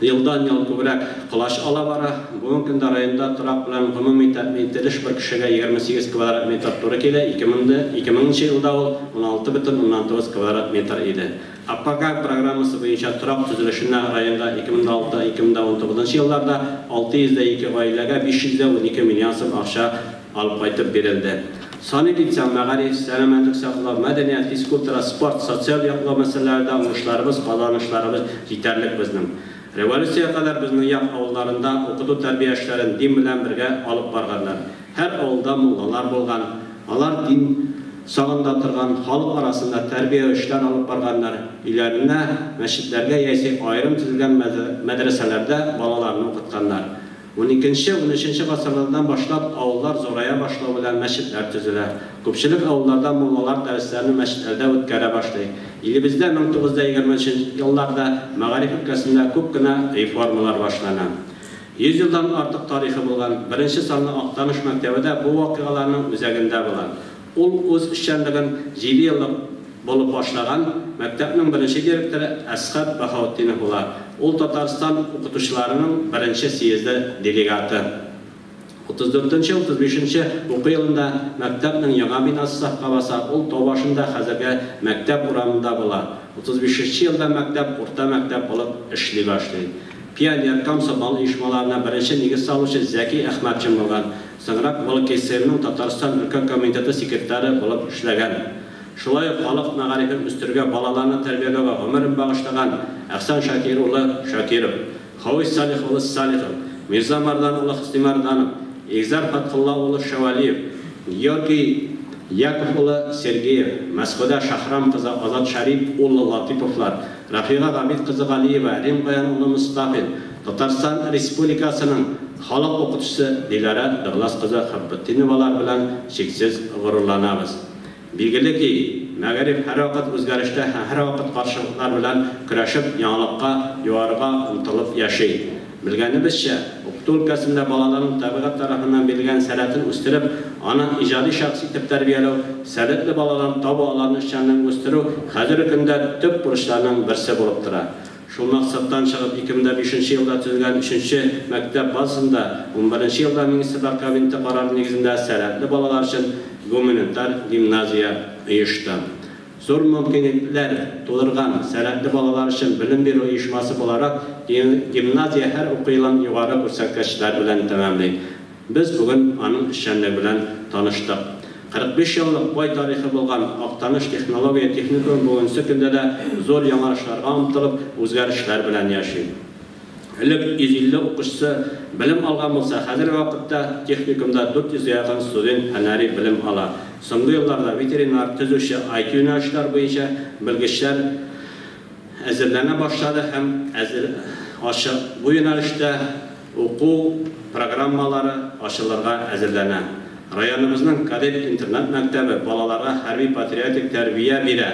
Yıldan yıl күбрәк кылаш ала бара. Бүгенге көндә районда торак белән гомуми тәэмин ителеш бер кешегә 28 квадрат метр туры килә. 2000 елда ул 16,9 квадрат метр иде. АПК программасы буенча торак төзелешенә районда 2006-2019 елларда 602 гаиләгә 512 миллион сум акча алып кайтып бирелде. Санитар, мәгариф, сәламәтлек саклау, мәдәният, физкультура, спорт, социаль яклау мәсьәләләрендә уңышларыбыз, казанышларыбыз җитәрлек безнең. Революция кадәр безнең як авылларында укыту тәрбия эшләрен дин белән бергә алып барганнар. Һәр авылда муллалар булган. Алар дин сагында торган, халык арасында тәрбия эшләр алып барганнар. Өйләренә, мәчетләргә яисә аерым төзелгән мәдрәсәләрдә балаларны укытканнар. 12-13 гасырлардан башлап авыллар зорая башлау белән мәчетләр төзелә. Күпчелек авылларда муллалар дәресләрне мәчетләрдә үткәрә башлый. Илебездә 1920 елларда мәгариф өлкәсендә күп кенә реформалар башлана. 100 елдан артык тарихы булган 1-нче санлы Актаныш мәктәбендә бу вакыйгаларның үзәгендә була. Ул үз эшчәнлеген 7 еллык булып башлаган мәктәпнең 1-нче директоры Әсхат Баһаутдинов була. Ул Татарстан укытучыларының 1-нче съезды делегаты. 34-35 уку елында мәктәпнең яңа бинасы сафка баса. Ул Тобашында хәзергә мәктәп урамында була. 35 елда мәктәп урта мәктәп булып эшли башлый. Пионер комсомол оешмаларына 1-нче нигез салучы Зәки Әхмәтшин булган. Соңрак ВЛКСМның Татарстан өлкә комитеты секретары булып эшләгән. Шулай ук халык мәгарифен үстергә, балаларны тәрбияләүгә гомерен багышлаган Әхсан Шакир улы Шакиров, Хавис Салих улы Салихов, Мирза Мардан улы Хистимарданов, Игзар Фатхулла улы Шавалиев, Георгий Яков улы Сергеев, Мәскәүдә Шахрам кызы Азат Шарип улы Латиповлар, Рафига Гамид кызы Галиева, Рим Каян улы Мустафин, Татарстан Республикасының халык укытучысы Дилара Дыглас кызы Хаббатиновалар белән шексез горурланабыз. Билгеле ки, мәгариф һәр вакыт үзгәрештә, һәр вакыт каршылыклар белән көрәшеп, яңалыкка, югарыга омтылып яшый. Белгәнебезчә, укыту өлкәсендә балаларның табигать тарафыннан бирелгән сәләтен үстереп, аны иҗади шәхси итеп тәрбияләү, сәләтле балаларны табу аларны эшчәнлеген үстерү хәзерге көндә төп бурычларның берсе булып тора. Шул максаттан чыгып 2005 елда төзелгән 3-нче мәктәп базасында 11 елда министрлар кабинеты карары нигезендә сәләтле балалар өчен гуманитар гимназия оешты. Зур мөмкинлекләр тудырган сәләтле балалар өчен белем бирү оешмасы буларак гимназия һәр уку елын югары күрсәткечләр белән тәмамлый. Без бүген аның эшчәнлеге белән таныштык. 45 еллык бай тарихы булган Актаныш технология техникум бүгенге көндә дә зур яңарышларга омтылып, үзгәрешләр белән яши. Элек 150 укучысы белем алган булса, хәзерге вакытта техникумда 400 якын студент һөнәри белем ала. Соңгы елларда ветеринар, төзүче, IT юнәлешләр буенча белгечләр әзерләнә башлады һәм бу юнәлештә уку программалары ачылырга әзерләнә. Районыбызның кадет интернат мәктәбе балаларга хәрби патриотик тәрбия бирә.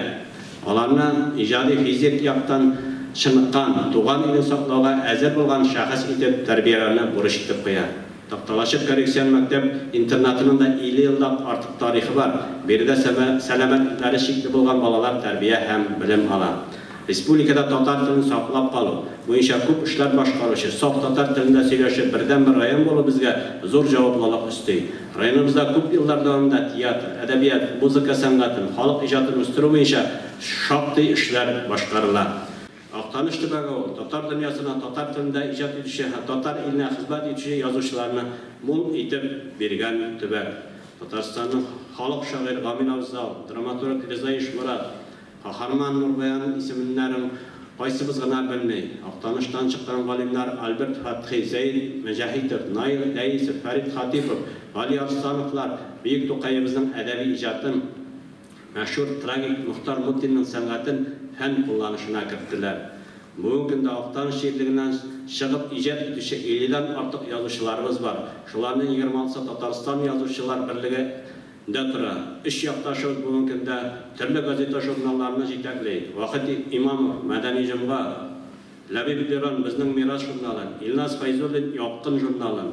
Аларны иҗади физик яктан чыныккан, туган илен саклауга әзер булган шәхес итеп тәрбияләрне бурыч итеп куя. Такталашып коррекцион мәктәп интернатының да 50 елдан артык тарихы бар. Биредә сәламәтлекләре шикле булган балалар тәрбия һәм белем ала. Республикада татар телен саклап калу буенча күп эшләр башкаручы, саф татар телендә сөйләшеп бердән-бер район булу безгә зур җаваплылык өсти. Районыбызда күп еллар дәвамында театр, әдәбият, музыка сәнгатен, халык иҗатын үстерү буенча шактый эшләр башкарыла. Актаныш төбәге татар дөньясына татар телендә иҗат итүче, татар иленә хезмәт итүче язучыларны мул итеп биргән төбәк. Татарстанның халык шагыйрь Гамин Авзал, драматург Риза Ишмурат, Каһарман Нурбаян исемнәрен кайсыбыз гына белмәй. Актаныштан чыккан галимнар Альберт Фатхи, Зәйд Мәҗәһитов, Наил Рәисов, Фәрит Хатипов, Гали Арслановлар бөек Тукаебызның әдәби иҗатын, мәшһүр трагик Мухтар Муттинның сәнгатен фән кулланышына керттеләр. Бүгенге көндә Актаныш шәһәреннән чыгып иҗат итүче 50-дан артык язучыларыбыз бар. Шуларның 26-сы Татарстан язучылар берлеге дә тора. 3 якташыбыз бүгенге көндә төрле газета журналларны җитәкләй. Вакыт Имамов, Мәдәни җомга, Ләбиб Диран безнең Мирас журналы, Илназ Файзуллин Якын журналы.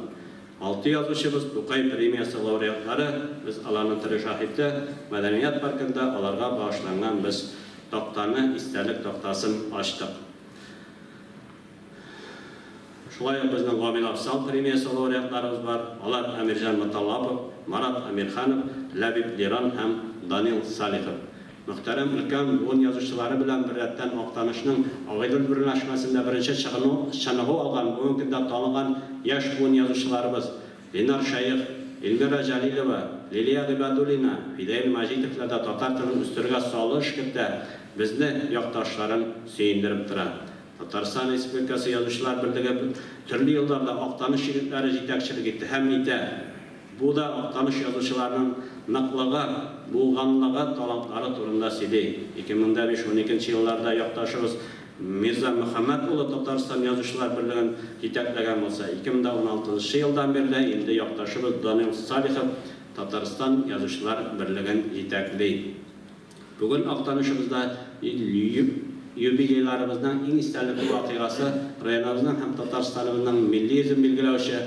6 язучыбыз Тукай премиясы лауреатлары, без аларның тере шаһиты, Мәдәният паркында аларга багышланган без тактаны истәлек тактасын ачтык. Шулай біздің Гамил Абзал премиясы лауреатларымыз бар. Алар Амиржан Маталлапов, Марат Амирханов, Ләбиб Лиран һәм Данил Салихов. Muhterem ülkem bu yazışçıları bilen bir retten Aktanış'ın Ağaydıl Birleşmesi'nde birinci çanığı algan, bu ülkede tanıgan yaş bu yazışçılarımız Linar Şeyh, İlmira Jalilova, Liliya Gibadulina, Fidel Majitov'la da Tatar tilinin üstürge sağlığı şirkette bizni yaktaşların suyindirip duran. Tataristan Respublikası Yazışçılar Birliği türlü yıllarda Aktanış şirketleri yetekçilik etti. Hem ite bu da Aktanış yazışçılarının naqlığa, bulğanlığa talantları turunda sidi. 2005-12 yıllarda yaktaşımız Mirza Muhammedoğlu Tataristan Yazışçılar Birliği'nin yetekleyen olsa, 2016 yıldan beri indi yaktaşımız Danil Salihov Tataristan Yazışçılar Birliği'nin yetekli. Bugün Aktanışımızda юбилейларыбызның иң истәлекле вакыйгасы районыбызның һәм Татарстаныбызның милли йөзен билгеләүче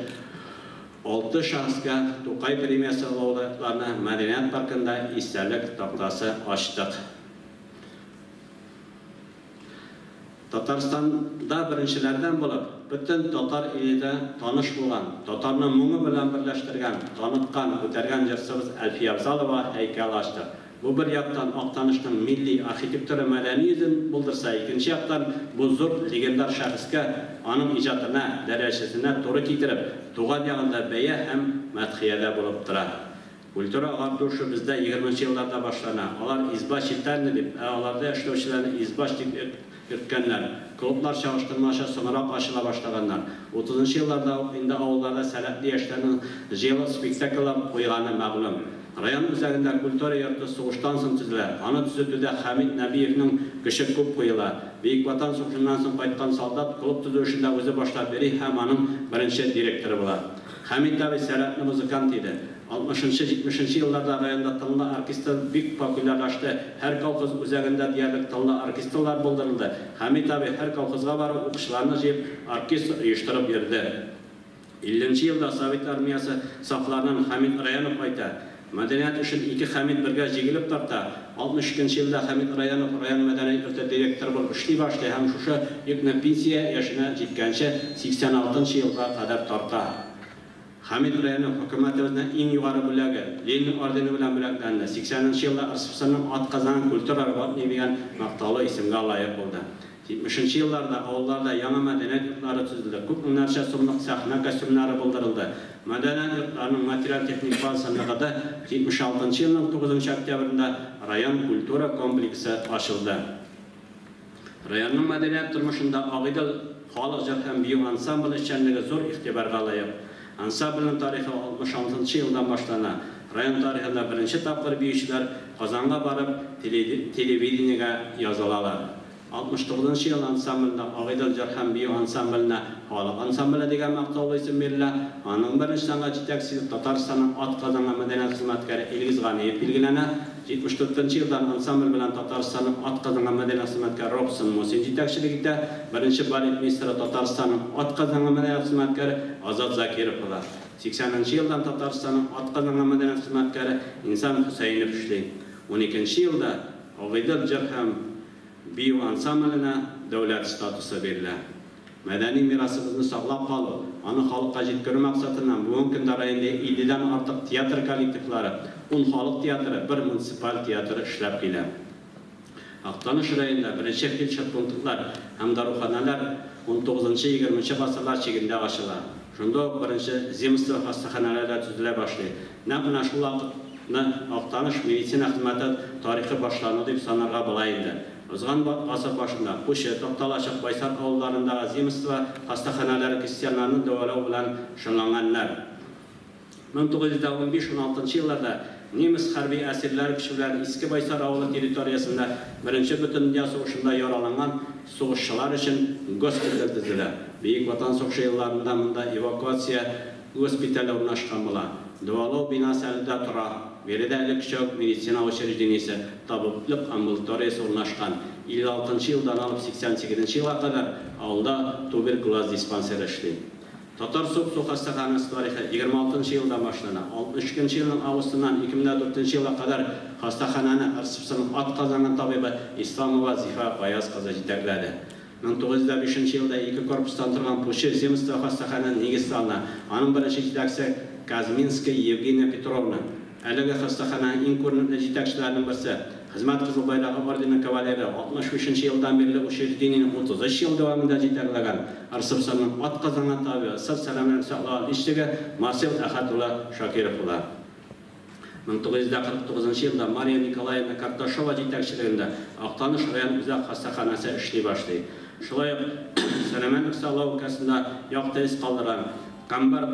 6 шәхескә Тукай премиясе лауреатларына Мәдәният паркында истәлек тактасы ачтык. Татарстанда беренчеләрдән булып, бөтен татар илендә таныш булган, татарны моңы белән берләштергән, таныткан, күтәргән җырчыбыз Әлфия Абзалова һәйкәл ачты. Bu bir yaptan Aktanış'ın milli arxitektürü medeni yüzün buldursa, ikinci yaptan bu zor legendar şahıska onun icatına, derecesine doğru getirip, tuğan yağında beye hem medhiyede bulup durar. Kultura ağarduruşu bizde 20. yıllarda başlana. Onlar izbaş ilterini deyip, ağlarda işlevçilerini izbaş deyip ürkenler. Klublar çalıştırmaşa sonra aşıla başlaganlar. 30. yıllarda indi ağıllarda sәләтле yaşlarının jeli spektaklar koyğanı mağlum. Rayon üzerinde kultura yurtu soğuştan soň tüzüle. Anı tüzütüde Hamid Nabiyev'nin kişi köp koyula. Büyük Vatan soğuşundan soň qaytkan soldat klub tüzülüşünde özü başlap beri hem anın birinci direktörü bular. Hamid abi sәләтле muzikant idi. 60-70 yıllarda rayonda tınlı orkestr büyük popülerleşti. Her kolxoz üzerinde diyerlik tınlı orkestrlar bulduruldu. Hamid abi her kolxozga barıp okuşlarını jeyip orkestr uyuşturup yerdi. 50. yılda Sovet armiyası saflarından Hamid Rayanov qayta. Madaniyat üçün iki Hamid birge jegilip tarta. 62. yılda Hamid Rayanov rayon madaniyat örtü direktör bulup işli başladı. Hem şuşa yükne pensiya yaşına jetkençe 86. yılga kadar tarta. Hamid Rayanov hükümetimizden en yukarı bulağı, Lenin ordeni bilen bulaklarında 80. yılda Arsıfsan'ın at kazanan kültür arbatını bilen maqtalı isimge layık oldu. 70. yıllarda avullarda yana madaniyat yurtları tüzüldü. Köp minarcha sumluk sahna kostümleri bulduruldu. Madaniyat yurtlarının material teknik bazasında da 76. yılın 9. oktyabrında rayon kultura kompleksi açıldı. Rayonun madaniyat turmuşunda Ağaydıl Xalq Jır hem Biyu ansambl işçenligi zor ihtibarga layık. Ansamblın tarihi 66. yıldan başlana. Rayon tarihinde birinci tapkır biyişçiler Kazan'a barıp televizyonga yazılalar. 69. yıl ansamblında Ağaydıl Jır hem Biyu ansamblına Xalq ansamblı degan maqtovli isim berildi. Anın birinci tanga yetakchisi Tatarstan'ın at Kazan'a madaniyat xizmatkari Ilgiz G'aniyev belgilana. 74. yıldan ansambl bilan Tatarstan'ın at Kazan'a madaniyat xizmatkari Robson Musin yetakchiligida birinchi balet ministri Tatarstan'ın at Kazan'a madaniyat xizmatkari Azat Zakirov bo'lar. 80. yıldan Tatarstan'ın at Kazan'a madaniyat xizmatkari İnsan Husaynov ishlaydi. 12. yılda Ağaydıl Jır hem Biyu ansamblına devlet statusu verildi. Medeni mirasımızı sağlap kalıp, onu halkka yetkirүү maksatından bugün kunda rayonda 50'den artık tiyatr kollektivlari, 10 halk tiyatri, 1 munisipal tiyatr işlep keldi. Aktanış rayonida birinchi feldsher punktlar hamda ruhxonalar 19-20 asırlar cheginde açıldı. Shunda birinchi zemstvo xastaxonalarda tuzila boshlaydi. Mana shu vaqtni Aktanış meditsina xizmati tarixi boshlandi deb sanarga bo'laydi. Özgan asır başında Kuşe, Toktalaşık, Baysar avullarındaki zemstvo hastaxonaları kristyanlarını davalau bilan şunlanganlar. 1915-16 yıllarda Nemis harbiy asirlar kişiler eski Baysar avulu territoriyasında Birinci Bütün Dünya Soğuşunda yaralangan soğuşçular için gospital tüzüldü. Büyük Vatan Soğuşu yıllarında bunda evakuasiya gospitali ornaşkan bola. Davalau binası elde tura. Beride 50 kişilik meditsina учреждениесі, tabiplik ambulatoriyası ornaşkan. 56. yıldan alıp 88. yıla kadar avulda tuberkuloz dispanseri işleydi. Tatar Soğuk hastaxanası tarihi 26. yıldan başlana. 62. yılın avgustundan 2004. yıla kadar hastaxananı Arsıfsan'ın at kazanan tabibi İslamova Zifa Bayaz kızı yetekledi. 1905 елда 2 корпустан тұрған Пуща земство хастахана негіз салына. Аның бірінші жетекшісі Казминская Евгения Петровна. Әлігі хастахананың ең көрнекті жетекшілерінің бірі. Қызмет қызыл байрағы ордені кавалері 65 елдан бері учреждениені 33 жыл давамында жетекшілеген Арсыпсанның атқазанған табы сыр сәлемлік сақлаған іштігі Марсел Ахатулла Шакировұлы. 1949 жылда Мария Николаевна Карташова жетекшілігінде Ақтаныш район ұзақ хастаханасы ішлей башлайды. Шылай сәлемлік сақлау өлкәсінде яқты із қалдырған Қамбар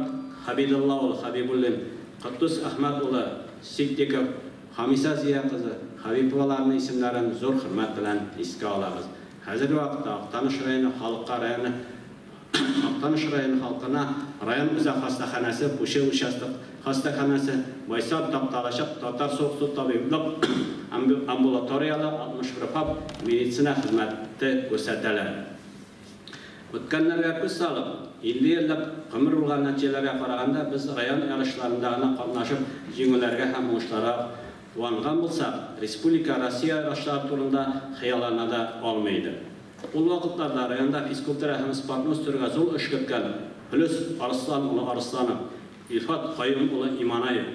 Хабидуллаұлы Хабибуллин, Құттус Ахматұлы Сиктиков, Хамиса Зия қызы Хабиповаларының исімдерін зор хұрмет білән еске аламыз. Қазіргі уақытта Ақтаныш районы халқына район ұзақ хастаханасы, Пуща участок хастаханасы, Байсап Тапталашық, Татар соғысы табиблық амбулаториялы 61 пап медицина хызметті көрсетілі. Өткенлерге көз салып, 50 елдік қымыр болған нәтижелерге қарағанда біз район ярышларындағына қатнашып, жеңілерге һәм оңышларға қуанған болсақ, Республика Россия ярышлары турында қиялана да алмайды. Ол вақыттарда районда физкультура һәм спортны үстіруге зор іш кеткен Плюс Арслан ұлы Арсланов, Илфат Қайым ұлы Иманаев,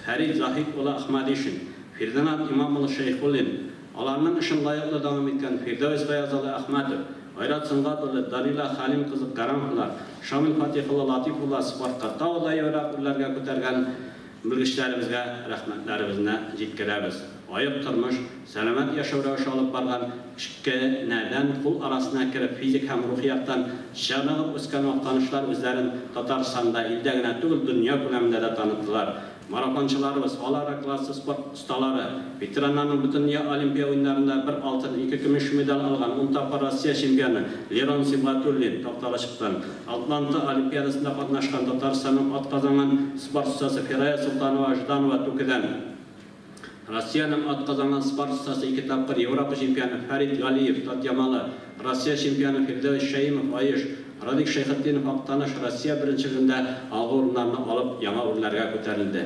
Фәрид Захид ұлы Ахмадишин, Фердинанд Имам ұлы Шейхуллин, аларның ішін лайықты дамым еткен Фирдәуис Ғаязалы Ахмадов, Айрат Сыңғатұлы Далила Халим қызы Қарамқұлар, Шамил Фатихұлы Латифұлы спортқа таудай өрәпірлерге көтерген білгіштәрімізге рәхмәтләрімізді жеткіреміз. Айып тұрмыш, сәлемет яшауға алып барған ішкі нәдән құл арасына кіріп физик һәм рухияттан шағынып өскен Ақтанышлар өздерін Татарстанда илдәгенә түгел дөнья күләмендә дә таныттылар. Марафончыларыбыз, алар классы спорт ұсталары, ветеранларның бүтін Олимпия ойындарында бір алтын, 2 күміш медаль алған 10 тапқыр Россия чемпионы Лерон Сибгатуллин Тоқталашықтан, Атланты Олимпиадасында қатнашқан Татарстанның атқазанған спорт ұстасы Ферая Султанова Жданова Тукеден, Россияның атқазанған спорт ұстасы 2 тапқыр Европа чемпионы Фарид Галиев Татьямалы, Россия чемпионы Фирдәуис Шаимов Айыш, Радик Шайхетдинов Ақтаныш Россия біріншілігінде алғы орындарына алып, яңа орынларға көтерілді.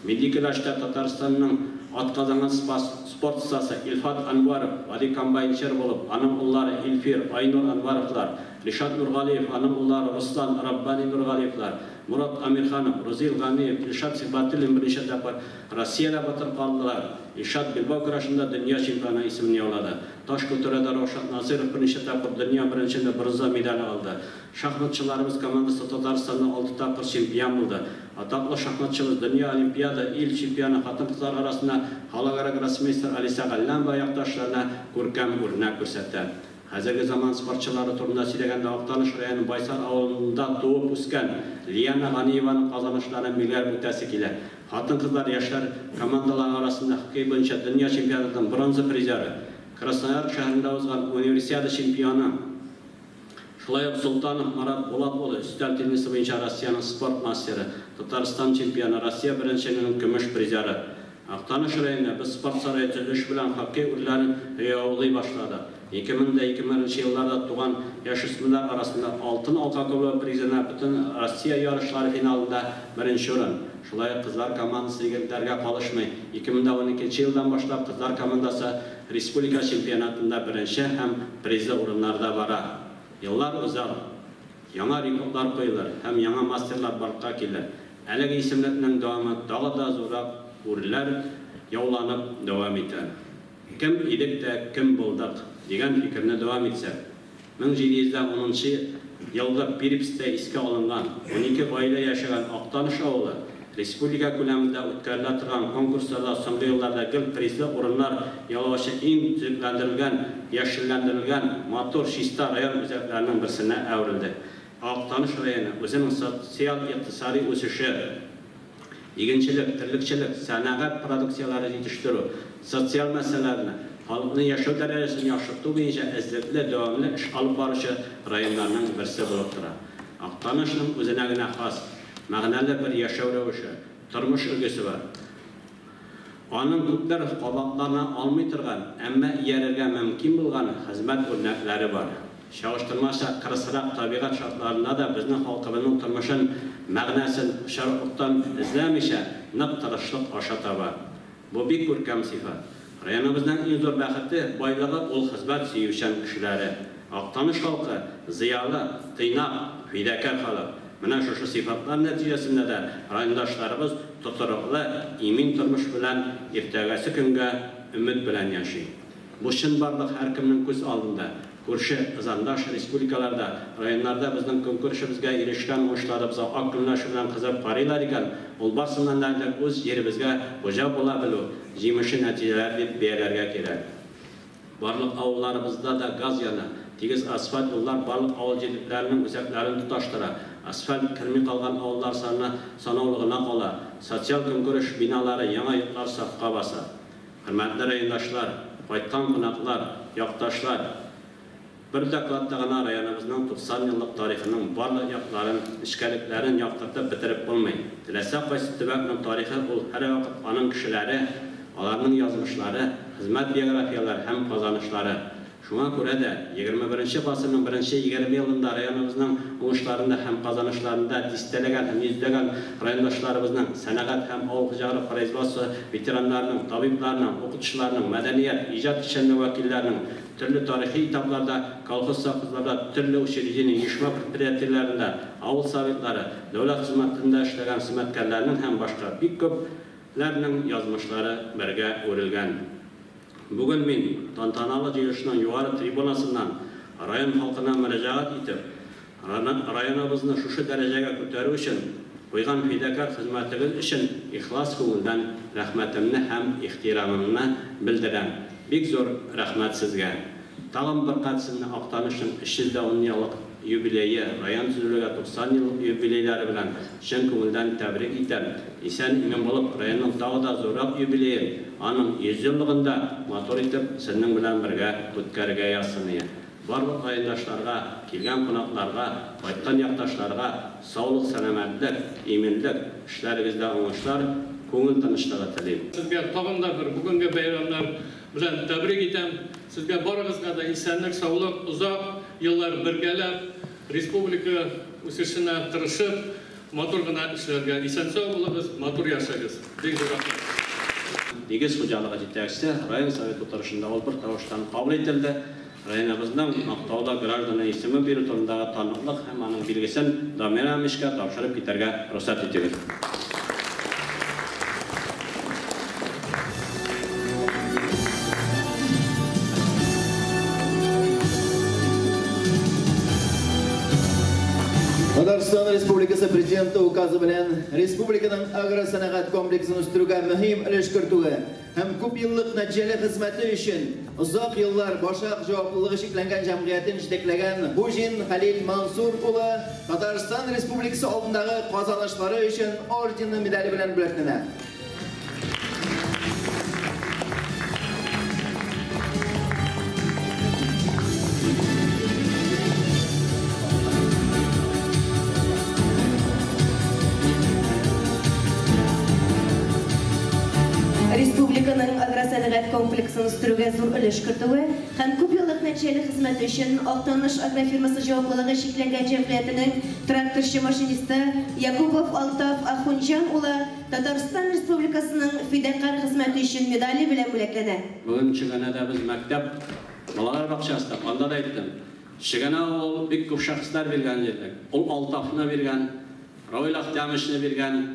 Медикалашта Татарстанның атқазанған спорт ұстасы Илфат Анваров, Али Камбайншер болып, аның ұллары Илфир, Айнур Анваровлар, Ришат Нұрғалиев, аның ұллары Руслан Раббани Нұрғалиевлар, Мурат Амирханов, Рузил Ғаниев, Илшат Сибатилин бірінші тапқыр Россияда батыр қалдылар. Илшат Билбау күрашында дүния чемпионы исіміне олады. Таш көтөрәдә Рошат Насиров бірінші тапқыр дүния біріншінде бронза медаль алды. Шахматчыларымыз командасы Татарстанда 6 тапқыр чемпион болды. Атаклы шахматчыбыз дүния олимпиада ил чемпионы хатын-қызлар арасында халыкара гроссмейстер Алиса Галланба якташларына көркем үрнәк күрсәтте. Қазіргі заман спортшылары турында сөйлегенде Ақтаныш районы Байсар ауылында туып өскен Лияна Ғаниеваның қазанышларын билер өтәсе келе. Хатын-қызлар яшьләр командалар арасында хоккей бойынша дүния чемпионатының бронза призері, Краснояр шәһәрендә узган универсиада чемпионы Шулай Султанов Марат Болатұлы үстәл теннисі бойынша Россияның спорт мастері, Татарстан чемпионы, Россия біріншілігінің күміш призері. Ақтаныш районында біз спорт сарайы төзеліш белән хоккей үрләрен яулый башлады. 2000-2001 елларда туган яшүсмерләр арасында алтын алка кубогы призына бүтән Россия ярышлары финалында беренче урын. Шулай кызлар командасы егетләргә калышмый. 2012 елдан башлап кызлар командасы республика чемпионатында беренче һәм призлы урыннарда бара. Еллар узар, яңа рекордлар коелар һәм яңа мастерлар барлыкка килә. Әлеге исемлекнең дәвамы тагы да зуррак үрләр яуланып дәвам итә. Кем идек тә, кем булдык дигән фикерне дәвам итсә, 1710 елда Пирипстә искә алынган 12 гаилә яшәгән Ақтаныш авылы республика күләмендә үткәрелә торган конкурсларда соңгы елларда гел призлы урыннар яулаучы иң төзекләндерелгән, яшелләндерелгән матур чиста район үзәкләренең берсенә әверелде. Ақтаныш районы үзенең социаль-икътисади үсеше, игенчелек, терлекчелек, сәнәгать продукциялары җитештерү, социаль мәсьәләләрне, халыкны яшәү дәрәҗәсен яхшырту буенча эзлекле, дәвамлы эш алып баручы районнарның берсе булып тора. Ақтанышның үзенә генә хас мәгънәле бер яшәү рәвеше, тормыш өлгесе бар. Аның күпләр кабатларына алмый торган, әмма иярергә мөмкин булган хезмәт үрнәкләре бар. Шагыштырмача кырысрак табигать шартларында да безнең халкыбызның тормышын, мәгънәсен шаруктан эзләмичә, нык тырышлык аша таба. Бу бик күркәм сыйфат. Районыбызның иң зур бәхете байлыгы ул хезмәт сөючән кешеләре. Актаныш халкы зыялы, тыйнак, фидакар халык. Менә шушы сыйфатлар нәтиҗәсендә дә райондашларыбыз тотрыклы, имин тормыш белән иртәгәсе көнгә өмет белән яши. Бу чынбарлык һәркемнең күз алдында. Күрше ызандаш республикаларда, районнарда безнең көнкүрешебезгә ирешкән уңышларыбызга ак күңелләр белән кызып карыйлар икән. Ул барсыннан да үз җиребезгә хуҗа була белү, җимеше нәтиҗәләр дип бәяләргә кирәк. Барлык авылларыбызда да газ яна. Тигез асфальт юллар барлык авыл җирләренең үзәкләрен тоташтыра. Асфальт кирми калган авыллар саны санаулы гына кала. Социаль көнкүреш биналары яңа йортлар сафка баса. Хөрмәтле райондашлар, кайткан кунаклар, якташлар, bir dakikada gana rayonimizning 90 yıllık tarixinin bарлык якларын, işgəliklərin яктыртып bitirib bulmayın. Dilese qaysı tübəknin tarixi ol hər vaqt anın kişiləri, onların yazmışları, hizmet biyografiyaları hem kazanışları. Şuna görə də 21-ci əsrin 1-20 yılında rayonimizin uğuşlarında hem kazanışlarında distələgən, hem yüzdəgən rayondaşlarımızın sənəqət hem avcıları, производство veteranlarının, tabiplarının, okutuşlarının, mədəniyyət, icad kişinin vəkillərinin türlü tarihi kitaplarda, kolxoz sakızlarda, türlü uçuricinin, yuşma предприятиеләрендә, avul sovetləri, dövlət xizmətində işləyən xizmətkarlarının hem başqa bir köplərinin yazmışları birgə örülgən. Bugün men tantanalı jыйылышның югары трибунасыннан район халкына мөрәҗәгать итеп, районыбызны шушы дәрәҗәгә күтәрү өчен куйган фидакар хезмәтегез өчен ихлас күңелдән рәхмәтемне һәм ихтирамымны белдерәм. Бик зур рәхмәт сезгә. Тагын бер катсынны Актанышның 310 еллык юбилейы, район төзелүгә 90 ел юбилейлары белән чын күңелдән тәбрик итәм. Исән имин булып, районның тагы да зуррак юбилейы, аның 100 еллыгында матур итеп сезнең белән бергә үткәрергә ясыны. Барлык райондашларга, килгән кунакларга, кайткан якташларга саулык, сәламәтлек, иминлек, эшләрегездә уңышлар, күңел тынычлыгы телим. Сезгә тагын да бер бүгенге бәйрәмнәр белән тәбрик итәм. Сезгә барыгызга да исәнлек, саулык, узак еллар бергәләп, республика үсешенә тырышып, матур гына эшләргә исән-сау булыгыз, матур яшәгез. Бик зур рәхмәт. Тигез хуҗалыгы җитәкчесе район совет утырышында ул бер тавыштан кабул ителде. Районыбызның Актауда гражданы исеме бирү турындагы таныклык һәм аның билгесен Дамира Мишкә тапшырып китәргә рөхсәт итегез. Татарстан Республикасы Президенты указы белән республиканың агросәнәгать комплексын үстерүгә мөһим өлеш кертүгә һәм күп еллык нәтиҗәле хезмәте өчен озак еллар башак җаваплылыгы шикләнгән җәмгыятен җитәкләгән Бужин Халил Мансур улы Татарстан Республикасы алдындагы казанышлары өчен ордены медале белән бүләкләнә. Республиканың агросәнәгать комплексын үстерүгә зур өлеш кертүе һәм күп еллык нәтиҗәле хезмәте өчен Актаныш агрофирмасы җаваплылыгы шикләнгән җәмгыятенең тракторчы машинисты Якубов Алтав Ахунҗан улы Татарстан Республикасының фидакар хезмәте өчен медале белән бүләкләнә. Бүген Чыганада без мәктәп балалар бакчасында анда да әйттем. Чыгана ул бик күп шәхесләр биргән җирлек. Ул Алтавны биргән, Равил Ахтамишны биргән,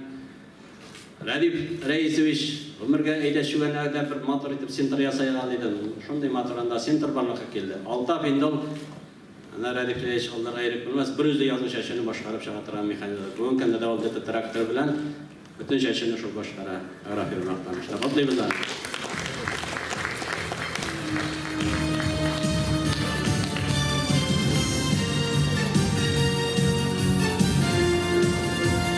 Радиф Раисович Ömürge eydəşüvənlərdə bir motor itib sentr yasayğan idim. Şunday motoranda sentr barlıqqa keldi. Altaf indi ol, Radiflə heç onlara ayrıq bilməz. Bir özdə yazın şəşini başqarıb şağatıran mexanizatör. Bugün kəndə də oldu traktor bilən bütün şəşini şu başqara agrafirmə axtarmışlar. Qutlayımızlar.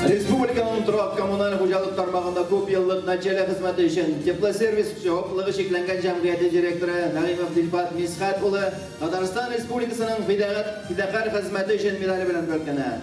Республиканың тұрак коммуналь хуҗалык тармагында күп еллык нәтиҗәле хезмәте өчен Теплосервис җаваплылыгы шикләнгән җәмгыяте директоры Нәгыймов Дилфат Мисхат улы Татарстан Республикасының фидакар хезмәте өчен медале белән бүләкләнә.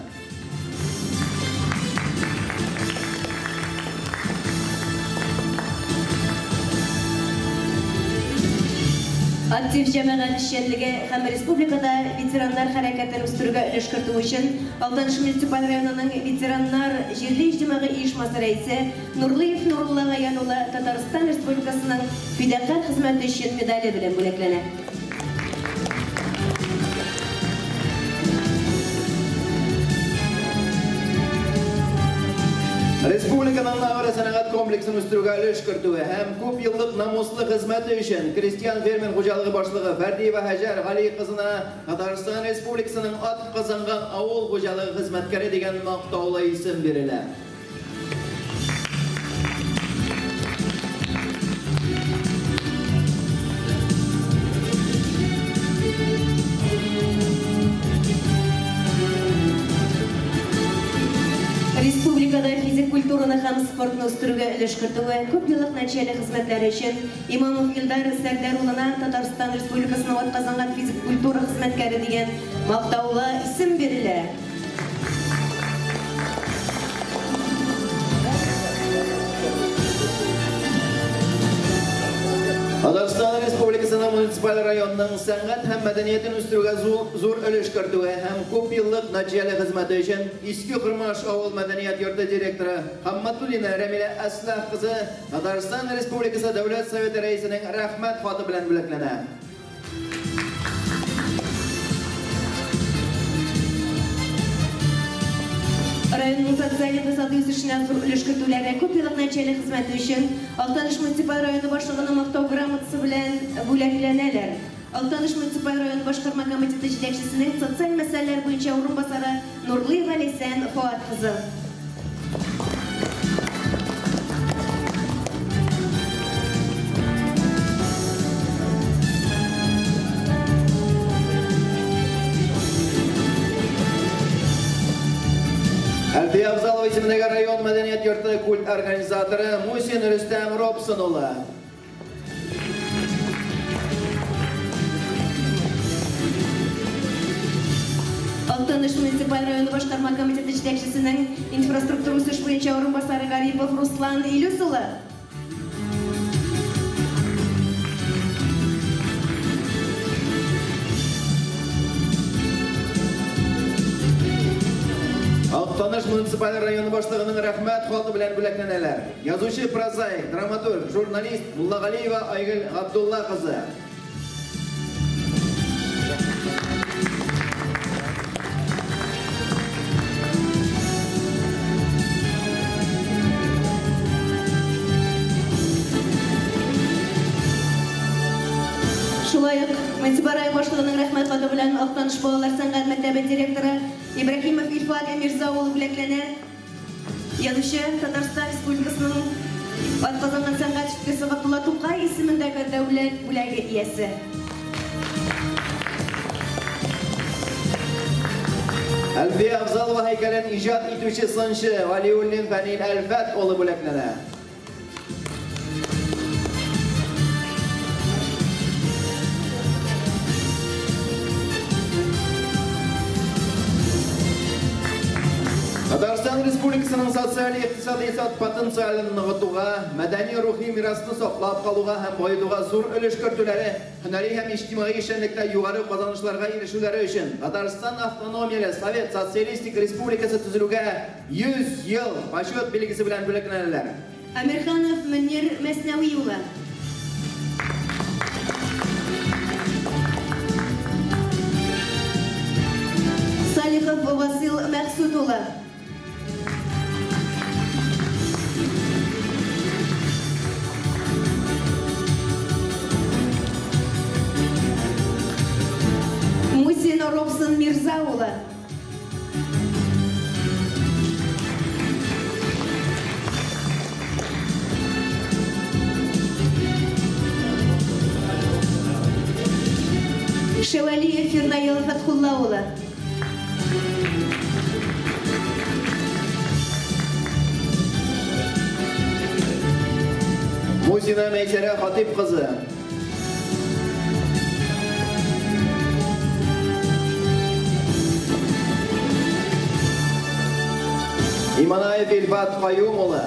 Актив җәмәгать эшчәнлеге һәм республикада ветераннар хәрәкәтен үстерүгә өлеш кертү өчен Актаныш муниципаль районының ветераннар җирле иҗтимагый оешмасы рәисе Нурлыев Нурулла Гаян улы Татарстан Республикасының фидакар хезмәте өчен медале белән бүләкләнә. Республиканың Агро сәнәгать комплексын үстерүгә өлеш кертүе һәм күп еллык намуслы хезмәте өчен крестьян фермер хуҗалыгы башлыгы Фәрдиева Хаҗар Гали кызына Татарстан Республикасының ат казанган авыл хуҗалыгы хезмәткәре дигән мактаулы исем бирелә. Республикада физик культураны һәм спортны үстерүгә өлеш кертүе күп еллык нәтиҗәле хезмәтләре өчен Имамов Илдар Сәрдар улына Татарстан Республикасының атказанган физик культура хезмәткәре дигән мактаулы исем бирелә. Татарстан Республикасының муниципаль районының сәнгать һәм мәдәниятен үстерүгә зур өлеш кертүе һәм күп еллык нәтиҗәле хезмәте өчен Иске Кырмаш авыл мәдәният йорты директоры Хамматуллина Рәмилә Әслах кызы Татарстан Республикасы Дәүләт Советы рәисенең рәхмәт хаты белән бүләкләнә. Районның социаль-икътисади үсешенә зур өлеш кертүләре күп еллык нәтиҗәле хезмәте өчен Актаныш муниципаль районы башлыгының мактау грамотасы белән бүләкләнәләр. Актаныш муниципаль районы башкарма комитеты җитәкчесенең социаль мәсьәләләр буенча урынбасары Нурлыева Ләйсән Фуат кызы. Әлфия Абзалова исемендәге район мәдәният йорты культ организаторы Мусин Рөстәм Робсон улы. Актаныш муниципаль районы башкарма комитеты җитәкчесенең инфраструктура үсеш буенча урынбасары Гарипов Руслан Илюс улы. Актаныш муниципаль районы башлыгының рәхмәт хаты белән бүләкләнәләр. Язучы, прозаик, драматург, журналист Муллагалиева Айгөл Габдулла кызы. Шулай ук муниципаль район башлыгының рәхмәт хаты белән Актаныш балалар сәнгать мәктәбе директоры Ибраһимов Илфат Мирза улы бүләкләнә. Язучы, Татарстан Республикасының атказанган сәнгать эшлеклесе Габдулла Тукай исемендәге дәүләт бүләге иясе. Әлфия Абзалова һәйкәлен иҗат итүче сынчы Валиуллин Фәнил Әлфәт улы бүләкләнә. Татарстан Республикасының социаль-икътисади потенциалын ныгытуга, мәдәни-рухи мирасны саклап калуга һәм баетуга зур өлеш кертүләре, һөнәри һәм иҗтимагый эшчәнлектә югары казанышларга ирешүләре өчен Татарстан автономияле Совет Социалистик Республикасы төзелүгә 100 ел почет билгесе белән бүләкләнәләр. Әмирханов Мөнир Мәснәви улы. Салихов Васил Мәхсүд улы. Мусин Робсон Мирза улы. Шевалиев Фирнаил Фатхулла улы. Мусина Мәйсәрә Хатип кызы. Иманаев Илфат Каюм улы.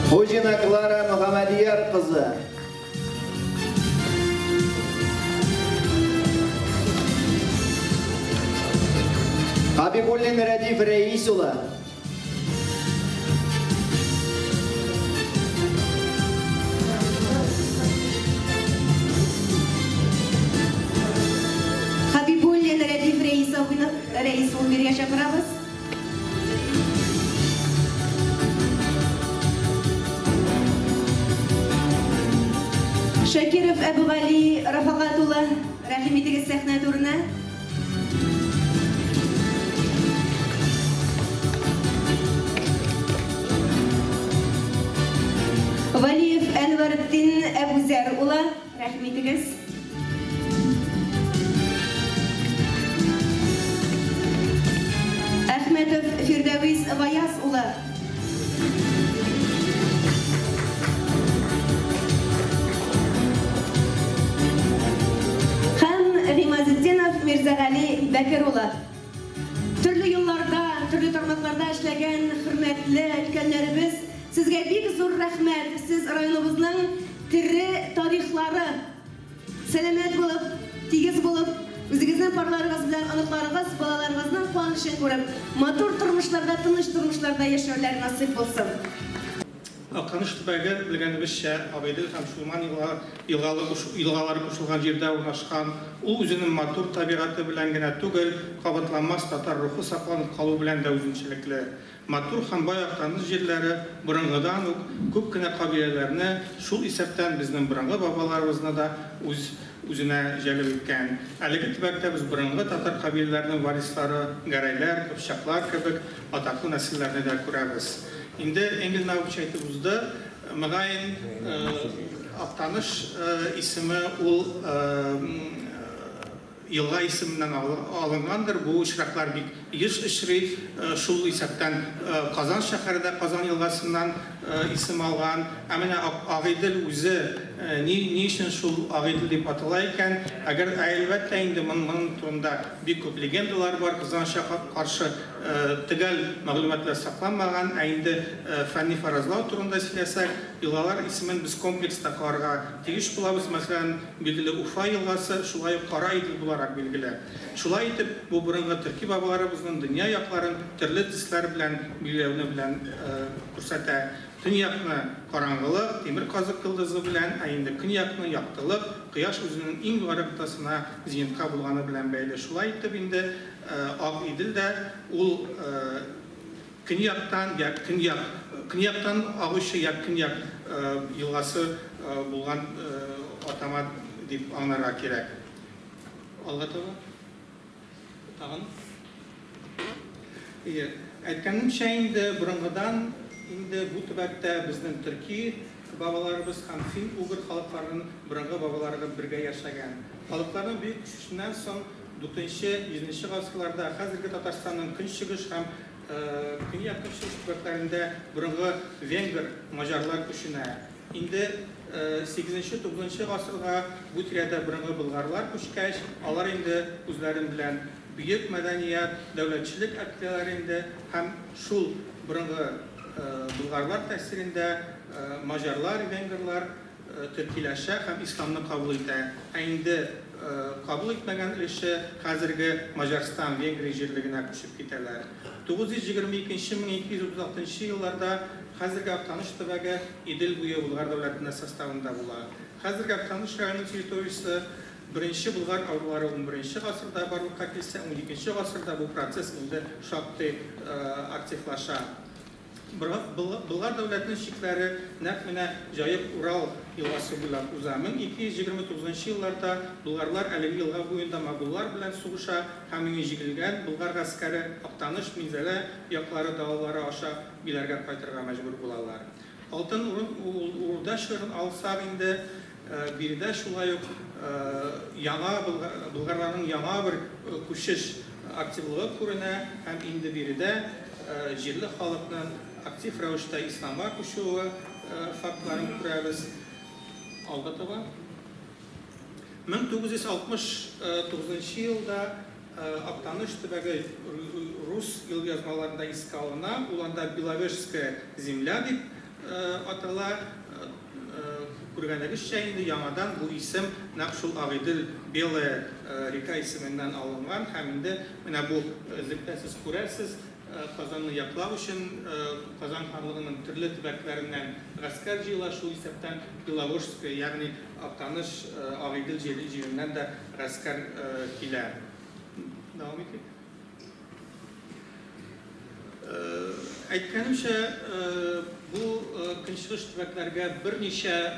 Хужина Клара Мухаммадияр кызы. Хабибуллин Радиф Рәис улы. Мустафинов рәис булып бергә чакырабыз. Шакиров Әбүгали Рафагатулла, рәхим итегез сәхнә турына. Валиев Әнваретдин Әбүзәр улы, рәхим итегез. Әхмәтов Фирдәвис Ваяз улы. Римазетдинов Мирзагали Бәкер улы. Төрле елларда, төрле тармакларда эшләгән хөрмәтле өлкәннәребез, сезгә бик зур рәхмәт. Сез районыбызның тире тарихлары сәламәт булып, тигез булып, үзегезнең парларыгыз белән аныкларыгыз, балаларыгызның куанычын күреп, матур тормышларда, тыныч тормышларда яшәүләр насыйп булсын. Актаныш төбәге белгәнебезчә, Абайдел һәм Шулман елгалары кушылган җирдә урнашкан, ул үзенең матур табигаты белән генә түгел, кабатланмас татар рухы сакланып калу белән дә үзенчәлекле. Матур һәм бай Актаныш җирләре борынгыдан ук күп кенә кабиләләрне, шул исәптән безнең борынгы бабаларыбызны да үзенә җәлеп иткән. Әлеге төбәктә без борынгы татар кабиләләренең варислары, гәрәйләр, кыпчаклар кебек атаклы нәселләрне дә күрәбез. Инде Энгель Науча әйтеп узды, мөгаен Актаныш исеме ул елга исеменнән алынгандыр. Бу очраклар бик еш очрый, шул исәптән Казан шәһәрендә Казан елгасыннан исем алган. Ә менә Агыйдел үзе ни өчен шул Агыйдел дип атала икән? Әгәр әлбәттә инде моның турында бик күп легендалар бар, Казанга каршы төгәл мәгълүматлар сакланмаган, ә инде фәнни фаразлау турында сөйләсәк, елгалар исемен без комплекста карарга тиеш булабыз. Мәсәлән, билгеле Уфа елгасы, шулай ук Кара Идел буларак билгеле. Шулай итеп, бу борынгы төрки бабаларыбызның дөнья якларын төрле төсләр белән билгеләүне белән күрсәтә. Төньякны караңгылык, тимер казык йолдызы белән, ә инде көньякны яктылык, кояш үзенең иң югары ноктасына зенитка булганы белән бәйле. Шулай итеп инде Ак Идел дә ул көньяктан агучы көньяк елгасы булган атама дип аңларга кирәк. Алга таба. Тагын. Әйткәнемчә инде борынгыдан инде бу төбәктә безнең төрки бабаларыбыз һәм фин-угыр халыкларының борынгы бабалары бергә яшәгән. Халыкларның бөек күченнән соң 4-7 гасырларда хәзерге Татарстанның көнчыгыш һәм көньяк төбәкләрендә борынгы венгр, маҗарлар күченә. Инде 8-9 гасырга бу тирәдә борынгы болгарлар күчкәч, алар инде үзләрен белән бөек мәдәният, дәүләтчелек активларында һәм шул борынгы болгарлар тәсирендә маҗарлар, венгрлар төркиләшә һәм исламны кабул итә. Ә инде кабул итмәгән өлеше хәзерге Маҗарстан, Венгрия җирлегенә күчеп китәләр. 922-1236 елларда хәзерге Актаныш төбәге Идел буе Болгар дәүләтенә составында була. Хәзерге Актаныш районы территориясе Беренче Болгар авыллары 11 гасырда барлыкка килсә, 12 гасырда бу процесс инде шактый активлаша. Болгар дәүләтенең чикләре нәкъ менә Җаек Урал елгасы буйлап уза. 1229 елларда болгарлар әлеге елга буенда моголлар белән сугыша һәм җиңелгән болгар гаскәре Актаныш, Минзәлә яклары далалары аша биләргә кайтырга мәҗбүр булалар. Алтын урда шырын алсак инде биредә шулай ук яңа болгарларның яңа бер күчеш активлыгы күренә һәм инде биредә җирле халыкның актив рәвештә исламга күчүе фактларын күрәбез. Алга таба 1969 елда Актаныш төбәге рус елъязмаларында искә алына, ул анда Беловежская земля дип атала. Күргәнегезчә инде яңадан бу исем нәкъ шул Агыйдел Белая река исеменнән алынган һәм инде менә бу зиктәсез күрәсез Казанны яклау өчен Казан ханлыгының төрле төбәкләреннән гаскәр җыела, шул исәптән Беловежская, ягъни Актаныш Агыйдел җиреннән дә гаскәр килә. Devam edeyim. Aytkanımcha, bu Kınçılış tüveklerge bir neçe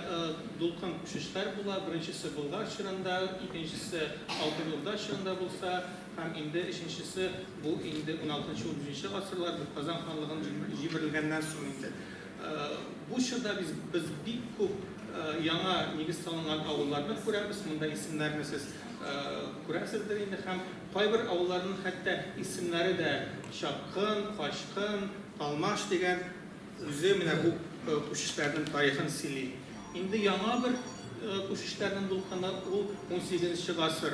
dulkan uçuşlar bula. Birincisi Bulgar şırında, ikincisi Altın Yılda şırında bulsa, hem indi üçüncüsü bu indi 16-13 asırlar bu Kazan Hanlığı'nın jibirilgenden sonra indi. Bu şırda biz bir kup yana negiz salınan avullarını kurarız. Bunda isimlerini siz kurasızdır indi. Hem Payber avullarının hatta isimleri de Şapkın, Kaşkın, Kalmaş degen özü mine bu uçuşlardan tarihini sili. Indi yana bir uçuşlardan dulkanlar o 18. asır.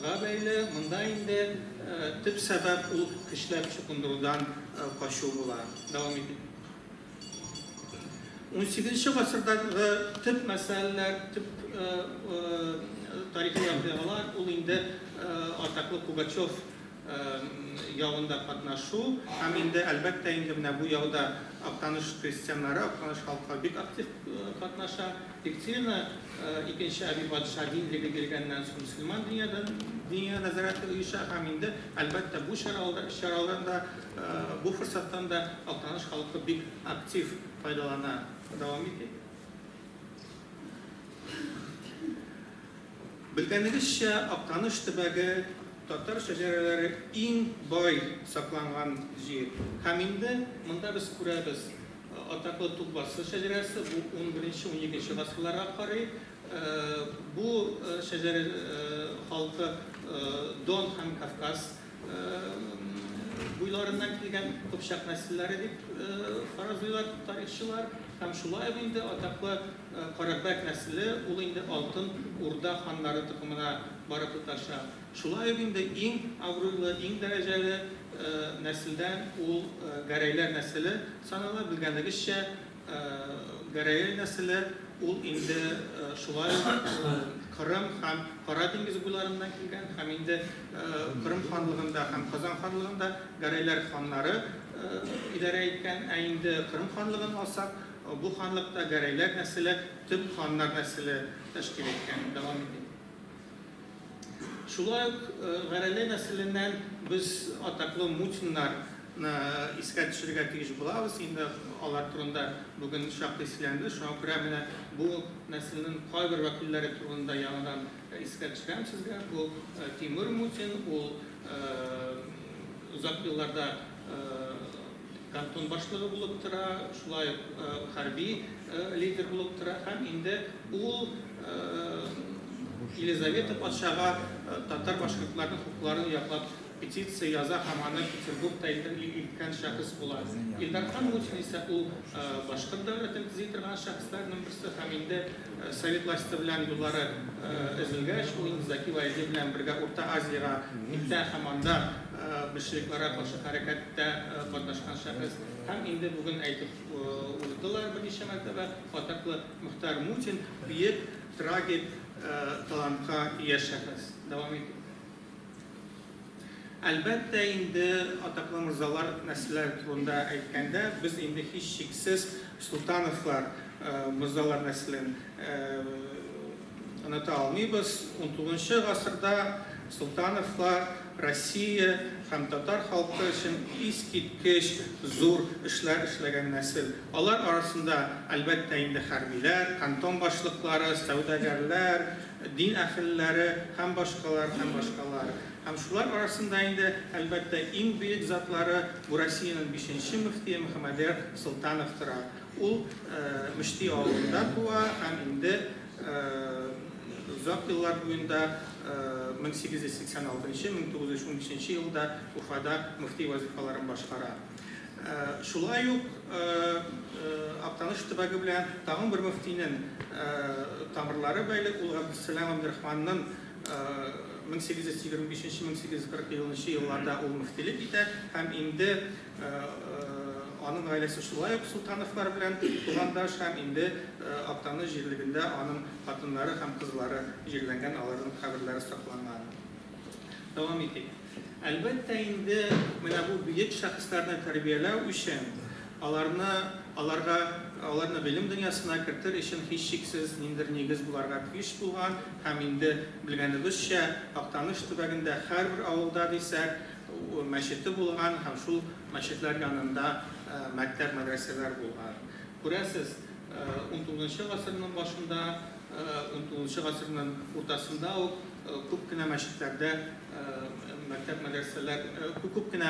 Gabeyli, bunda indi tip sebep o kişiler çıkındırıdan kaşığı bula. Devam edin. 18. asırda tip meseleler, tip tarihi yapılar o indi Ataklı Pugaçov yağında katnaşu. Hem indi elbette indi bu yağda Aktanış Hristiyanları, Aktanış halkı bir aktif katnaşa. Diktirine ikinci Abi Padişah dinliğe gelgenden sonra Müslüman dünya nazaratı uyuşa hem indi elbette bu şaralarında bu fırsattan da Aktanış halkı bir aktif faydalana devam ediyor. Bildiğinizce Aktanış tübegi Tatar şecerleri en boy saklanan yer. Hem indi bunda biz kurarız. Ataklı Tubası şeceresi bu 11. 12. asırlara kadar bu şecere halkı Don hem Kafkas buylarından gelgen Kıpşak nesilleri deyip farazlıyorlar tarihçiler. Hem şulay indi Ataklı Karabek nesili ulu indi altın Urda hanları tıkımına barıp tutaşa. Şulay indi en avruyla, en dereceli nesilden ul Gareyler nesili sanıla bilgendigişçe Gareyler nesili ul indi şulay Kırım hem Karadengiz buylarından gelgen hem indi Kırım Hanlığında hem Kazan Hanlığında Gareyler hanları idare etken indi Kırım Hanlığını alsak bu hanlıkta Gareyler nesili tüm hanlar nesili teşkil etken devam edin. Şulay Gareyler nesilinden biz Ataklı Mutinlar iskat düşürge tecrübe bulağız. Şimdi onlar turunda bugün şartlı silendi. Şu an kuramine bu neslinin kayber vakilleri turunda yanından iskat çıkan sizge. Bu Timur Mutin, bu uzak yıllarda kanton başlığı bulup tıra, şulay harbi lider bulup tıra. Hem indi bu Елизавета Патшаға Tatar başkırtlarının hukuklarını yapıp petisiya yaza hamanı Peterburg'da ilken şahıs bular. İldarхан Mutin ise o başkır devletin tizitirgan şahıslarının birisi hem indi Sovetlaştı bilen yolları özülgeç, o indi Zaki Vaydi bilen birga Orta Aziyaga ilten hamanda Bişiriklara karşı harekette katlaşkan şahıs. Hem indi bugün aytıp uzdular bir işe mertebe Ataklı Muhtar Mutin büyük tragik talantqa yer şahıs. Devam edin. Elbette indi Ataklı Mırzalar nesiller turunda aytkanda biz indi hiç şeksiz Sultanovlar Mırzalar neslini anlata almayız. 19. asırda Sultanovlar Россия hem Tatar halkı için iskitkeş zor işler işlegen nesil. Onlar arasında elbette indi harbiler, kanton başlıkları, savdagarlar, din ahilleri hem başkalar hem başkalar. Hem şular arasında indi elbette en büyük zatları bu Rusya'nın 5. müftiye Muhammed Sultanov'dır. O Müşti oğlunda tuva hem indi uzak yıllar boyunda 1886-1913 yılda Ufa'da müfti vazifalarını başkara. Şulay yok Aktanış tübegi bilen tağın bir müftinin tamirları böyle Ulu Abdüsselam Abdurrahman'ın 1825-1840 yıllarda o müftilik ite hem indi onun ailesi şulay yok Sultanovlar bilen tuğandaş hem indi Aktanış jirliginde onun kadınları hem kızları jirlengen aların kabirleri saklangan. Devam edeyim. Elbette indi bu büyük şahıslarına terbiyeler için аларны белем дөньясына кертер өчен һичшиксез ниндер нигез буларга тиеш булган һәм инде белгәнебезчә Актаныш төбәгендә һәрбер авылда дисәк мәчете булган һәм шул мәчетләр янында мәктәп мәдрәсәләр булган. Күрәсез, 19 гасырның башында, 19 гасырның уртасында ук күп кенә мәчетләрдә мәктәп мәдрәсәләр, күп кенә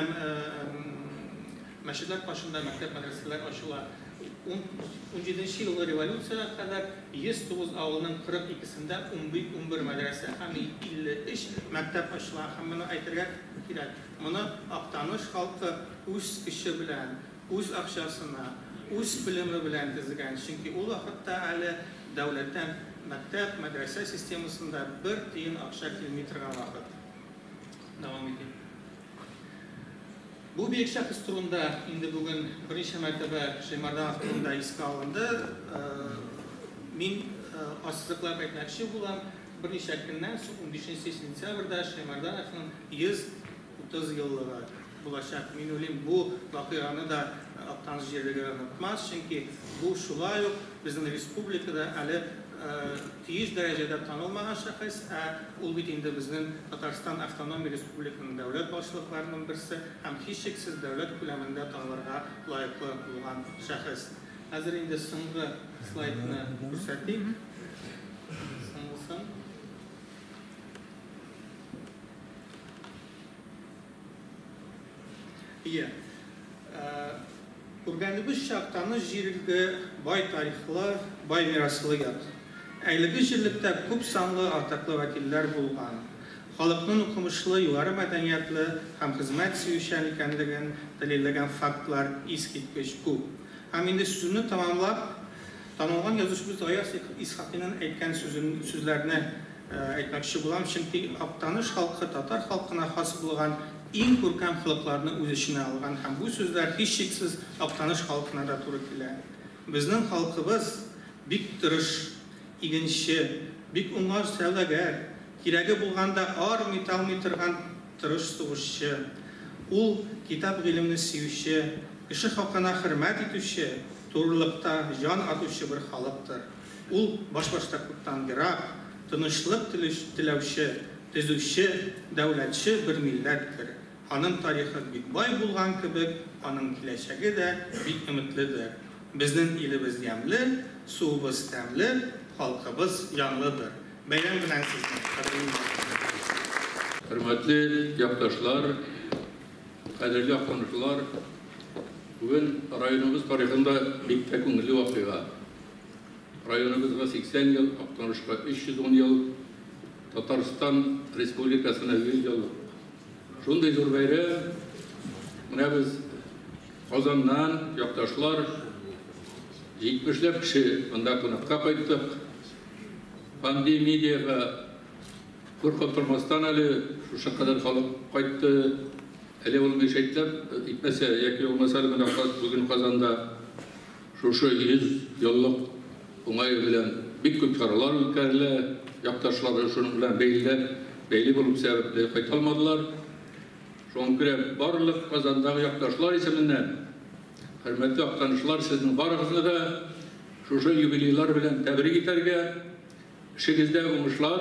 мәчетләр башында мәктәп мәдрәсәләр ачыла. 17 елгы революцияга кадәр 109 авылның 42-сендә 11 мәдрәсә һәм 53 мәктәп ачыла. Һәм моны әйтергә кирәк. Моны Актаныш халкы үз көче белән, үз акчасына, үз белеме белән төзегән. Чөнки ул вакытта әле дәүләттән мәктәп, мәдрәсә системасында 1 тиен акча килми торган вакыт. Дәвам итим. Бу бик шәхес турында инде бүген берничә мәртәбә Шәймарданов турында искә алынды. Мин ассызыклап әйтмәкче булам, берничә көннән соң 15 сентябрьдә Шәймардановның 130 еллыгы булачак. Мин уйлыйм, бу вакыйганы да Актаныш җирлеге онытмас, чөнки бу шулай ук безнең республикада әле тиеш дәрәҗәдә танылмаган шәхес, ул бит инде безнең Татарстан автономия республиканың дәүләт башлыкларының берсе һәм һичшиксез дәүләт күләмендә танылырга лаеклы булган шәхес. Хәзер инде соңгы слайдны күрсәтик. Соңгысын. Күргәнебезчә, Актаныш җирлеге бай тарихлы, бай мираслы ят. Әлеге җирлектә күп санлы атаклы вәкилләр булган. Халыкның укымышлы, югары мәдәниятлы һәм хезмәт сөючән икәнлеген дәлилләгән фактлар искиткеч күп. Һәм инде сүзне тәмамлап, танылган язучыбыз Аяз Исхакыйның әйткән сүзләрне әйтмәкче булам, чөнки Актаныш халкы татар халкына хас булган иң күркәм халыкларны үз эченә алган һәм бу сүзләр һичшиксез Актаныш халкына да туры килә. Безнең халкыбыз бик тырыш, игенче, бик уңгар сәүдәгәр, кирәге булганда армый талмый торган тырыш сугышчы. Ул китап гыйлемне сөюче, кеше хакына хөрмәт итүче, турлыкта җан атучы бер халыктыр. Ул баш-баштаклыктан ерак, тынычлык теләүче, төзүче, дәүләтче бер милләттер. Аның тарихы бик бай булган кебек, аның киләчәге дә бик өметледер. Безнең илебез ямьле, суыбыз тәмле, халкыбыз янлыдыр. Бәйрәм белән сезне. Хөрмәтле якташлар, кадерле актанышлар, бүген районыбыз тарихында бик тә күңелле вакыйга. Районыбызга 80 ел, Актанышка 310 ел, Татарстан Республикасына 100 ел. Шундай зур бәйрәм. Менә без Казаннан якташлар 70ләп кеше монда кунакка кайттык. Пандемиягә куркып тормастан әле шушы кадәр халык кайтты. Әле ул мишәйтләп итмәсә, яки булмаса менә бүген Казанда шушы 100 еллык уңай белән бик күп чаралар үткәрелә. Якташлар шуның белән бәйле булып сәбәпле кайта алмадылар. Шуңа күрә барлык Казандагы якташлар исеменнән хөрмәтле актанышлар, сезнең барыгызны да шушы юбилейлар белән тәбрик итәргә, эшегездә уңышлар,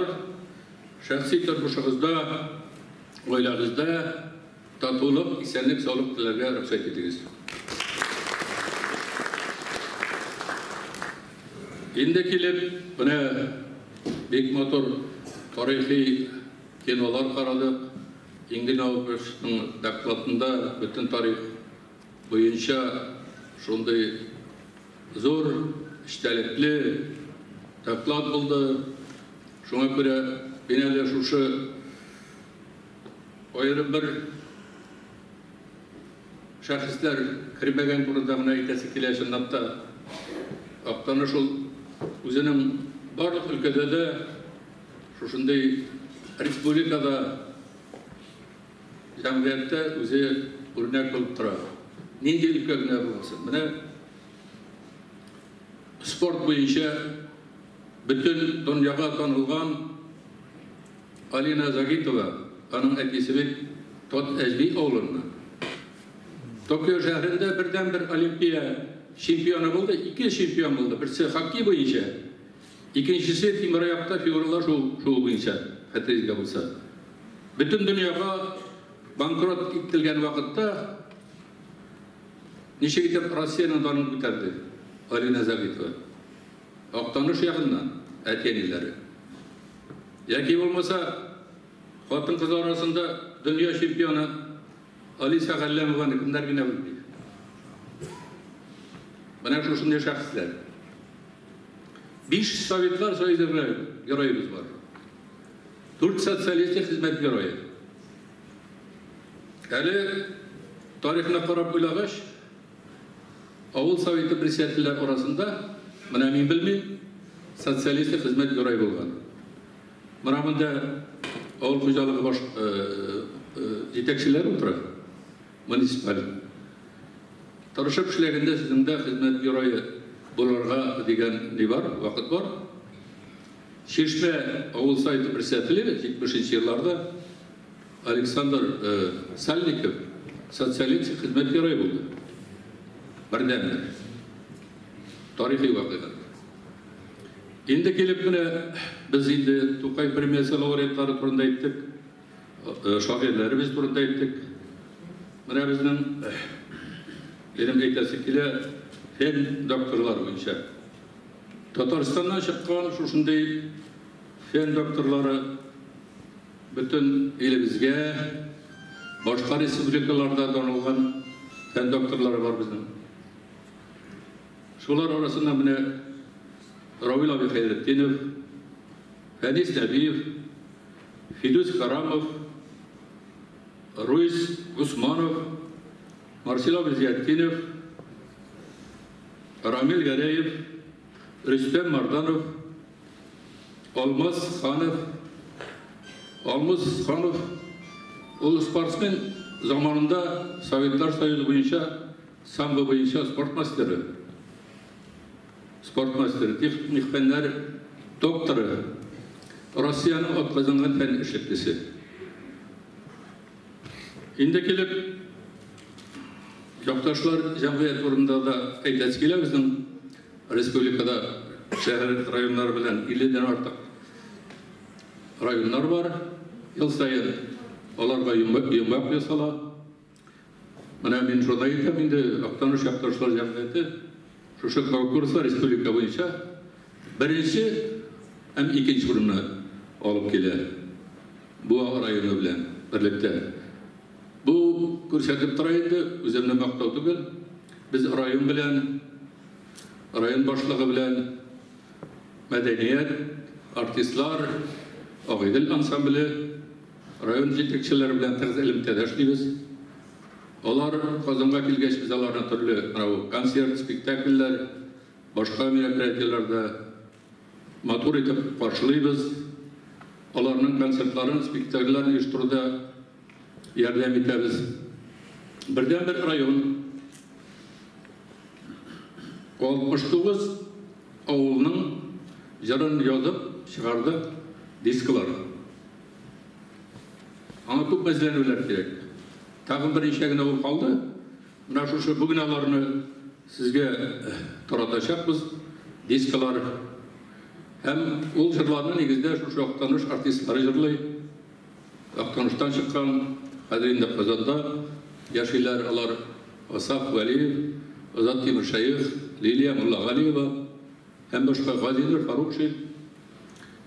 шәхси тормышыгызда, гаиләгездә татулык, исәнлек, саулык теләргә рөхсәт итегез. Инде килеп, менә бик матур тарихи кинолар карадык. Иңдин Авыпышның докладында бөтен тарих буенча шундай зур, эчтәлекле доклад булды. Шуңа күрә мин әле шушы аерым бер шәхесләр кермәгән турында гына әйтәсе килә. Чынлап та Актаныш ул үзенең барлык өлкәдә дә шушындай республикада җәмгыятьтә үзе үрнәк булып тора. Нинди өлкә генә булмасын. Менә спорт буенча бөтен дөньяга танылган Алина Загитова, аның әтисе бит Тот Әҗли авылыннан. Tokyo şehrinde birden bir olimpiya şampiyonu buldu, 2 şampiyon buldu. Birisi hockey boyunca, ikincisi timur ayakta figuralar şovu boyunca, hatırlayacak olsa. Bütün dünyaya bankrot ettirilgen vakitte neşe gidip Rusya'nın donunu bitirdi. Ali Nazarbayev. Aktanış yakından, etkenlileri. Yaki olmasa, hatun kız arasında dünya şampiyonu Ali Sakhalyamov'un kimler güne bildi. Bana şu şunday şahslar. 5 Sovyetlar Soyuzu'na görevimiz var. 4 sosyalistik hizmet görevi. Yani tarihine karab ulağış, Avul Sovyeti presidentler arasında, bana min bilmeyim, sosyalistik hizmet görevi olgan. Bana bunda Avul Hocalığı baş yetekçiler oturuyor. Municipal. Tarışıp işlerinde sizin de hizmet görevi bularga degen ne var, vakit var. Şişme Avul Sovyeti presidentleri 70. yıllarda Alexander Salnikov sosyalistik hizmet görevi buldu. Birden tarihi vakıda. Şimdi gelip yine biz şimdi Tokay Premiyası laureatları turunda ettik. Şairlerimiz turunda ettik. Bana bizden benim eklesiyle fen doktorlar boyunca. Tataristan'dan çıkan şunday fen doktorları bütün elimizge başka respublikalarda donulgan fen doktorları var bizden. Şular arasında mene Ravil abi Hayrettinov, Hanis Nabiyev, Fidus Karamov, Ruiz Usmanov, Marcelo Ziyattinov, Ramil Garayev, Rüstem Mardanov, Olmaz Khanov, o sportsmen zamanında Sovyetler Soyuzu boyunca, sambo boyunca sport masteri, teknik fenler doktoru, Rusya'nın atkazangan fen işletlisi. Şimdi gelip yoktaşlar Cumhuriyet orunda da aytacılar bizim Respublikada şehir rayonları bilen 50'den artık rayonlar var. Yıl sayın olarga yummak yasala. Mana men şunu aytam, endi Aktanış yoktaşlar Cumhuriyeti şu konkursa Respublika boyunca birinchi hem ikinci o'rinni olib keladi. Bu rayonu bilen birlikte. Bu ko'rsatib turaydi, o'zimni maqtov tugul. Biz rayon bilen, rayon boshlig'i bilen madaniyat, artistlar, Og'idil ansambli, rayon yetakchilari bilan tez ilmda ishlaymiz. Olar Qozonga kelgach biz ularni turli konsert, spektakllar, boshqa meropриятияларда motor etib qarşılaymiz. Onlarning konsertlarini, spektaklarini uyushtiruvda yordam etamiz. Birden bir rayon 69 avulning jirini yozib chiqardi disklar. Ana ko'p masalalar kerak. Tağın bir işegine olup kaldı. Buna şu bugünalarını sizge taratacakız. Diskalar hem ol jırlarının negizde şu Aktanış artistleri jırlay. Aktanış'tan çıkan Kadirinde Kazan'da yaşlılar alar Asaf Valiyev, Azat Timur Şeyh, Liliya Mullah Galiyeva, hem başka Gaziler Farukşi.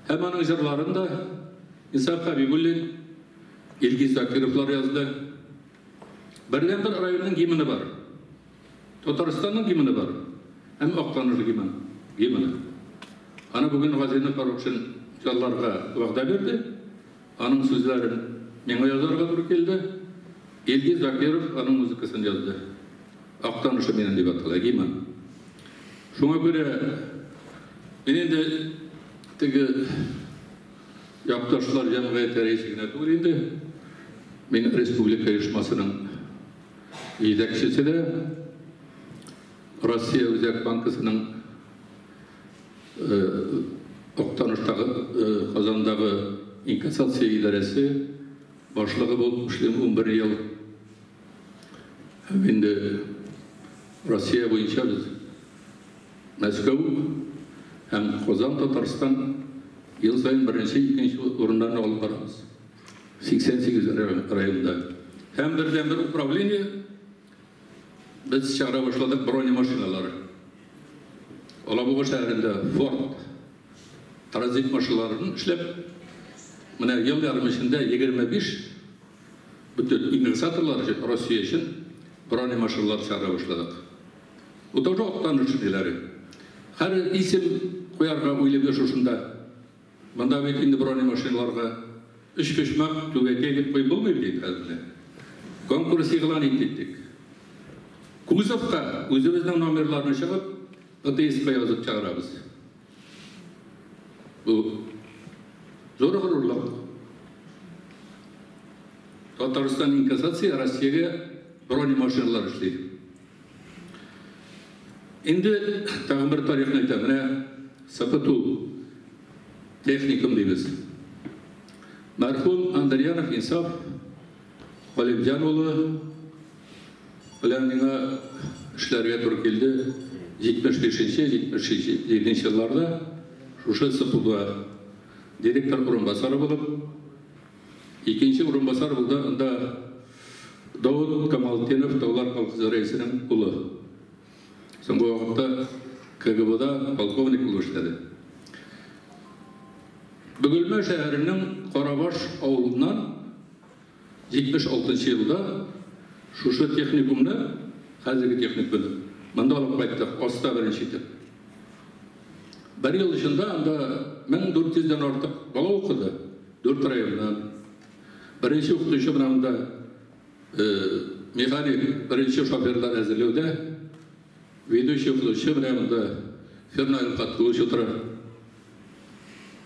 Hem onun jırlarında İnsan Habibullin, İlgiz Zakirovlar yazdı. Birden bir rayonun gimini var. Tataristan'ın gimini var. Hem Aktanış'ın gimini. Ana bugün Gazi'nin Farukşin yollarga vaqda verdi. Anın sözlerin meni yazarga doğru geldi. Ilgiz Zakirov anın müzikasını yazdı. Aktanış'ı menen dep atala gimin. Şuna göre menen de tigi yaptaşlar jamiyet reisine doğru men Respublika uyuşmasının yetakçisi de Rusya Özek Bankası'nın Aktanış'taki Kazan'daki inkasasiya idaresi başlığı bulup işlem 11 yıl Endi Rossiya bo'yicha biz Moskva ham Qozon Tatariston yıl sayın birinchi, ikkinchi o'rinlarni olib boramiz. 88 rayonda. Hem birden bir upravleniya biz chaqira boshladik bronye mashinalari. Olabuga shahrida Ford tranzit mashinalarini ishlab, mana yil yarim ichida 25 bütün innovatorlar Rossiya uchun bronye mashinalar chaqira boshladik. Bu da o'qitanish iları. Har isim qo'yarga o'ylab yashashunda bunda endi bronye mashinalarga ish ko'chmoq tugayga deb qo'yib bo'lmaydi deydi hozir. Konkurs e'lon etdik. Kuzovga o'zimizning nomerlarini chiqib, OTS'ga yozib chaqiramiz. Bu zo'r g'ururlik. Tatariston inkassatsiya Rossiyaga bronye mashinalar ishlaydi. Endi tag'in bir tarixni aytaman. Sapatu texnikum deymiz. Marhum Andriyanov Insof Qolimjano'li bilan menga ishlarga to'g'ri keldi. 75-77 yillarda o'sha Sapatuda direktor o'rinbosari bo'lib, ikkinchi o'rinbosar bo'ldi. Unda Davud Kamaldinov Tog'lar kolxozi raisining uli. So'nggi vaqtda KGB'da polkovnik bo'lib ishladi. Bugülme şehrinin Qarabaş avluundan 76 yılda şu texnikumni, hozirgi texnikumni manda olib qaytdik, Osta birinchi etib. Bir yil ichida unda 1400 dan ortiq bola o'qidi, 4 rayondan. Birinchi o'qituvchi bilan unda mexanik birinchi shoferlar hozirlovda, vedochi o'qituvchi bilan unda fernoil qatqilish o'tiradi.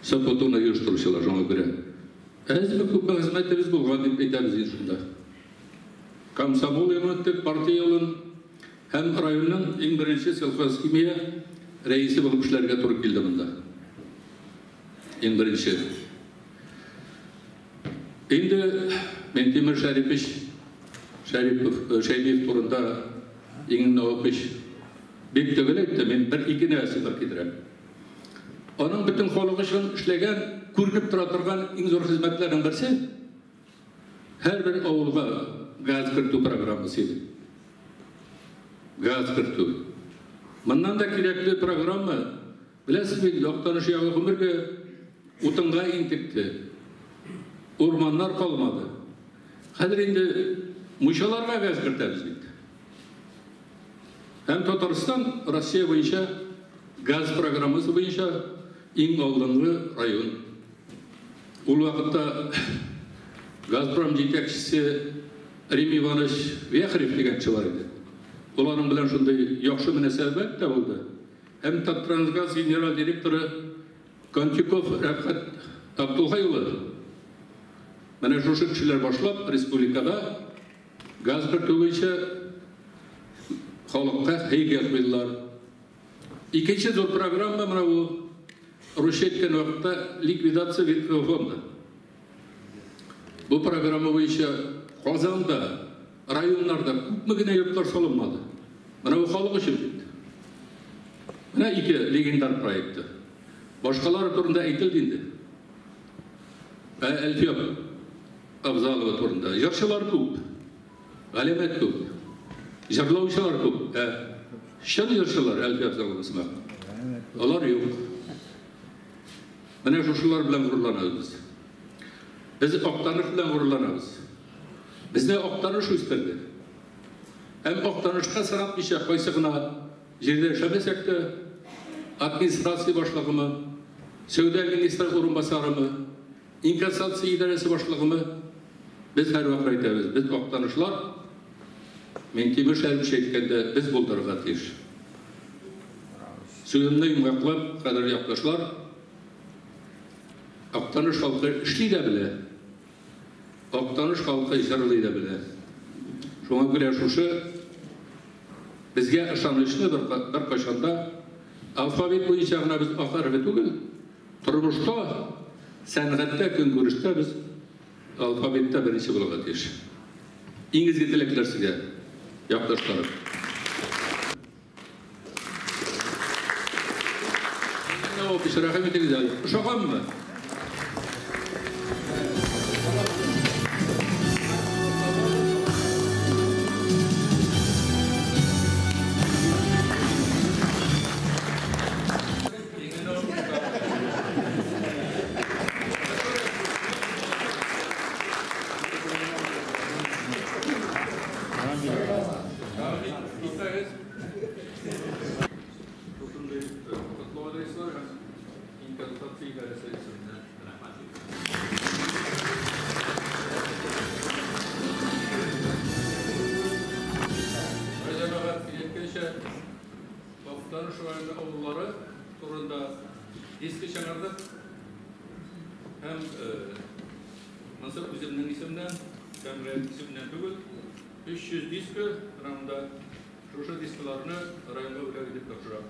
Sapatuna uyushtiruvchilar jonga göre. Azmi ko'p xizmatimiz bo'lgan deb aytamiz shunda. Komsomol yönetik partiya yo'lin ham rayonning eng birinchi selxoz kimya raisi bo'lib ishlarga to'g'ri keldi bunda. Eng birinchi. Endi men Temir Sharipov turunda eng nopish deb tug'ildi. Men bir ikki narsa bir kidiraman. Onun bütün xalqı için işlegen, ko'rinib turadigan eng zo'r xizmatlardan birisi her bir avulga gaz kirituv programmasi edi. Gaz kirituv. Bundan da kerakli programma bilasizmi, yo'qtanish yog'imizga o'tinga intikdi. O'rmonlar qolmadi. Hozir endi mushalarga gaz kiritamiz deydi. Hem Tatariston Rossiya bo'yicha gaz programmasi bo'yicha eng oldingi rayon. O vaqtda Gazprom yetakchisi Rim Ivanovich Vexrev degan kishi bor edi. Ularning bilan shunday yaxshi munosabatda bo'ldi. Hem Tattransgaz general direktori Kontikov Ravkat Abdulxayulov. Mana shu kishilar boshlab respublikada gaz kirituv bo'yicha xalqqa haykal qo'ydilar. İkinci zor programma mana bu Rushetken vaqtda likvidatsiya Ветхого fonda. Bu programma bo'yicha Qozonda, rayonlarda ko'pgina yurtlar solinmadi. Mana bu xalq uchun. Mana ikki legendar proyekti. Boshqalar turida aytildi endi. Alfiyab Abzalova turida yoshlar ko'p. G'alabat ko'p. Jarlovchilar ko'p. Şan yoshlar Alfiyab Abzalova ismi. Ular yo'q. Mana shular bilan g'ururlanamiz. Biz Oqtanish bilan g'ururlanamiz. Bizda Oqtanish o'stirdi. Hem Oqtanishga sanab isha qo'ysig'ina yerda yashamasakda administratsiya boshlig'imi, savdo ministri o'rinbosarimi, inkassatsiya idorasi boshlig'imi biz har vaqt aytamiz. Biz Oqtanishlar men Temir Sharipov aytganda biz bo'ldirga tesh. Suyimni yumqoqlab qadrli yaqdoshlar Oqtanish xalqi ishlaydi bile. Oqtanish xalqi ijrolaydi bile. Şuna göre şuşu bizge ışanışını bir kaşanda alfabet boyunca biz akarıbet ugul. Turmuşta, sanatta, gün görüşte biz alfabette birinci buluğa deyiş. İngilizce dilekler size. Yaklaşlarım. O bir sıra kıymetiniz. Uşağım mı? Diski çağırdık. Hem Mansur üzerinden isimden, Cemre isimden tügül 300 diski rayonda şu diskilerini rayonda öyle gidip götürüyor.